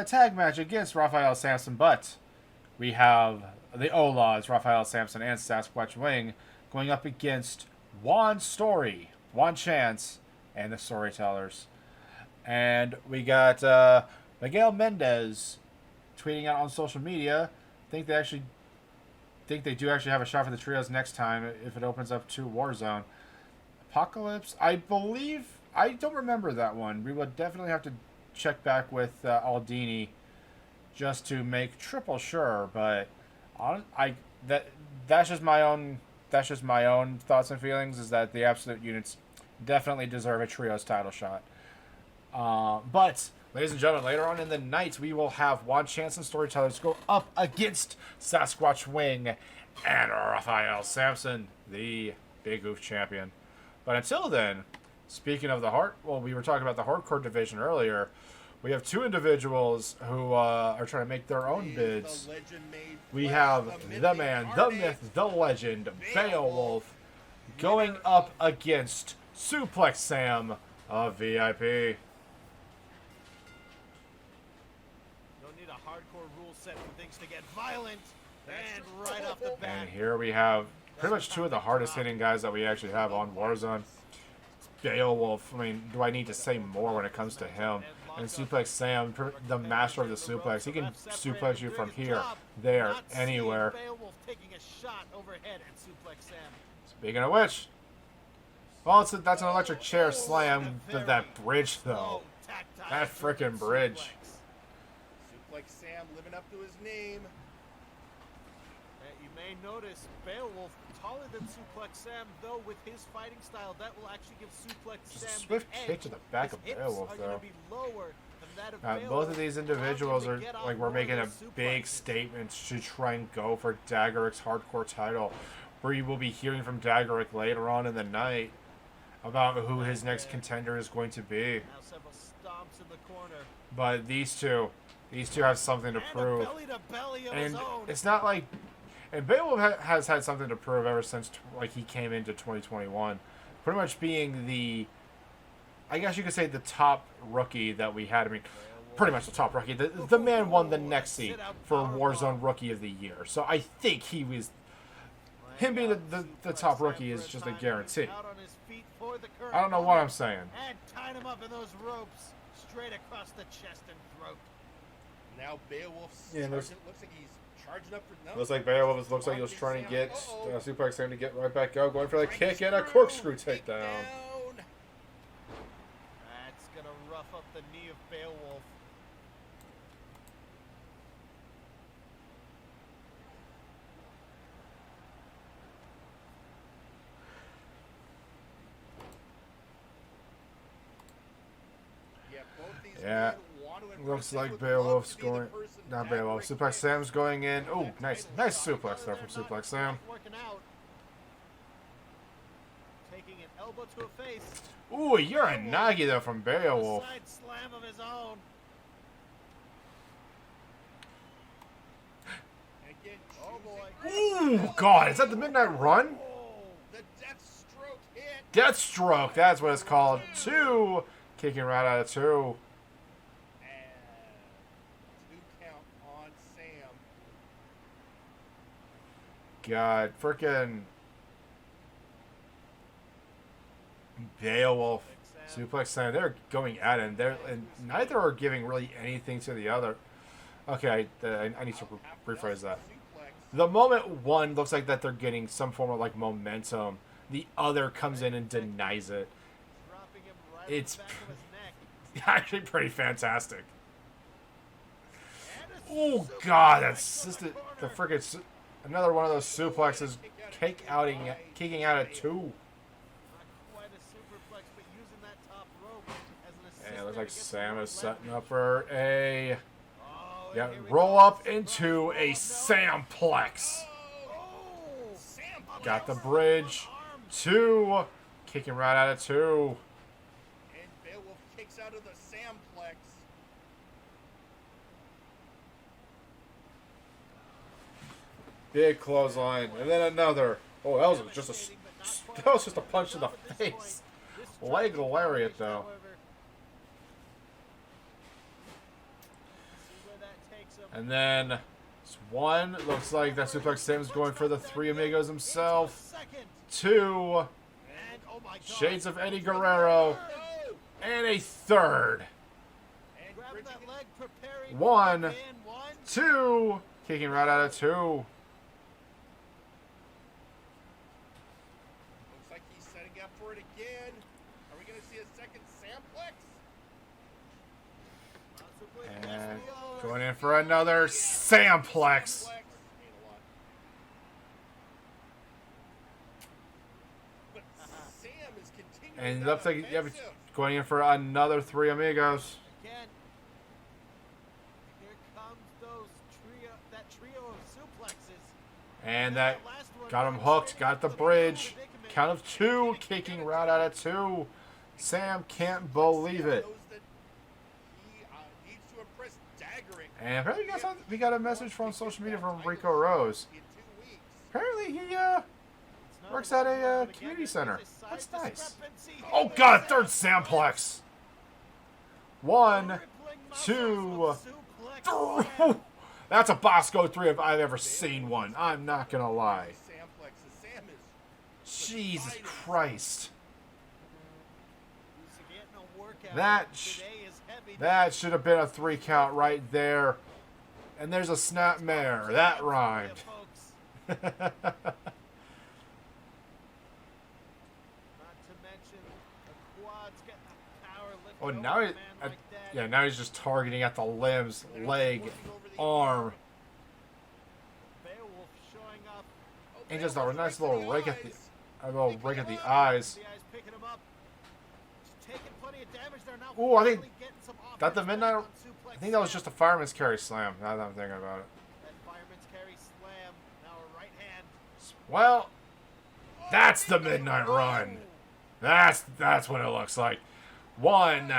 tag match against Raphael Sampson. But we have the Outlaws, Raphael Sampson and Sasquatch Wing, going up against Juan Story, Juan Chance, and the Storytellers. And we got Miguel Mendez tweeting out on social media. Think they do actually have a shot for the trios next time if it opens up to Warzone. Apocalypse, I believe, I don't remember that one. We would definitely have to check back with Aldini just to make triple sure. But that's just my own thoughts and feelings. Is that the Absolute units definitely deserve a trios title shot. But ladies and gentlemen, later on in the night, we will have Juan Chance and Storytellers go up against Sasquatch Wing and Raphael Sampson, the Big Oof champion. But until then, speaking of we were talking about the hardcore division earlier. We have two individuals who are trying to make their own bids. We have the man, the myth, the legend, Beowulf, going up against Suplex Sam of VIP. To get violent and right off the bat. And here we have pretty much two of the hardest hitting guys that we actually have on Warzone. Beowulf, I mean, do I need to say more when it comes to him? And Suplex Sam, the master of the suplex. He can suplex you from here, there, anywhere. Speaking of which, well, that's an electric chair slam. That bridge, though. That freaking bridge. Like Sam living up to his name. You may notice Beowulf taller than Suplex Sam, though with his fighting style, that will actually give Suplex Sam swift kick to the back of Beowulf, though. Both of these individuals are we're making a big statement to try and go for Daggerick's hardcore title, where you will be hearing from Daggerick later on in the night about who his next contender is going to be. But these two have something to prove. And it's not like... And Beowulf has had something to prove ever since he came into 2021. Pretty much being the... I guess you could say the top rookie that we had. I mean, pretty much the top rookie. The man won the Nexus for Warzone Rookie of the Year. So I think he was... Him being the top rookie is just a guarantee. with the current I don't know what I'm saying. and tied him up in those ropes straight across the chest and throat. Now Beowulf's Yeah, there's- sergeant looks like he's charging up for no. Looks like Beowulf looks like he was trying to get Suplex Sam to get right back up, going for the kick and a corkscrew takedown. That's gonna rough up the knee of Beowulf. Yeah, looks like Beowulf's going. Not Beowulf. Suplex Sam's going in. Oh, nice suplex there from Suplex Sam. Working out. Taking an elbow to a face. Ooh, you're a Nagi though from Beowulf. Side slam of his own. Oh boy. Ooh, God, is that the Midnight Run? The Deathstroke hit. Deathstroke, that's what it's called. 2, kicking right out of 2. And 2 count on Sam. God, frickin' Beowulf, Suplex Sam, they're going at it, and neither are giving really anything to the other. Okay, I need to rephrase that. The moment one looks like that they're getting some form of like momentum, the other comes in and denies it. Dropping him right It's on the back of his neck. actually pretty fantastic. Oh God, that's just the frickin' another one of those suplexes, kicking out at 2. Not quite a superplex, but using that top rope as an assist. And it looks there like to get Sam the is leg setting up for a Oh, yeah, and here we roll go. up into a Samplex. Oh, Sam Got the bridge. 2, kicking right out of 2. And Beowulf kicks out of the Samplex. Big clothesline, and then another. Oh, that was just a punch in the face. Leg lariat though. And then one looks like that Suplex Sam's going for the 3 Amigos himself. 2, Shades of Eddie Guerrero, and a 3rd. 1, 2, kicking right out of 2. Looks like he's setting up for it again. Are we going to see a second Samplex? And going in for another Samplex. But Sam is continuing And it that looks like offensive. going in for another 3 Amigos. Again. Here comes that trio of suplexes. And that got him hooked, got the bridge. Count of 2, kicking right out of 2. Sam can't believe it. Knows that he needs to impress daggering And apparently we got a message from social media from Rico Rose. in 2 weeks. Apparently he works at a community center. That's nice. Oh God, 3rd Samplex. 1, 2, 3. That's a Bosco 3 if I've ever seen one. I'm not gonna lie. Samplex. Sam is Jesus Christ. He's getting a workout. That Today is heavy. That should have been a 3 count right there. And there's a snapmare. That rhymed. Folks. Not to mention the quads getting the power lifted Oh, over now a he, man like that. yeah, now he's just targeting at the limbs, leg, arm, Beowulf showing up. and just a nice little rake at the eyes. The eyes picking him up. Just taking plenty of damage there now. Ooh, I think finally getting some that the offense midnight. back on Suplex I think that was Sam. just a fireman's carry slam. Now that I'm thinking about it. That fireman's carry slam. Now a right hand. Well, that's the midnight run. That's what it looks like. 1,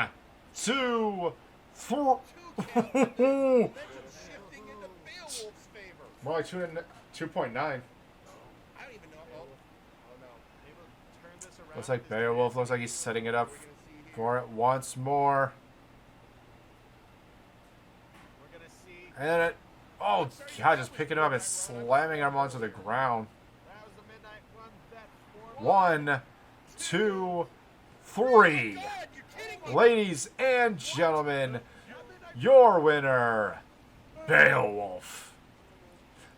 2, 4. shifting into Beowulf's favor. More like 2.9. I don't even know. Oh no. Able to turn this around. Looks like Beowulf. Looks like he's setting it up for it once more. We're gonna see. And then it. Oh God! Just picking him up and slamming him onto the ground. That was the midnight run. That form. 1, 2, 3. Ladies and gentlemen, your winner, Beowulf.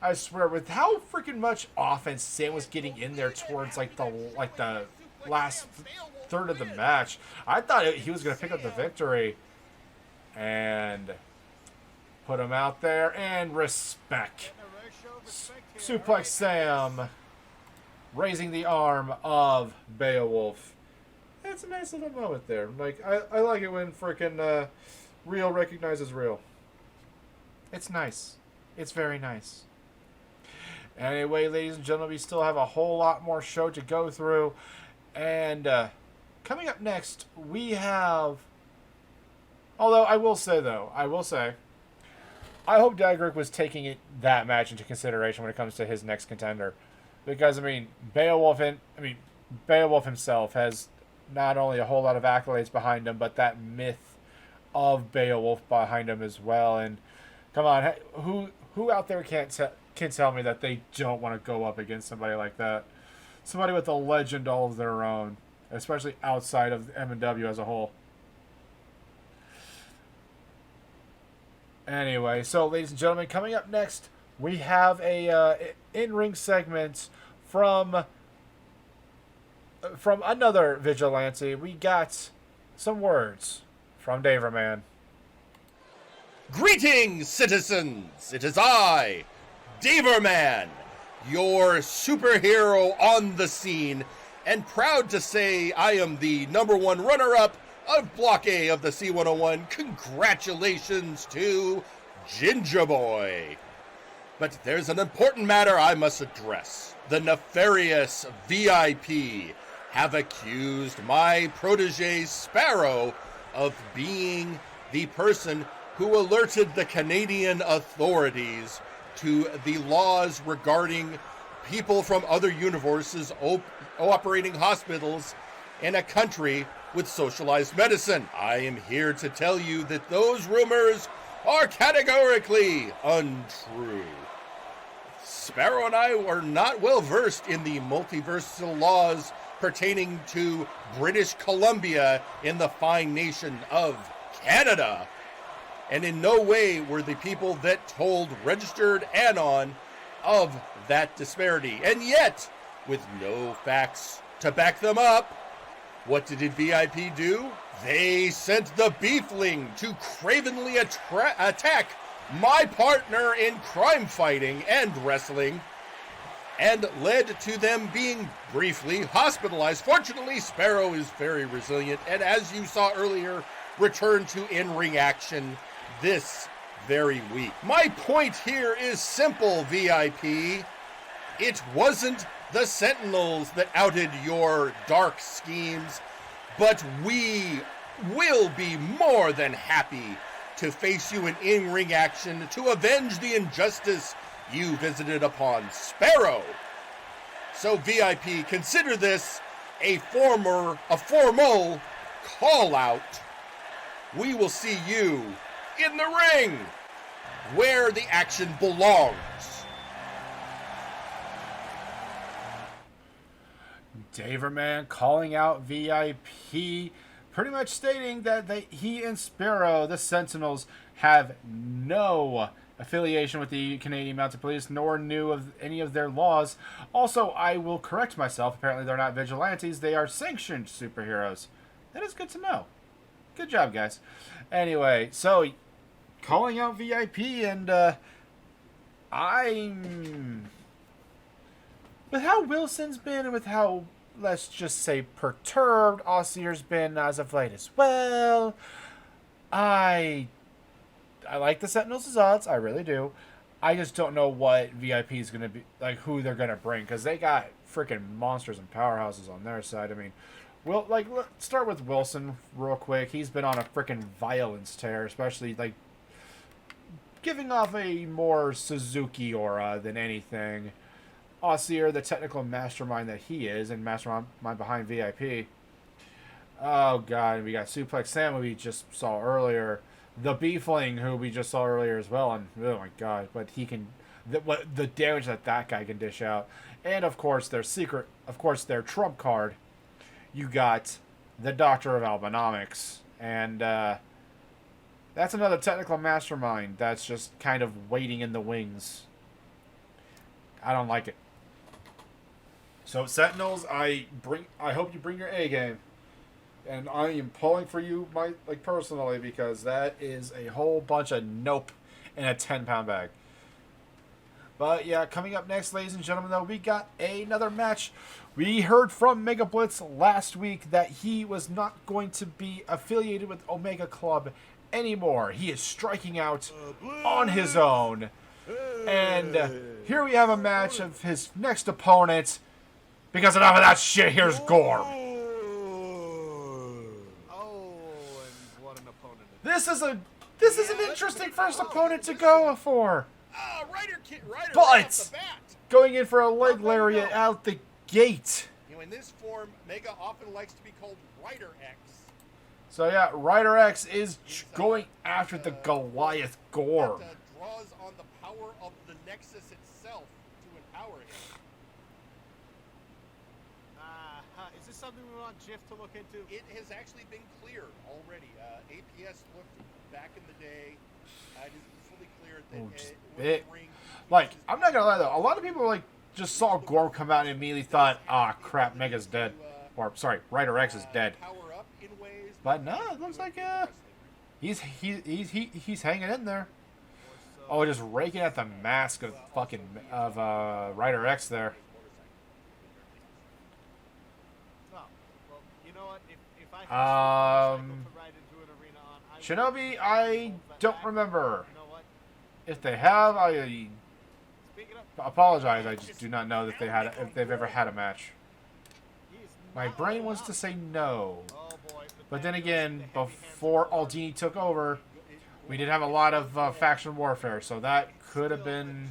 I swear, with how freaking much offense Sam was getting in there towards like the last third of the match, I thought he was going to pick up the victory. And put him out there, and respect. Suplex Sam raising the arm of Beowulf. It's a nice little moment there. Like, I like it when freaking real recognizes real. It's nice. It's very nice. Anyway, ladies and gentlemen, we still have a whole lot more show to go through. And coming up next, we have... Although, I will say, I hope Dagrick was taking that match into consideration when it comes to his next contender. Because, I mean, Beowulf himself has not only a whole lot of accolades behind him, but that myth of Beowulf behind him as well. And, come on, who out there can tell me that they don't want to go up against somebody like that? Somebody with a legend all of their own, especially outside of MNW as a whole. Anyway, so ladies and gentlemen, coming up next, we have a in-ring segment from another vigilante. We got some words from Daverman. Greetings, citizens! It is I, Daverman, your superhero on the scene, and proud to say I am the #1 runner-up of Block A of the C101. Congratulations to Ginger Boy. But there's an important matter I must address. The nefarious VIP have accused my protege Sparrow of being the person who alerted the Canadian authorities to the laws regarding people from other universes operating hospitals in a country with socialized medicine. I am here to tell you that those rumors are categorically untrue. Sparrow and I are not well versed in the multiversal laws pertaining to British Columbia in the fine nation of Canada. And in no way were the people that told registered Anon of that disparity. And yet, with no facts to back them up, what did VIP do? They sent the Beefling to cravenly attack my partner in crime fighting and wrestling, and led to them being briefly hospitalized. Fortunately, Sparrow is very resilient, and as you saw earlier, returned to in-ring action this very week. My point here is simple, VIP. It wasn't the Sentinels that outed your dark schemes, but we will be more than happy to face you in in-ring action to avenge the injustice you visited upon Sparrow. So VIP, consider this a formal call-out. We will see you in the ring, where the action belongs. Daverman calling out VIP, pretty much stating that he and Sparrow, the Sentinels, have no affiliation with the Canadian Mounted Police, nor knew of any of their laws. Also, I will correct myself. Apparently, they're not vigilantes. They are sanctioned superheroes. That is good to know. Good job, guys. Anyway, so calling out VIP, and with how Wilson's been, and with how, let's just say, perturbed Ossier's been as of late as well, I like the Sentinels' odds. I really do. I just don't know what VIP is going to be, like, who they're going to bring, because they got freaking monsters and powerhouses on their side. I mean, let's start with Wilson real quick. He's been on a freaking violence tear, especially, like, giving off a more Suzuki aura than anything. Ossier, the technical mastermind that he is, and mastermind behind VIP. Oh, God. We got Suplex Sam, who we just saw earlier. The Beefling, who we just saw earlier as well. And, oh, my God. But he can... The damage that guy can dish out. And, of course, their trump card. You got the Doctor of Albenomics. And that's another technical mastermind that's just kind of waiting in the wings. I don't like it. So Sentinels, I hope you bring your A game. And I am pulling for you, personally, because that is a whole bunch of nope in a 10-pound bag. But yeah, coming up next, ladies and gentlemen, though, we got another match. We heard from Mega Blitz last week that he was not going to be affiliated with Omega Club anymore. He is striking out on his own. And here we have a match of his next opponent. Because enough of that shit, here's Gorm. This is an interesting first opponent to go for. But going in for a leg lariat out the gate. In this form, Mega often likes to be called Rider X. So yeah, Rider X is going after the Goliath Gorm. That draws on the power of the Nexus itself to empower him. Is this something we want Jiff to look into? It has actually been cleared already. APS looked back in the day. It is fully cleared that I'm not gonna lie though, a lot of people just saw Gorm come out and immediately thought, ah, crap, Mega's dead, or sorry, Rider X is dead. But no, it looks like he's hanging in there. Oh, just raking at the mask of Rider X there. Shinobi, I don't remember. If they have, I apologize. I just do not know that if they've ever had a match. My brain wants to say no, but then again, before Aldini took over, we did have a lot of faction warfare, so that could have been.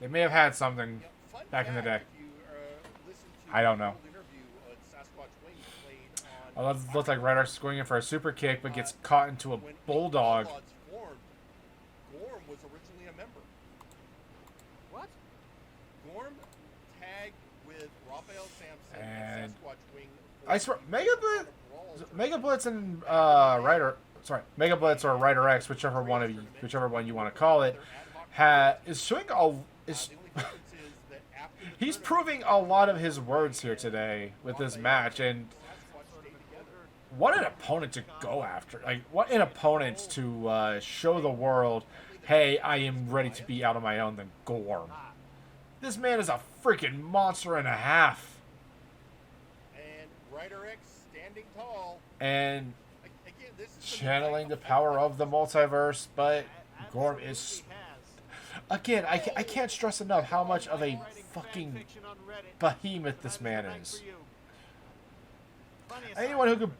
They may have had something back in the day. I don't know. It looks like Red Arc is going in for a super kick, but gets caught into a bulldog. Gorm was originally a member. What? Gorm tagged with Raphael Sampson and Sasquatch Wing. I swear, Mega Blitz and Mega Blitz or Rider X, whichever one you want to call it, is showing he's proving a lot of his words here today with this match, and what an opponent to go after. What an opponent to show the world, hey, I am ready to be out on my own than Gorm. This man is a freaking monster and a half. And Rider X standing tall. And channeling the power of the multiverse, but Gorm is... Again, I can't stress enough how much of a fucking behemoth this man is. Anyone who could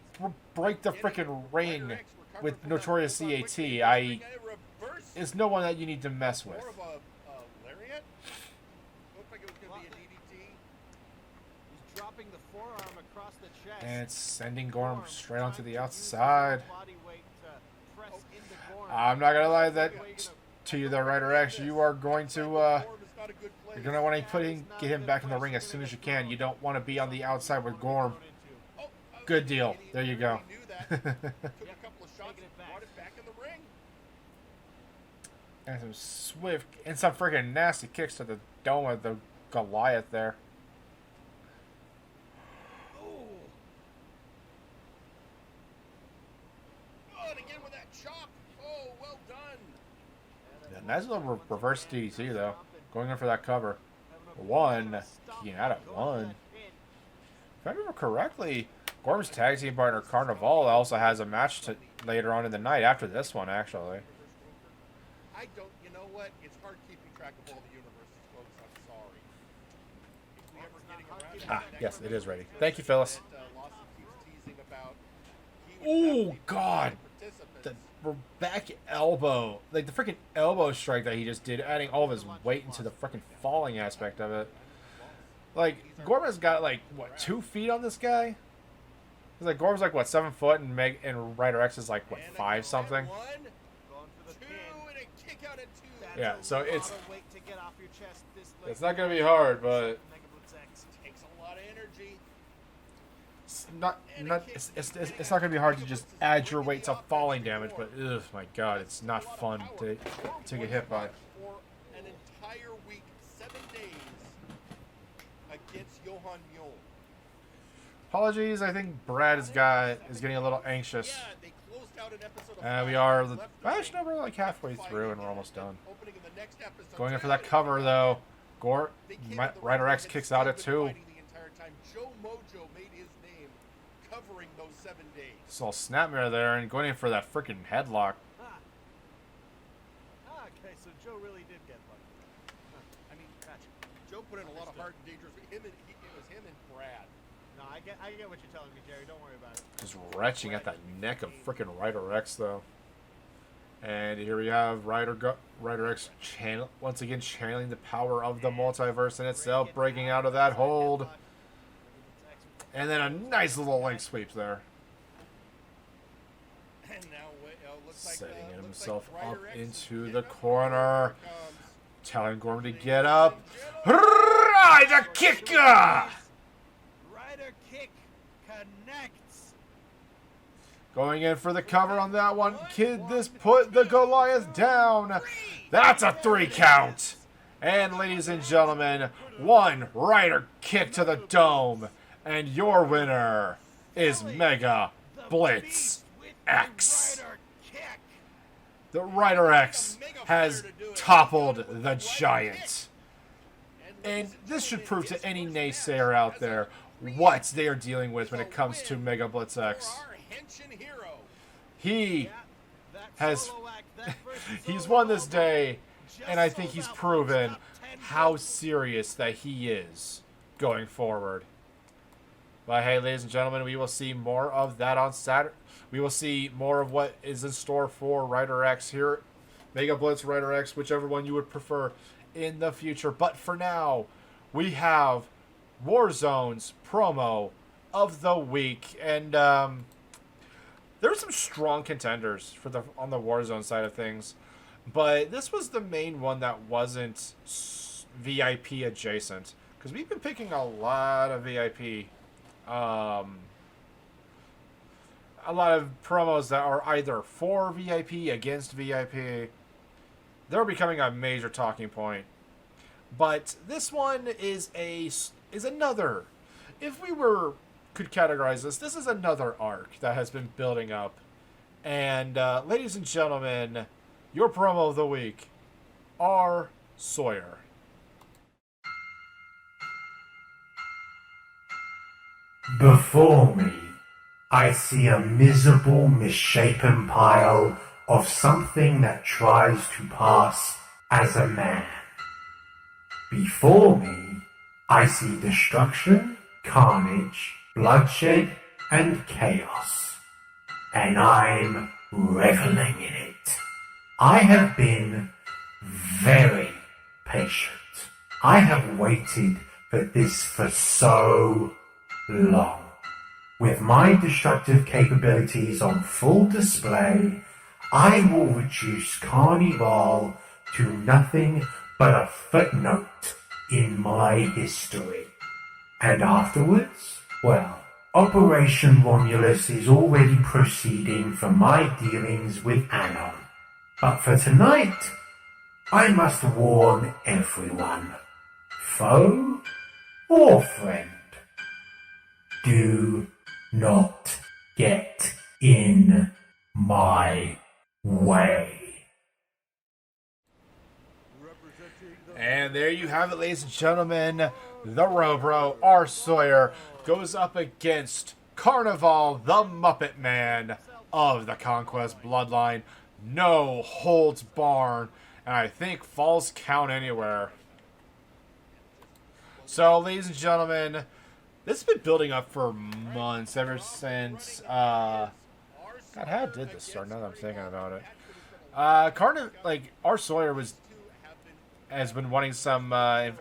break the freaking ring with Notorious CAT, is no one that you need to mess with. More of a lariat? Looked like it was going to be a DDT. He's dropping the forearm across the chest. And it's sending Gorm straight onto the outside. I'm not gonna lie to you, though, Rider X. You are going to you're gonna want to get him back in the ring as soon as you can. You don't want to be on the outside with Gorm. Good deal. There you go. And some swift and some freaking nasty kicks to the dome of the Goliath there. Again with that chop. Oh, well done. Yeah, nice little reverse DDT though. Going in for that cover. One. Kicking out at one. If I remember correctly, Gorm's tag team partner Carnival also has a match later on in the night after this one, actually. You know what? It's hard keeping track of all the universes, folks. I'm sorry. Yes, it is ready. Thank you, Phyllis. Oh, God. The back elbow. The freaking elbow strike that he just did, adding all of his weight into the freaking falling aspect of it. Gorm has got, 2 feet on this guy? Gorm's 7 foot, and Rider X is 5 something? Yeah, so it's not gonna be hard, but takes a lot of energy. it's not gonna be hard to just add your weight to falling damage, but ugh, my god, it's not fun to get hit by. For an entire week, 7 days against Johan Mule. Apologies, I think Brad is getting a little anxious. Yeah, they closed out an episode of We are actually we're like halfway through and we're almost done. opening in the next episode. Going in for that cover though. Ryder X kicks out at 2. Joe Mojo made his name covering those 7 days. Saw Snapmare there and going in for that freaking headlock. Okay, so Joe really did get lucky. I mean, gotcha. Joe put in a lot of hard and dangerous. It was him and Brad. No, I get what you're telling me, Jerry. Don't worry about it. Just retching at that neck of freaking Ryder X though. And here we have Ryder X once again channeling the power of the multiverse in itself, breaking out of that hold. And then a nice little leg sweep there. And now looks like, Setting looks himself like up Ryder X is into getting the up. corner. Here Telling Gorm to get up. Ryder kicker! Rider kick connects. Going in for the cover on that one. Kid, this put the Goliath down. That's a 3 count. And ladies and gentlemen, 1 Ryder kick to the dome. And your winner is Mega Blitz X. The Ryder X has toppled the giant. And this should prove to any naysayer out there what they are dealing with when it comes to Mega Blitz X. He has he's won this day, and I think he's proven how serious that he is going forward. But hey, ladies and gentlemen, we will see more of that on Saturday. We will see more of what is in store for Ryder X here. Mega Blitz, Ryder X, whichever one you would prefer in the future. But for now, we have Warzone's promo of the week. And there were some strong contenders for on the Warzone side of things. But this was the main one that wasn't VIP adjacent. Because we've been picking a lot of VIP. A lot of promos that are either for VIP, against VIP. They're becoming a major talking point. But this one is another. If we could categorize this is another arc that has been building up. And ladies and gentlemen, your promo of the week, R. Sawyer. Before me, I see a miserable, misshapen pile of something that tries to pass as a man. Before me, I see destruction, carnage, bloodshed, and chaos. And I'm reveling in it. I have been very patient. I have waited for this for so long. With my destructive capabilities on full display, I will reduce Carnival to nothing but a footnote in my history. And afterwards, well, Operation Romulus is already proceeding from my dealings with Anon. But for tonight, I must warn everyone, foe or friend, do not get in my way. And there you have it, ladies and gentlemen. The Robro, R. Sawyer, goes up against Carnival, the Muppet Man of the Conquest Bloodline. No holds barred, and I think falls count anywhere. So, ladies and gentlemen, this has been building up for months, ever since, God, how did this start, now that I'm thinking about it? R. Sawyer has been wanting some, I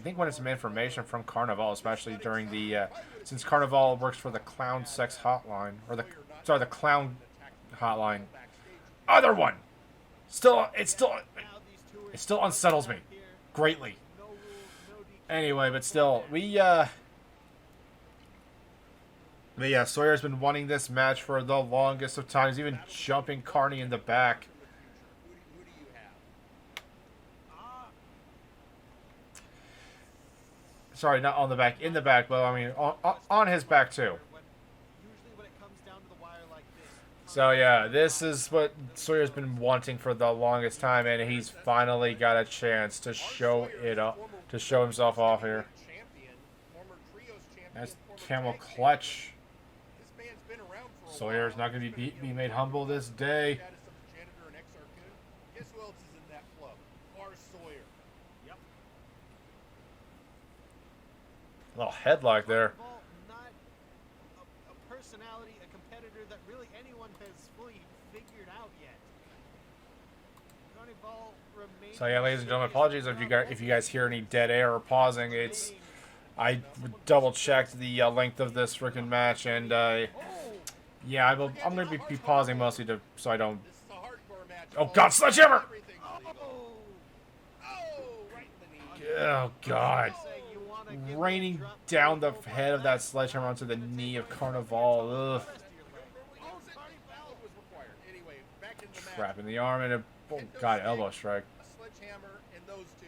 think wanted some information from Carnival, especially during the, since Carnival works for the Clown Sex Hotline, or the Clown Hotline. Other one! It still unsettles me greatly. Anyway, but still, But yeah, Sawyer's been wanting this match for the longest of times, even jumping Carney in the back. Who do you have? Sorry, not on the back, in the back, but I mean on his back too. Usually when it comes down to the wire like this, So yeah, this is what Sawyer's been wanting for the longest time, and he's finally got a chance to show it up, to show himself off here. Champion, former trios champion, That's former camel tag team. clutch. This man's been around for a Sawyer's while. not going to be made humble this day. Status of the janitor and ex-Arcoon. Guess who else is in that club? R. Sawyer. Yep. A little headlock there. Carnival, not a personality, a competitor that really anyone has fully figured out yet. Carnival remains. So yeah, ladies and gentlemen, apologies if you guys hear any dead air or pausing. It's I double checked the length of this freaking match, and yeah, I'm gonna be pausing mostly so I don't. This is a hardcore match. Oh God, sledgehammer! Everything's legal. Oh, right in the knee. Oh God, raining down the head of that sledgehammer onto the knee of Carnival. Ugh. Was required. Anyway, back in the match. Trap in the arm and a God elbow strike. A sledgehammer and those two.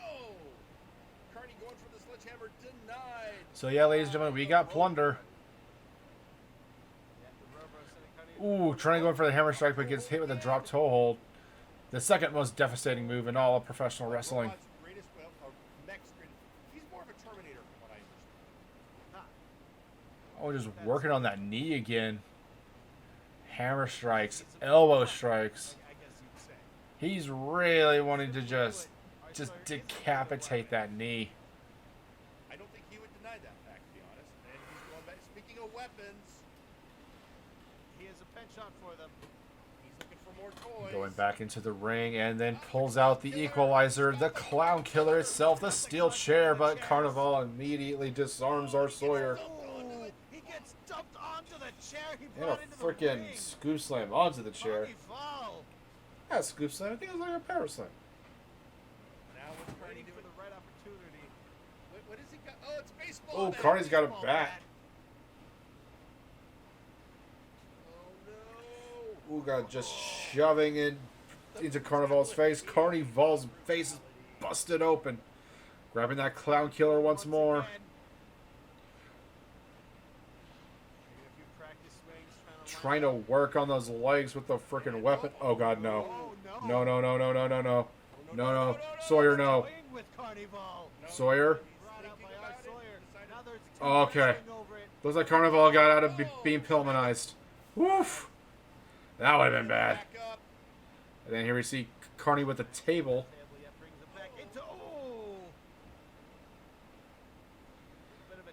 Oh, Carney going for the sledgehammer, denied. So yeah, ladies and gentlemen, we got plunder. Ooh, trying to go in for the hammer strike, but gets hit with a drop toe hold. The second most devastating move in all of professional wrestling. Robot's greatest, mech's greatest. He's more of a Terminator from what I understand. Oh, just working on that knee again. Hammer strikes, elbow strikes. He's really wanting to just decapitate that knee. I don't think he would deny that fact, to be honest. And he's going back. Speaking of weapons, he has a penchant for them. He's looking for more toys. Going back into the ring and then pulls out the equalizer, the clown killer itself, the steel chair, but Carnival immediately disarms our Sawyer. He gets dumped onto the chair. He And a brought into the freaking ring. scoop slam onto the chair. Carnival. Yeah, scoop slam. I think it was like a power slam. Now what's Carney Waiting for doing? the right opportunity. What has he got? Oh, it's baseball. Oh, bat. Carney's got a Baseball bat. Oh no. Ooh, God, just shoving it into Carnival's face. Carnival's face is busted open. Grabbing that clown killer once more. Again. Making a few practice swings, Trying to work on those legs with the freaking weapon. Oh, God, no. No, no, no, no, no, no, no. No, no. Sawyer, no. swing with Carnival. Sawyer. Brought out by our Sawyer. Now there's two Okay. wrestling over it. Looks like Carnival got out of being Pillmanized. Woof. That would have been bad. Back up. And then here we see Carney with the table. Family brings him back into. Oh. Bit of a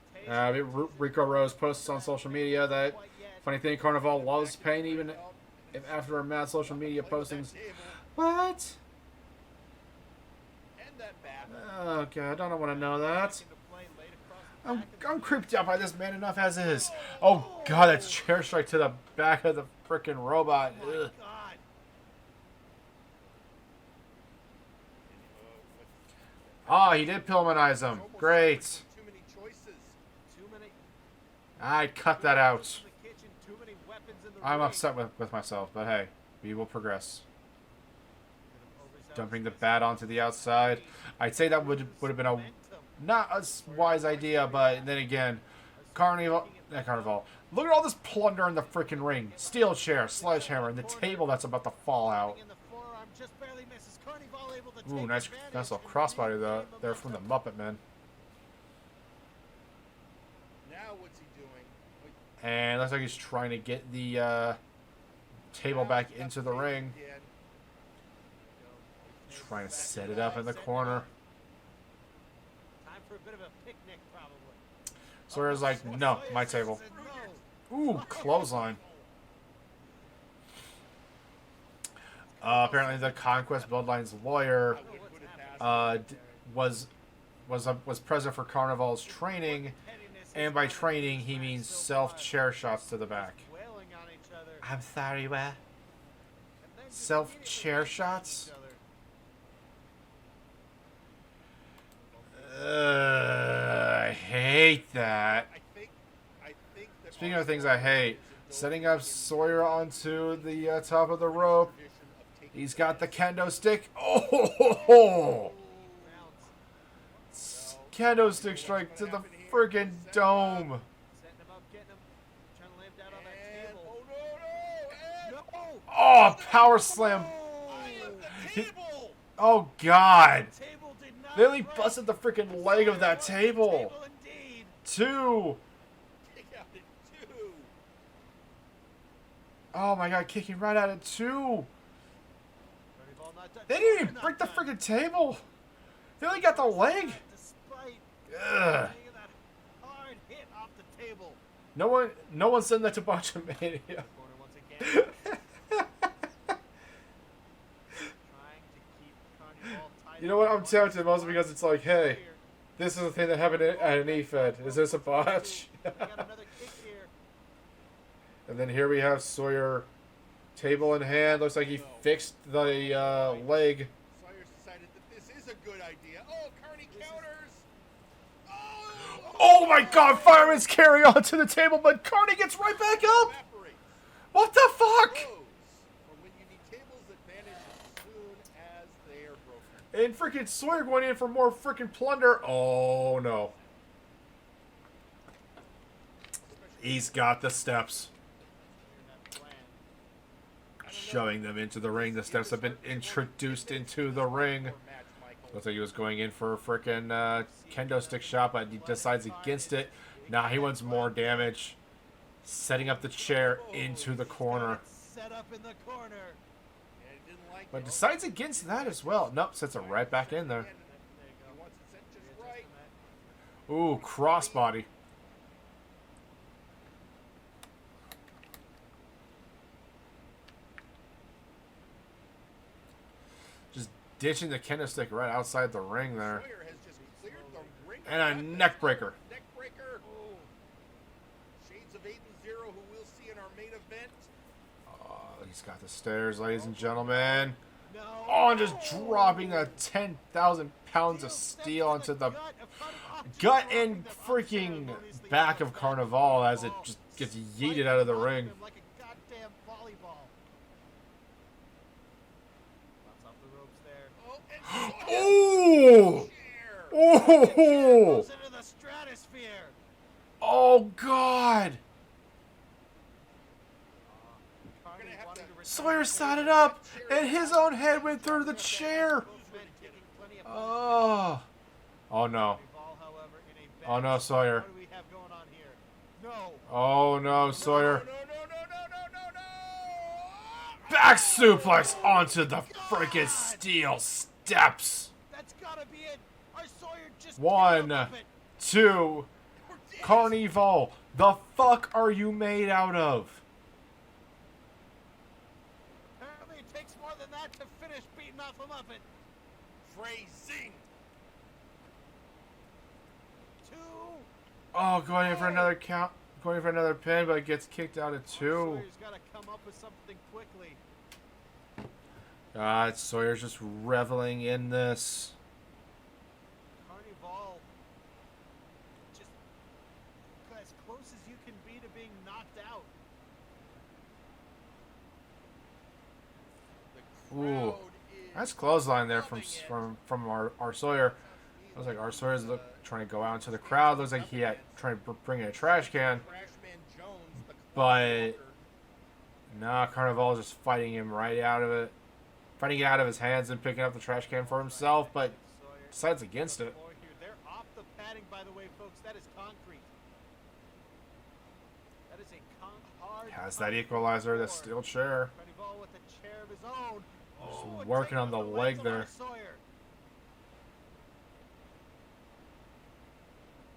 taste. Rico Rose posts on social media that funny thing, Carnival loves pain even if after a mad social media postings. What? And that bat. Oh God, I don't want to know that. I'm creeped out by this man enough as is. Oh God, that chair strike to the back of the freaking robot. Ugh. God. Oh, he did Pillmanize him. Great. Too many choices. Too many. I'd cut that out. In the kitchen, too many weapons in the I'm ring. upset with myself, but hey, we will progress. Dumping the bat onto the outside. I'd say that would have been a not a wise idea, but then again, Carnival. Look at all this plunder in the freaking ring. Steel chair, sledgehammer, and the table that's about to fall out. In the forearm, just barely misses. Carnival able to Ooh, take nice advantage little and crossbody regain there from the momentum. Muppet Man. Now what's he doing? And looks like he's trying to get the table back into the ring. Again. Trying to set it up in the corner. Time for a bit of a picnic, probably. Sawyer's like, no, my table. Said no. Ooh, clothesline. Apparently, the Conquest Bloodline's lawyer was present for Carnival's training, and by training he means self-chair shots to the back. Wailing on each other. I'm sorry, what? And then just Self-chair immediately shots? each other. I hate that. I think that Speaking of things I hate, setting up Sawyer onto the top of the rope. He's got the kendo stick. Oh! Kendo stick strike to the friggin' dome. Oh, power slam. Oh, God. They only busted the freaking leg of that table. 2. Oh, my God. Kicking right out of 2. They didn't even break the freaking table. They only got the leg. Ugh. No one said that to Botchamania. You know what? I'm tempted mostly because it's like, hey, this is a thing that happened at an E-Fed. Is this a botch? And then here we have Sawyer, table in hand. Looks like he fixed the leg. Sawyer's decided that this is a good idea. Oh, Carney counters. Oh my God! Fireman's carry onto the table, but Carney gets right back up. What the fuck? And freaking Sawyer going in for more freaking plunder. Oh no. He's got the steps. Shoving them into the ring. The steps have been introduced into the ring. Looks like he was going in for a freaking kendo stick shot, but he decides against it. Nah, he wants more damage. Setting up the chair into the corner. But decides against that as well. Nope, sets it right back in there. Ooh, crossbody. Just ditching the kendo stick right outside the ring there. And a neck breaker. Shades of 8 and 0, who we'll see in our main event. He's got the stairs, ladies and gentlemen. Oh, and just dropping the 10,000 pounds of steel onto the gut and freaking back of Carnival as it just gets yeeted out of the ring. Ooh! Ooh! Oh, God! Sawyer sat it up, and his own head went through the chair. Oh. Oh, no. Oh, no, Sawyer. Oh, no, Sawyer. Back suplex onto the freaking steel steps. 1, 2. Carnival. The fuck are you made out of? To finish beating off a Muppet. Phrasing. 2. Oh, going in for another count. Going for another pin, but gets kicked out at 2. Sawyer's got to come up with something quickly. God, Sawyer's just reveling in this. Carnival. Just as close as you can be to being knocked out. Ooh, nice clothesline there from our Sawyer. Looks like our Sawyer's trying to go out into the crowd. Looks like he had trying to bring in a trash can, but nah, Carnival is just fighting him right out of it, fighting it out of his hands and picking up the trash can for himself, but decides against it. They're off the padding, by the way, folks. That is concrete. That is a hard. Has that equalizer, the steel chair. Carnival with a chair of his own. Just working on the leg there.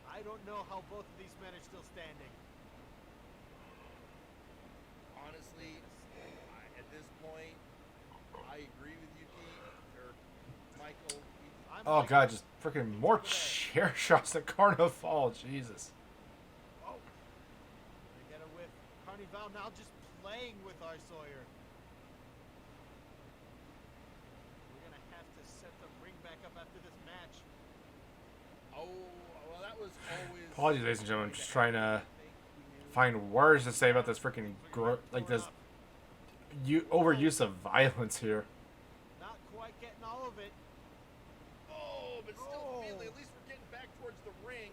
I don't know how both of these men are still standing. Honestly, at this point, I agree with you, Pete, or Michael. Oh God, just freaking more chair shots than Carnival. Jesus. Oh, they get a whiff. Carnival now just playing with our Sawyer. After this match. Oh, well, that was always. Apologies, ladies and gentlemen. I'm just trying to find words to say about this freaking like this overuse of violence here. Not quite getting all of it. Oh, but still, Bailey, at least we're getting back towards the ring.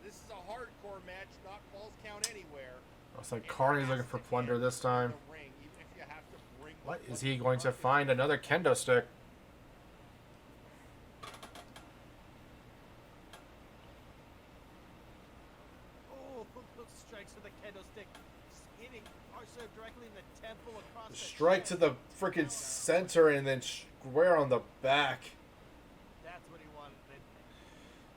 This is a hardcore match, not falls count anywhere. Looks like Carney's looking for plunder this time. The ring, even if you have to bring What is he going to find? Another kendo stick. Oh, those strikes with the kendo stick, hitting Arthur directly in the temple across the Strike to chest. the freaking center and then square on the back. That's what he wanted.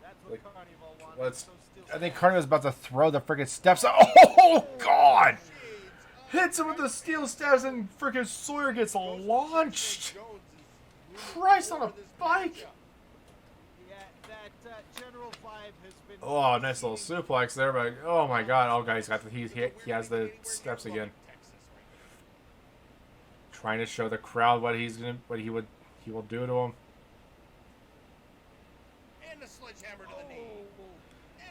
That's what Like, Carnival wanted. Let's. So still I think stands. Carney was about to throw the freaking steps. Oh God! Hits him with the steel steps and freaking Sawyer gets launched. Christ on a bike. Yeah, that general vibe has been. Oh, nice little suplex there, but oh my God! Oh God, he's got the he has the steps again. Trying to show the crowd what he will do to him, And the sledgehammer to the knee.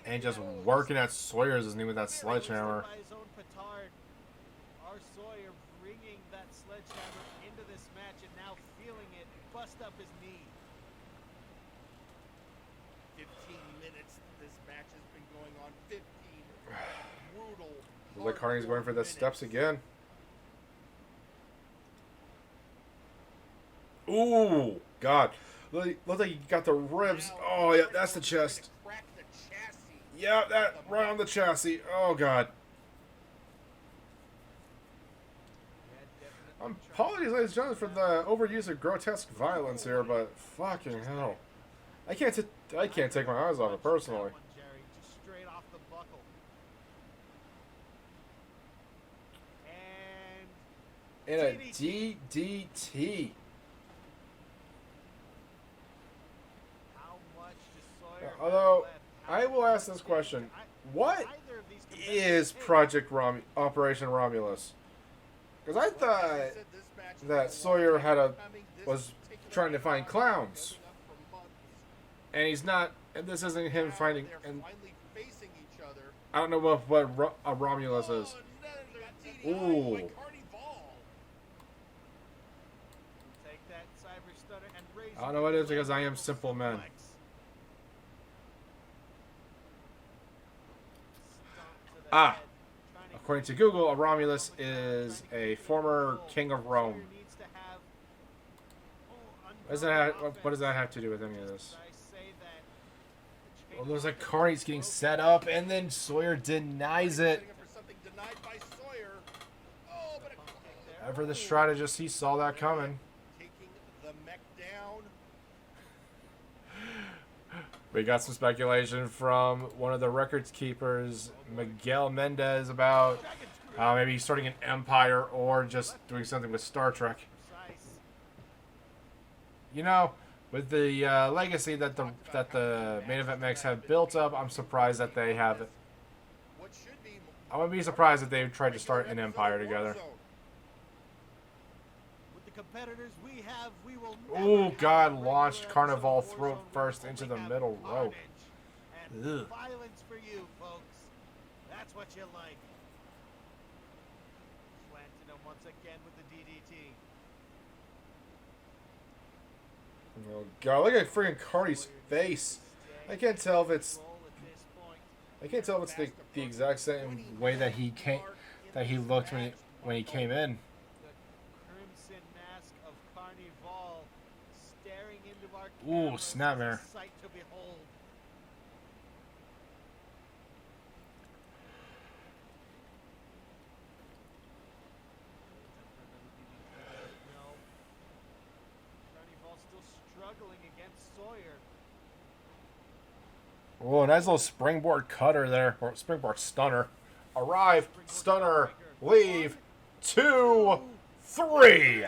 and just working at Sawyer's knee with that sledgehammer. By his own petard. Our Sawyer bringing that sledgehammer into this match and now feeling it bust up his knee. 15 minutes this match has been going on. 15 brutal. Looks like Carney's going for the steps again. Ooh, God. Look like he got the ribs. Oh, yeah, that's the chest. Crack the chassis. Yeah, that right on the chassis. Oh, God. Apologies, ladies and gentlemen, for the overuse of grotesque violence here, but fucking hell. I can't take my eyes off it, personally. Jerry, just straight off the buckle. And In a DDT. how much does Sawyer Although, have left? I will ask this question. What Either of these competitors is hit. Project Operation Romulus? Because I thought that Sawyer was trying to find clowns, and he's not. And this isn't him finding. And Finally facing each other. I don't know what a Romulus is. Ooh, Take that cyber stunner and raise I don't know what it is because I am simple man. suplex. Stomp to the Ah. head, trying to According to Google, a Romulus is a former king of Rome. Sawyer needs to have, What does that have to do with any of this? I say that Well, looks like Carney's getting set up, and then Sawyer denies it. Setting up for something denied by Sawyer. Oh, but Ever the strategist, he saw that coming. taking the mech down. We got some speculation from one of the records keepers, Miguel Mendez, about maybe starting an empire or just doing something with Star Trek. precise. You know, with the legacy that the main event mechs have built up, I'm surprised that they have it. What should be I wouldn't be surprised if they tried to start an empire together. With the competitors we have, we will Oh, never God, have a launched regular Carnival episode of throat Warzone first where into we the have middle rope. carnage and Ugh. violence for you, folks. That's what you like. Planting him once again with the DDT. Oh, God, look at freaking Carney's face. I can't tell if it's Roll at this point. I can't tell if it's the exact same way that he looked when he came in. The crimson mask of Carnival staring into our Ooh, cameras snapmare. is a sight to behold. No. Carnival still struggling against Sawyer. Oh, nice little springboard cutter there, or springboard stunner. Arrive, stunner, leave, 2, 3.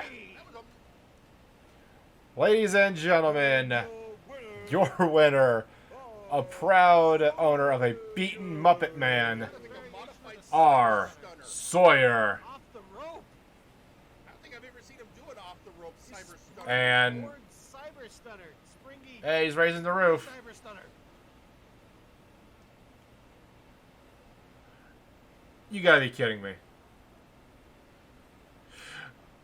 Ladies and gentlemen, your winner, a proud owner of a beaten Muppet Man, R. Sawyer. Off the rope. I don't think I've ever seen him do an off the rope cyber stunner. And Forward cyber stunner. Springy. hey, he's raising the roof. Cyber stunner. You gotta be kidding me.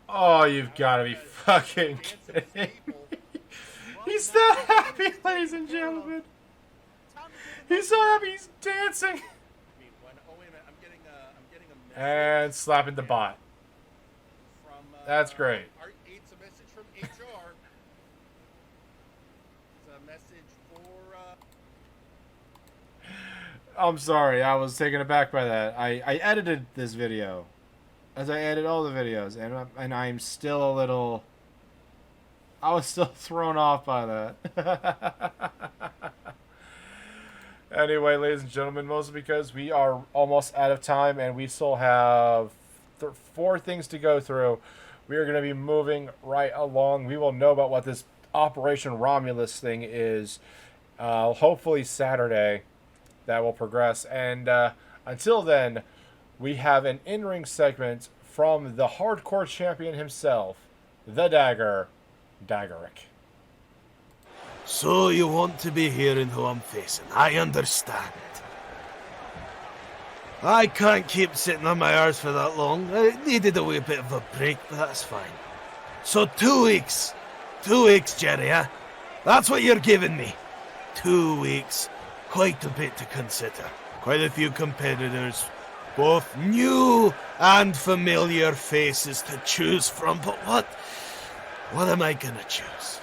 Oh, you've gotta be fucking kidding me. He's so happy, ladies and gentlemen. He's so happy he's dancing. And slapping the bot. That's great. It's a message from HR. It's a message for. I'm sorry, I was taken aback by that. I edited this video, as I edit all the videos, and I'm still a little. I was still thrown off by that. Anyway, ladies and gentlemen, mostly because we are almost out of time and we still have 4 things to go through. We are going to be moving right along. We will know about what this Operation Romulus thing is. Hopefully Saturday that will progress. And until then, we have an in-ring segment from the hardcore champion himself, the Dagger, Daggerick. So you want to be hearing who I'm facing. I understand. I can't keep sitting on my arse for that long. I needed a wee bit of a break, but that's fine. So 2 weeks. 2 weeks, Jerry, huh? That's what you're giving me. 2 weeks. Quite a bit to consider. Quite a few competitors. Both new and familiar faces to choose from. But what am I gonna choose?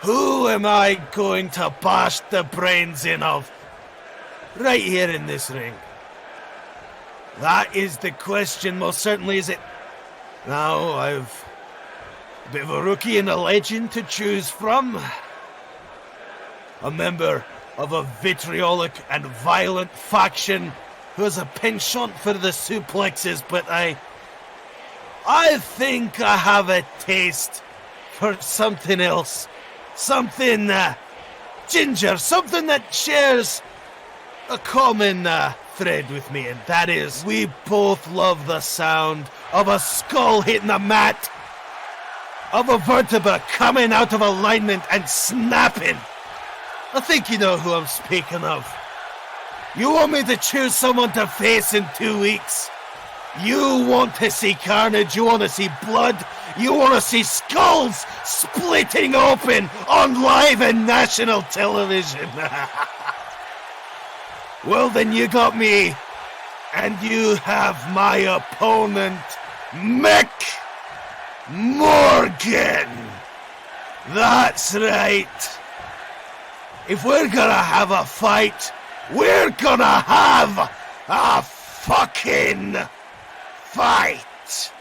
Who am I going to bash the brains in of? Right here in this ring. That is the question, most certainly, is it? Now, I've a bit of a rookie and a legend to choose from. A member of a vitriolic and violent faction who has a penchant for the suplexes, but I think I have a taste for something else. Something, ginger, something that shares a common thread with me, and that is we both love the sound of a skull hitting the mat, of a vertebra coming out of alignment and snapping. I think you know who I'm speaking of. You want me to choose someone to face in 2 weeks? You want to see carnage, you want to see blood, you want to see skulls splitting open on live and national television. Well, then you got me, and you have my opponent, Mick Morgan. That's right. If we're gonna have a fight, we're gonna have a fucking fight.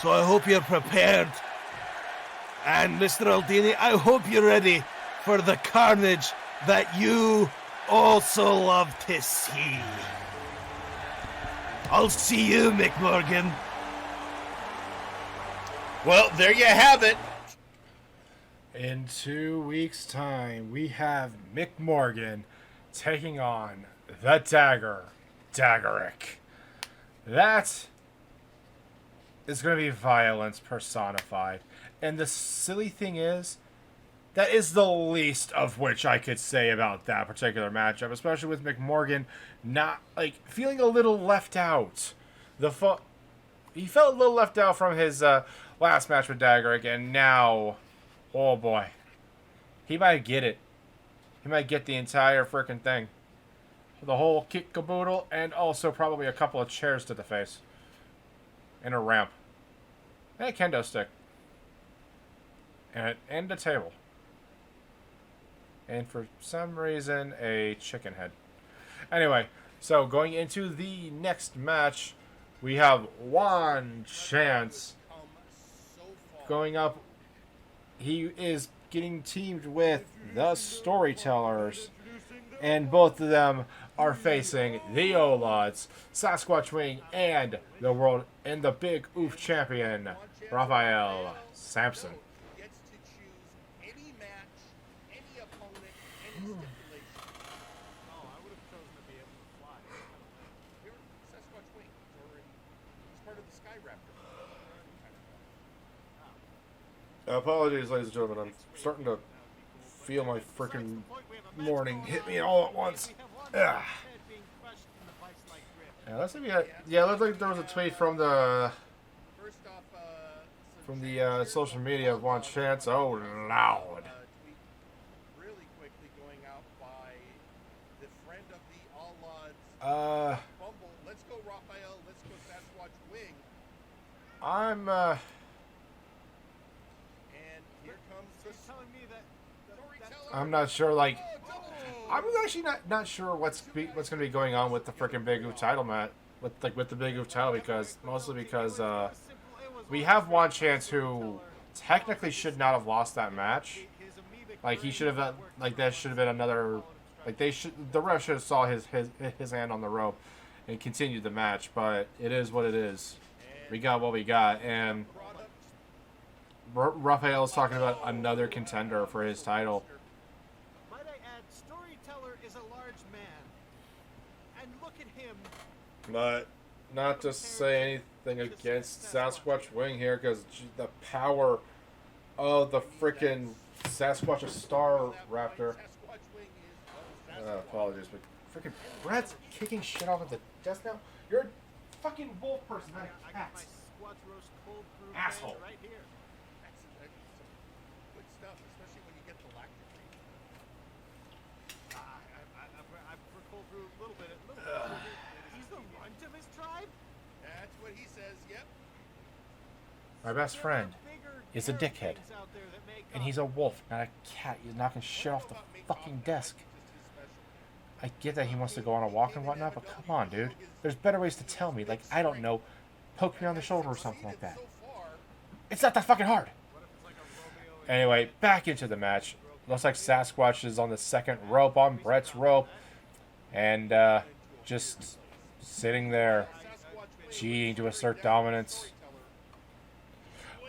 So I hope you're prepared. And Mr. Aldini, I hope you're ready for the carnage that you also love to see. I'll see you, Mick Morgan. Well, there you have it. In 2 weeks' time, we have Mick Morgan taking on the Dagger, Daggerick. That is going to be violence personified. And the silly thing is, that is the least of which I could say about that particular matchup, especially with Mick Morgan not, feeling a little left out. He felt a little left out from his last match with Daggerick, and now, oh boy, he might get it. He might get the entire freaking thing. The whole kick caboodle, and also probably a couple of chairs to the face. And a ramp. And a kendo stick. And a table. And for some reason, a chicken head. Anyway, so going into the next match, we have one chance going up. He is getting teamed with the Storytellers, and both of them are facing the Olots, Sasquatch Wing, and the world and the Big Oof champion, Raphael Sampson. Apologies, ladies and gentlemen. I'm starting to feel my freaking morning hit me all at once. Ugh. Yeah, let's see. Yeah, it looked like there was a tweet from the social media of One Chance. Oh, loud. Tweet really quickly going out by the friend of the All Odds. Bumble. Let's go, Raphael. Let's go, Sasquatch Wing. I'm And here comes the telling me that storyteller. I'm not sure. Like, I'm actually not sure what's going to be going on with the freaking Big Oof title match, with the Big Oof title, because we have One Chance who technically should not have lost that match. Like, he should have, like, that should have been another, like, the ref should have saw his hand on the rope and continued the match, but it is what it is. We got what we got, and Raphael is talking about another contender for his title. Might I add, Storyteller is a large man. And look at him. But not to say anything against Sasquatch Wing here, because the power of the freaking Sasquatch Star Raptor. Apologies, but freaking Brett's kicking shit off at the desk now. You're a fucking wolf person, not a cat. Asshole. Right here. That's good stuff, especially when you get the lactic treat. I prefer cold brew a little bit. He's the runt of his tribe? That's what he says, yep. My best friend is a dickhead. And he's a wolf, not a cat. He's knocking shit off the fucking desk. I get that he wants to go on a walk and whatnot, but come on, dude. There's better ways to tell me. Like, I don't know, poke me on the shoulder or something like that. It's not that fucking hard. Anyway, back into the match. Looks like Sasquatch is on the second rope, on Brett's rope. And just sitting there, cheating to assert dominance.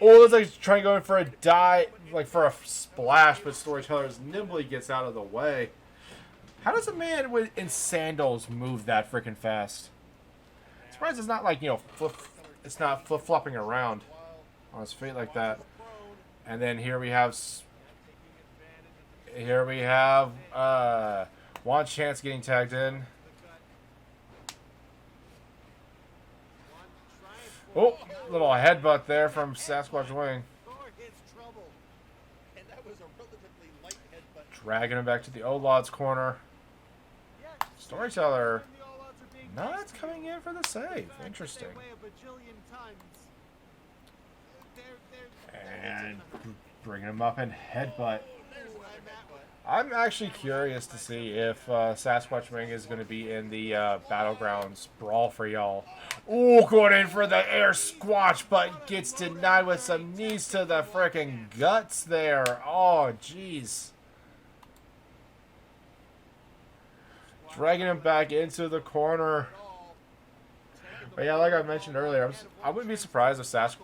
Oh, it looks like he's trying to go in for a dive, like for a splash, but Storyteller nimbly gets out of the way. How does a man in sandals move that freaking fast? I'm surprised it's not like, you know, it's not flip-flopping around on his feet like that. And then here we have One Chance getting tagged in. Oh, little headbutt there from Sasquatch Wing. Dragging him back to the Olod's corner. Storyteller not coming in for the save. Interesting. And bringing him up and headbutt. I'm actually curious to see if Sasquatch Wing is going to be in the Battlegrounds Brawl for y'all. Ooh, going in for the air squash, but gets denied with some knees to the freaking guts there. Oh, jeez. Dragging him back into the corner. But yeah, like I mentioned earlier, I wouldn't be surprised if Sasquatch...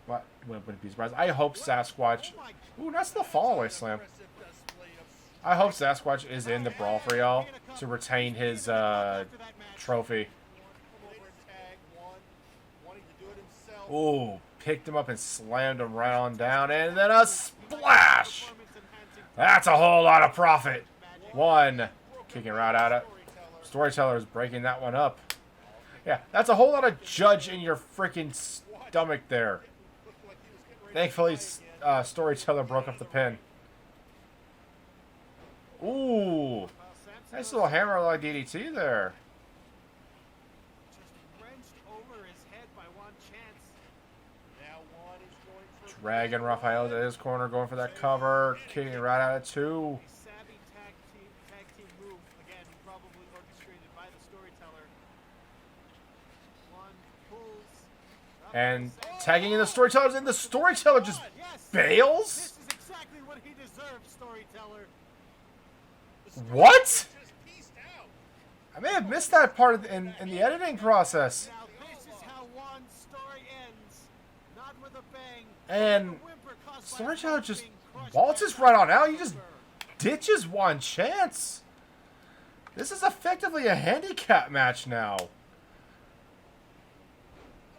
What? Wouldn't be surprised. I hope Sasquatch... Ooh, that's the fallaway slam. I hope Sasquatch is in the Brawl for y'all to retain his trophy. Ooh, picked him up and slammed him right on down. And then a splash! That's a whole lot of profit. One... Kicking right at it. Storyteller is breaking that one up. Yeah, that's a whole lot of judge in your freaking stomach there. Thankfully, Storyteller broke up the pin. Ooh. Nice little hammer-like DDT there. Dragging Raphael to his corner, going for that cover. Kicking right at it, too. And tagging in the Storyteller, and the Storyteller just bails? This is exactly what he deserves, Storyteller. What? I may have missed that part in the editing process. Now this is how one story ends. Not with a bang. And Storyteller just waltzes right on out. He just ditches One Chance. This is effectively a handicap match now.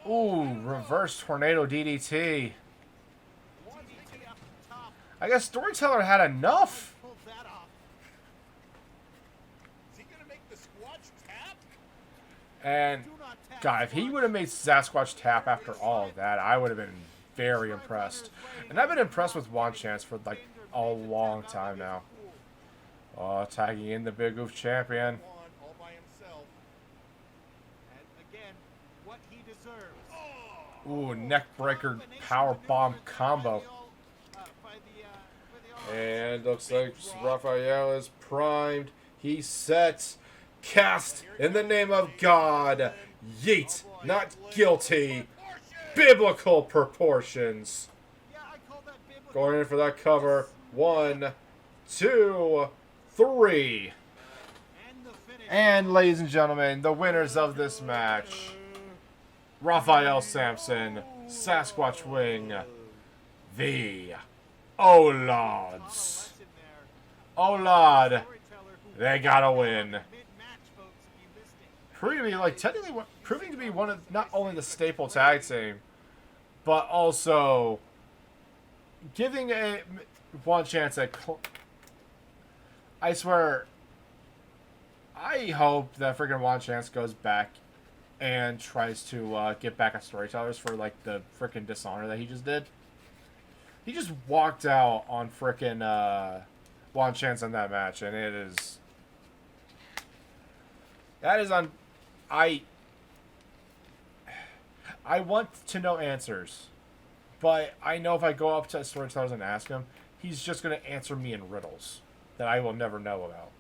Ooh, reverse tornado DDT. I guess Storyteller had enough. And, God, if he would have made Sasquatch tap after all of that, I would have been very impressed. And I've been impressed with One Chance for, like, a long time now. Oh, tagging in the Big Oof champion. All by himself. And again, what he deserves. Ooh, neckbreaker power bomb combo. And looks like Raphael is primed. He's set. Cast in the name of God. Yeet, not guilty. Biblical proportions. Going in for that cover. 1, 2, 3. And ladies and gentlemen, the winners of this match. Raphael Sampson, Sasquatch Wing, the Olads. Olad, they gotta win. Proving to be like proving to be one of not only the staple tag team, but also giving One Chance a. I swear. I hope that freaking One Chance goes back and tries to get back at Storytellers for like the freaking dishonor that he just did. He just walked out on freaking One Chance in that match, and it is. That is on. I want to know answers, but I know if I go up to Storytellers and ask him, he's just going to answer me in riddles that I will never know about.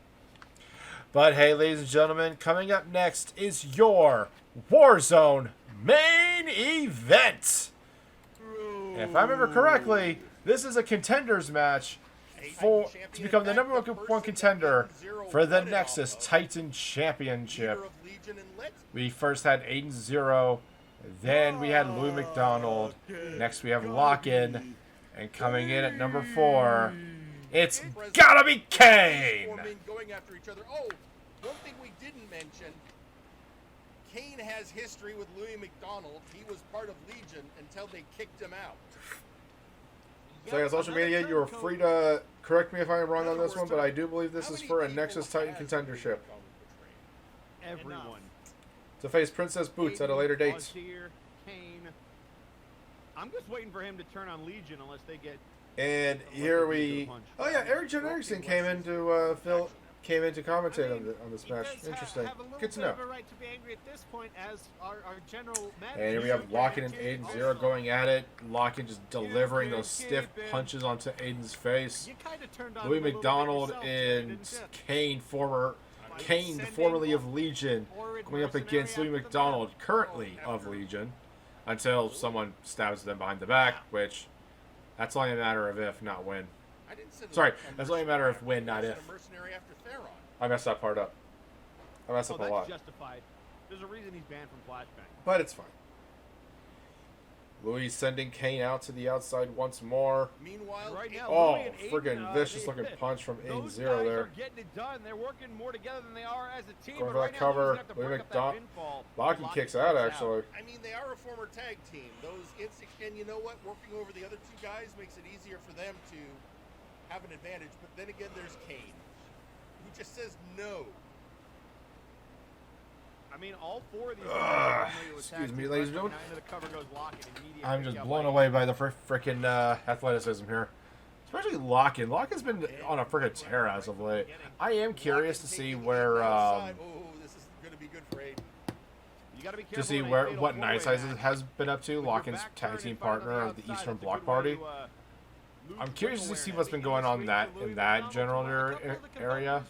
But hey, ladies and gentlemen, coming up next is your Warzone main event. And if I remember correctly, this is a contenders match to become the number one contender for the Nexus Titan Championship. We first had Aiden Zero, then we had Louis McDonald, next we have Lock-In, and coming in at number 4, it's gotta be Kane! Going after each other. Oh, one thing we didn't mention, Kane has history with Louis McDonald. He was part of Legion until they kicked him out. So on social media, you are free to correct me if I am wrong on this one, but I do believe this is for a Nexus Titan contendership. Everyone. To face Princess Boots at a later date. Kane. I'm just waiting for him to turn on Legion unless they get. And here we. Oh yeah, Eric John Erickson came in to commentate on this match. Interesting. Good to know. And here we have Lock-In and Aiden Zero going at it. Lock-In just delivering those stiff punches onto Aiden's face. Louis McDonald and Kane, formerly of Legion, going up against Louis McDonald, currently of Legion, until someone stabs them behind the back, which that's only a matter of if, not when. Sorry, that's only a matter of when, not if. I messed that part up. I messed up a lot. Justified. There's a reason he's banned from Flashbang. But it's fine. Louis sending Kane out to the outside once more. Meanwhile, right now, oh, friggin' vicious looking punch from Aiden Zero there. Are getting it done. They're working more together than they are as a team. Going for that cover. Louis McDonald. Locky kicks out, actually. I mean, they are a former tag team. And you know what? Working over the other two guys makes it easier for them to have an advantage. But then again, there's Kane, who just says no. I mean, all 4 of these. Excuse me, ladies and gentlemen. I'm just blown away by the frickin' athleticism here. Especially Lock-In. Lock-In's been on a frickin' tear as of late. I am curious to see where. This is going to be good for Aiden. To see what Night Size has been up to. Lock-In's tag team partner of the Eastern Bloc Party. I'm curious to see what's been going on in that general area.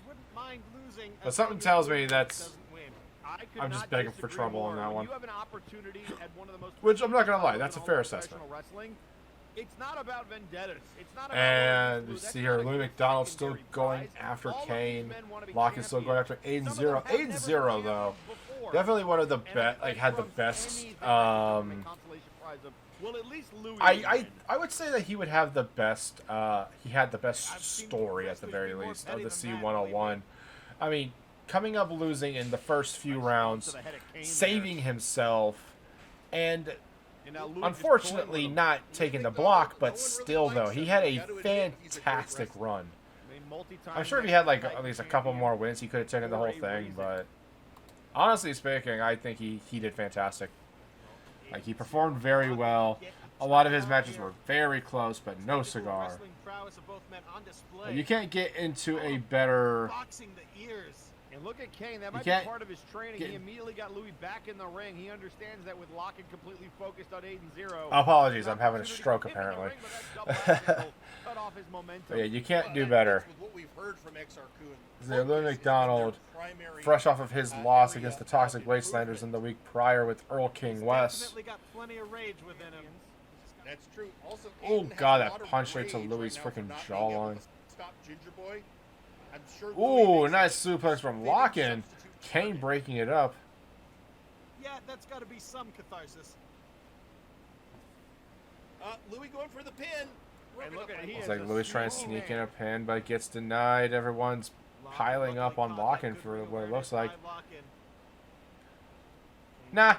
But something tells me that's. I'm just begging for trouble on that one. Which I'm not gonna lie, that's a fair assessment. It's not about vendettas. It's not about and you see here, Louis McDonald still going after Kane. Lock-In still going after Aiden Zero. Aiden Zero though, definitely one of the best. Like had the best. I would say that he would have the best. He had the best story at the very least of the C101. I mean. Coming up losing in the first few rounds, saving himself, and unfortunately not taking the block, but still though, he had a fantastic run. I'm sure if he had like at least a couple more wins, he could have taken the whole thing, but Honestly speaking, I think he did fantastic. Like, he performed very well. A lot of his matches were very close, but no cigar. You can't get into a better... And look at Kane. That might be part of his training. He immediately got Louis back in the ring. He understands that with Locken completely focused on 8-0. Apologies, I'm having a stroke apparently. But yeah, you can't do better. Louis McDonald, fresh off of his loss against the Toxic Wastelanders in the week prior with Earl King West. That's true. Also, Oh god, that punch right to Louis' freaking jawline. Ooh, nice suplex from Locken. Kane breaking it up. Yeah, that's got to be some catharsis. Louis going for the pin. And look at It's like Louis trying to sneak in a pin, but gets denied. Everyone's piling up on Locken for what it looks like. Nah.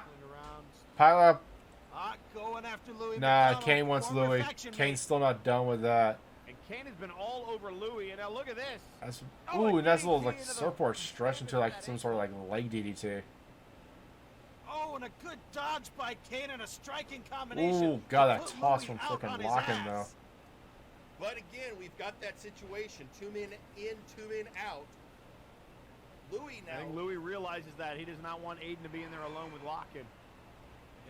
Pile up. Nah, Kane wants Louis. Kane's still not done with that. And Kane has been all over Louis, and now look at this. That's, ooh, nice little like surfboard stretch into like some sort of like leg DDT. Oh, and a good dodge by Kane and a striking combination. Ooh, god, that toss from freaking Locken though. But again, we've got that situation. 2 men in, 2 men out. Louis now. I think Louis realizes that he does not want Aiden to be in there alone with Locken.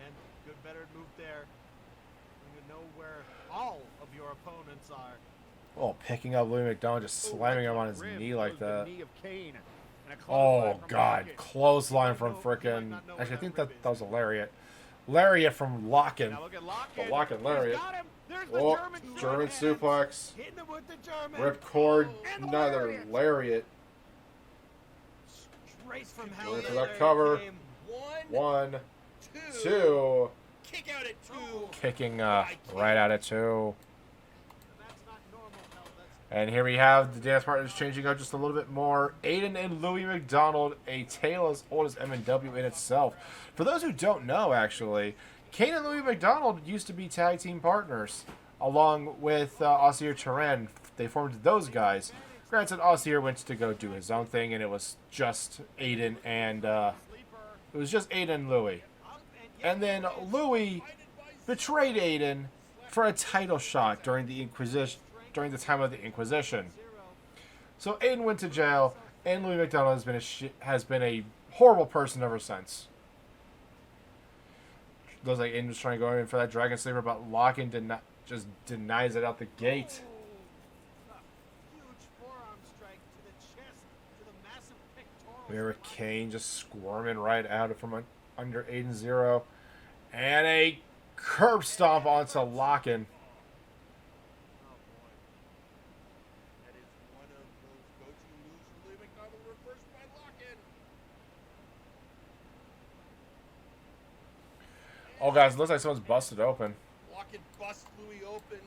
And good, better move there. You know where all of your opponents are. Oh, picking up Louis McDonald, just slamming him on his knee like that. Knee of Kane. Oh god, clothesline from frickin'. Actually, I think that was a lariat. Lariat from Locken. The Locken lariat. Oh, German suplex. Rip cord. Another lariat. Going for that cover. 1, 2. Kick out at 2. Kicking right out at 2. And here we have the dance partners changing up just a little bit more. Aiden and Louis McDonald, a tale as old as MNW in itself. For those who don't know, actually, Kane and Louis McDonald used to be tag team partners, along with Aussie Turan. They formed those guys. Granted, Aussie went to go do his own thing, and it was just Aiden and Louis. And then Louis betrayed Aiden for a title shot during the time of the Inquisition. So Aiden went to jail, and Louis McDonald has been a horrible person ever since. Looks like Aiden was trying to go in for that Dragon Sleeper, but Locken just denies it out the gate. Here Kane just squirming right out from under 8-0, and a curb stomp onto Locken. Oh, guys, it looks like someone's busted open. Locken busts Louis open,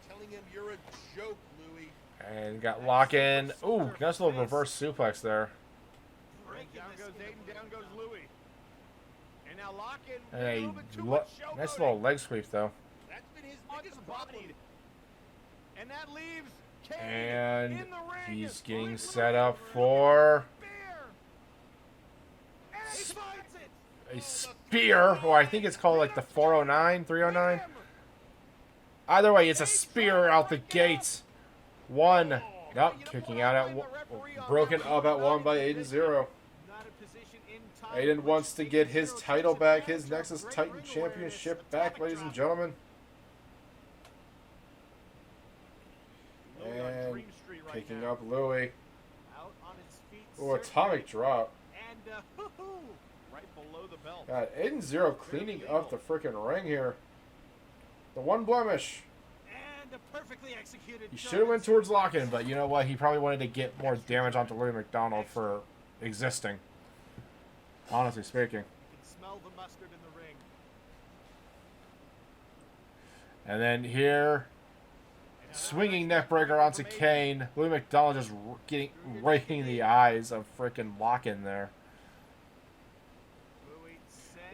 telling him you're a joke, Louis. And got Locken. Ooh, nice little reverse suplex there. Down goes Aiden, down goes Louis. And now Locken. And a nice little leg sweep, though. That's been his biggest problem. And that leaves Kane and in the ring. He's getting set up for a spear, or I think it's called like the 409, 309. Either way, it's a spear out the gates. 1. Nope, kicking out at broken up at 1 by 8-0. Aiden wants to get his title back, his Nexus Titan Championship back, ladies and gentlemen. And picking up Louis. Oh, atomic drop. Right below the belt. God, 8-0 cleaning up the freaking ring here. The one blemish. And a perfectly executed. He should have went towards Locken, but you know what? He probably wanted to get more damage onto Louis McDonald for existing. Honestly speaking. You can smell the mustard in the ring. And then here, swinging neckbreaker onto Kane. Louis McDonald just raking the eyes of freaking Locken there.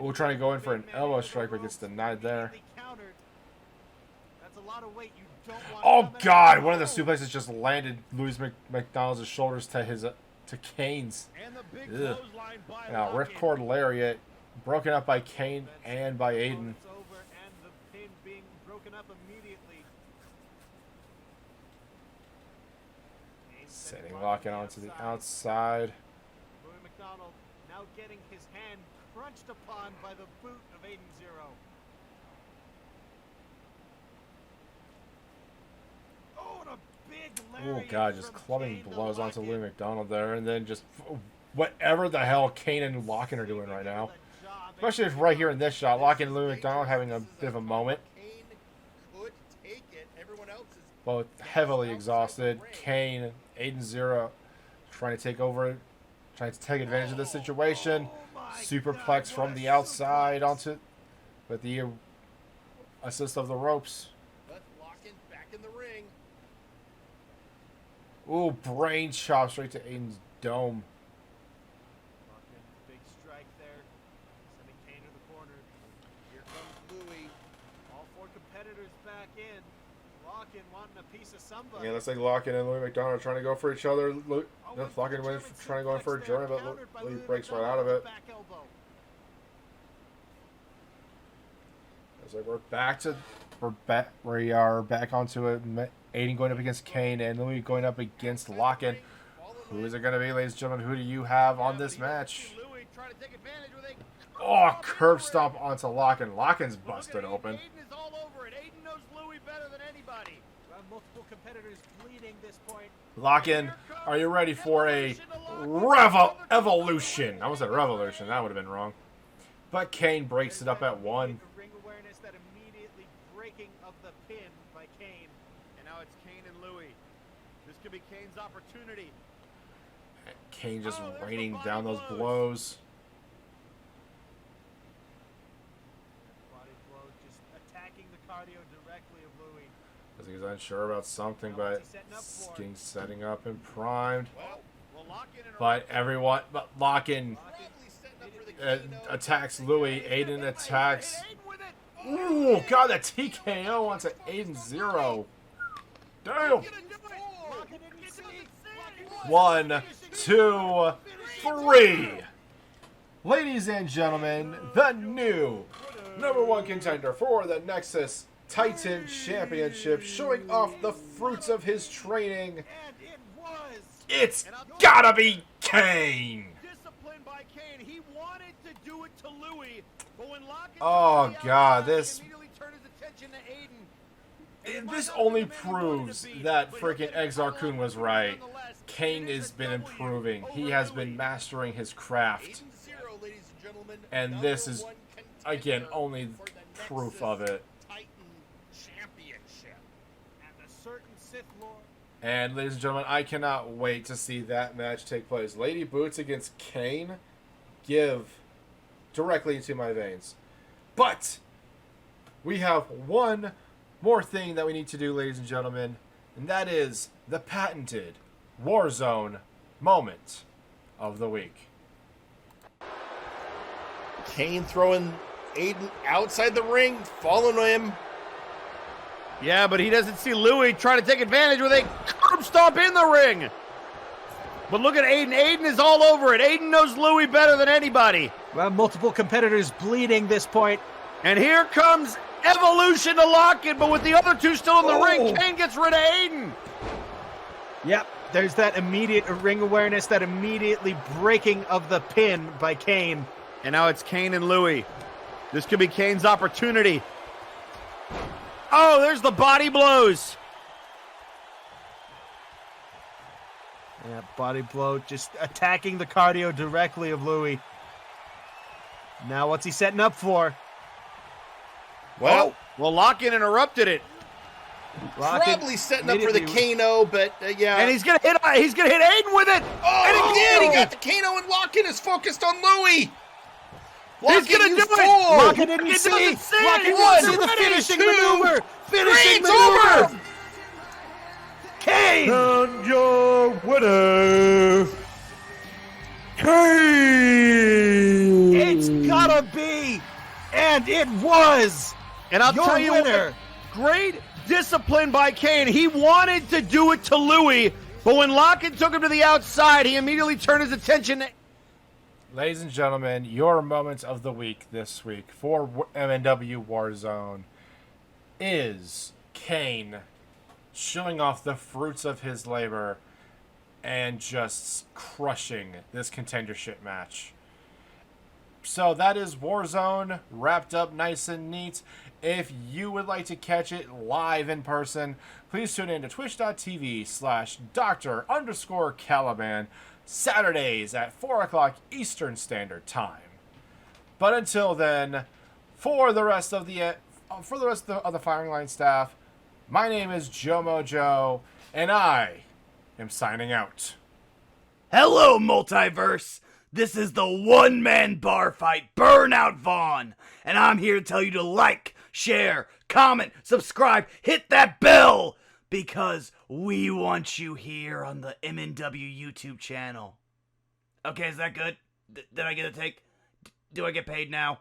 Ooh, trying to go in for an elbow strike, but gets denied there. don't want Oh god, one of the suplexes just landed Louis McDonald's shoulders to his to Kane's. And the big Ugh. clothesline by Now, Lock-In. Ripcord Lariat, broken up by Kane and by Aiden. It's over, and the pin being broken up immediately. Setting Lock-In onto the outside. Louis McDonald now getting his hand crunched upon by the boot of Aiden Zero. Oh, and a big Oh lariat god, just from clubbing Kane to blows onto Lock-In. Louis McDonald there, and then just whatever the hell Kane and Lock-In are doing right now. Especially if right here in this shot, Lock-In and Louis McDonald having a bit of a moment. Kane could take it. Everyone else is Both heavily exhausted. Kane, Aiden Zero trying to take over, trying to take advantage of the situation. Superplex from the outside onto, with the assist of the ropes. but Lock-In back in the ring. Ooh, brain chop straight to Aiden's dome. Lock-In, big strike there, sending Kane to the corner. Here comes Louis. All four competitors back in. Lock-In wanting a piece of somebody. Yeah, looks like Lock-In and Louis McDonald are trying to go for each other. Lock-In wins, trying to go in for a German, but Louis breaks right out of it. Back elbow. It's like we are back onto it. Aiden going up against Kane and Louis going up against Lock-In. Who is it going to be, ladies and gentlemen? Who do you have on this match? Louis trying to take advantage with a Oh, curb stomp onto Lock-In. Lock-In's busted open. Aiden is all over it. Aiden knows Louis better than anybody. Multiple competitors bleeding this point. Lock-In, are you ready for a evolution? I almost said revolution. That would have been wrong. But Kane breaks it up at 1. Ring awareness, that immediately breaking of the pin by Kane. And now it's Kane and Louis. This could be Kane's opportunity. Kane just raining down those blows. Body blow, just attacking the cardio directly of Louis. Because he's unsure about something, but Sking's setting up and primed. But Lock-In attacks Louis. Aiden attacks. Ooh, God, that TKO onto Aiden Zero. Damn. 1, 2, 3. Ladies and gentlemen, the new #1 contender for the Nexus Titan Championship, showing off the fruits of his training. It's gotta be Kane. Disciplined by Kane. He wanted to do it to Louis, but when Lock-In Oh God, this immediately turned his attention to Aiden. this only proves that freaking Exar-kun was right. Kane has been improving. He has been mastering his craft. And this is, again, only proof of it. And ladies and gentlemen, I cannot wait to see that match take place. Lady Boots against Kane, give directly into my veins. But we have one more thing that we need to do, ladies and gentlemen, and that is the patented Warzone moment of the week. Kane throwing Aiden outside the ring, following him. Yeah, but he doesn't see Louis trying to take advantage with a curb stomp in the ring. But look at Aiden. Aiden is all over it. Aiden knows Louis better than anybody. Well, multiple competitors bleeding this point. And here comes Evolution to Lock-In, but with the other two still in the ring, Kane gets rid of Aiden. Yep, there's that immediate ring awareness, that immediately breaking of the pin by Kane. And now it's Kane and Louis. This could be Kane's opportunity. Oh, there's the body blows. Yeah, body blow, just attacking the cardio directly of Louis. Now what's he setting up for? Well, Lock-In interrupted it. Probably setting up for the Kano, but yeah. And he's gonna hit Aiden with it. Oh, and again, he got the Kano, and Lock-In is focused on Louis. He's gonna do it. Lock-In didn't see. Lock-In wants the finishing maneuver. Finishing maneuver. Kane. And your winner, Kane. It's gotta be, and it was. And I'll your tell you winner. what, great discipline by Kane. He wanted to do it to Louis, But when Lockett took him to the outside, he immediately turned his attention. Ladies and gentlemen, your moment of the week this week for MNW Warzone is Kane showing off the fruits of his labor and just crushing this contendership match. So that is Warzone wrapped up nice and neat. If you would like to catch it live in person, please tune in to twitch.tv/Dr_Caliban Saturdays at 4 o'clock Eastern Standard Time. But until then, for the rest of the Firing Line staff, my name is Joe Mojo, and I am signing out. Hello, Multiverse! This is the one-man bar fight, Burnout Vaughn, and I'm here to tell you to like, share, comment, subscribe, hit that bell, because we want you here on the MNW YouTube channel. Okay, is that good? Did I get a take? Do I get paid now?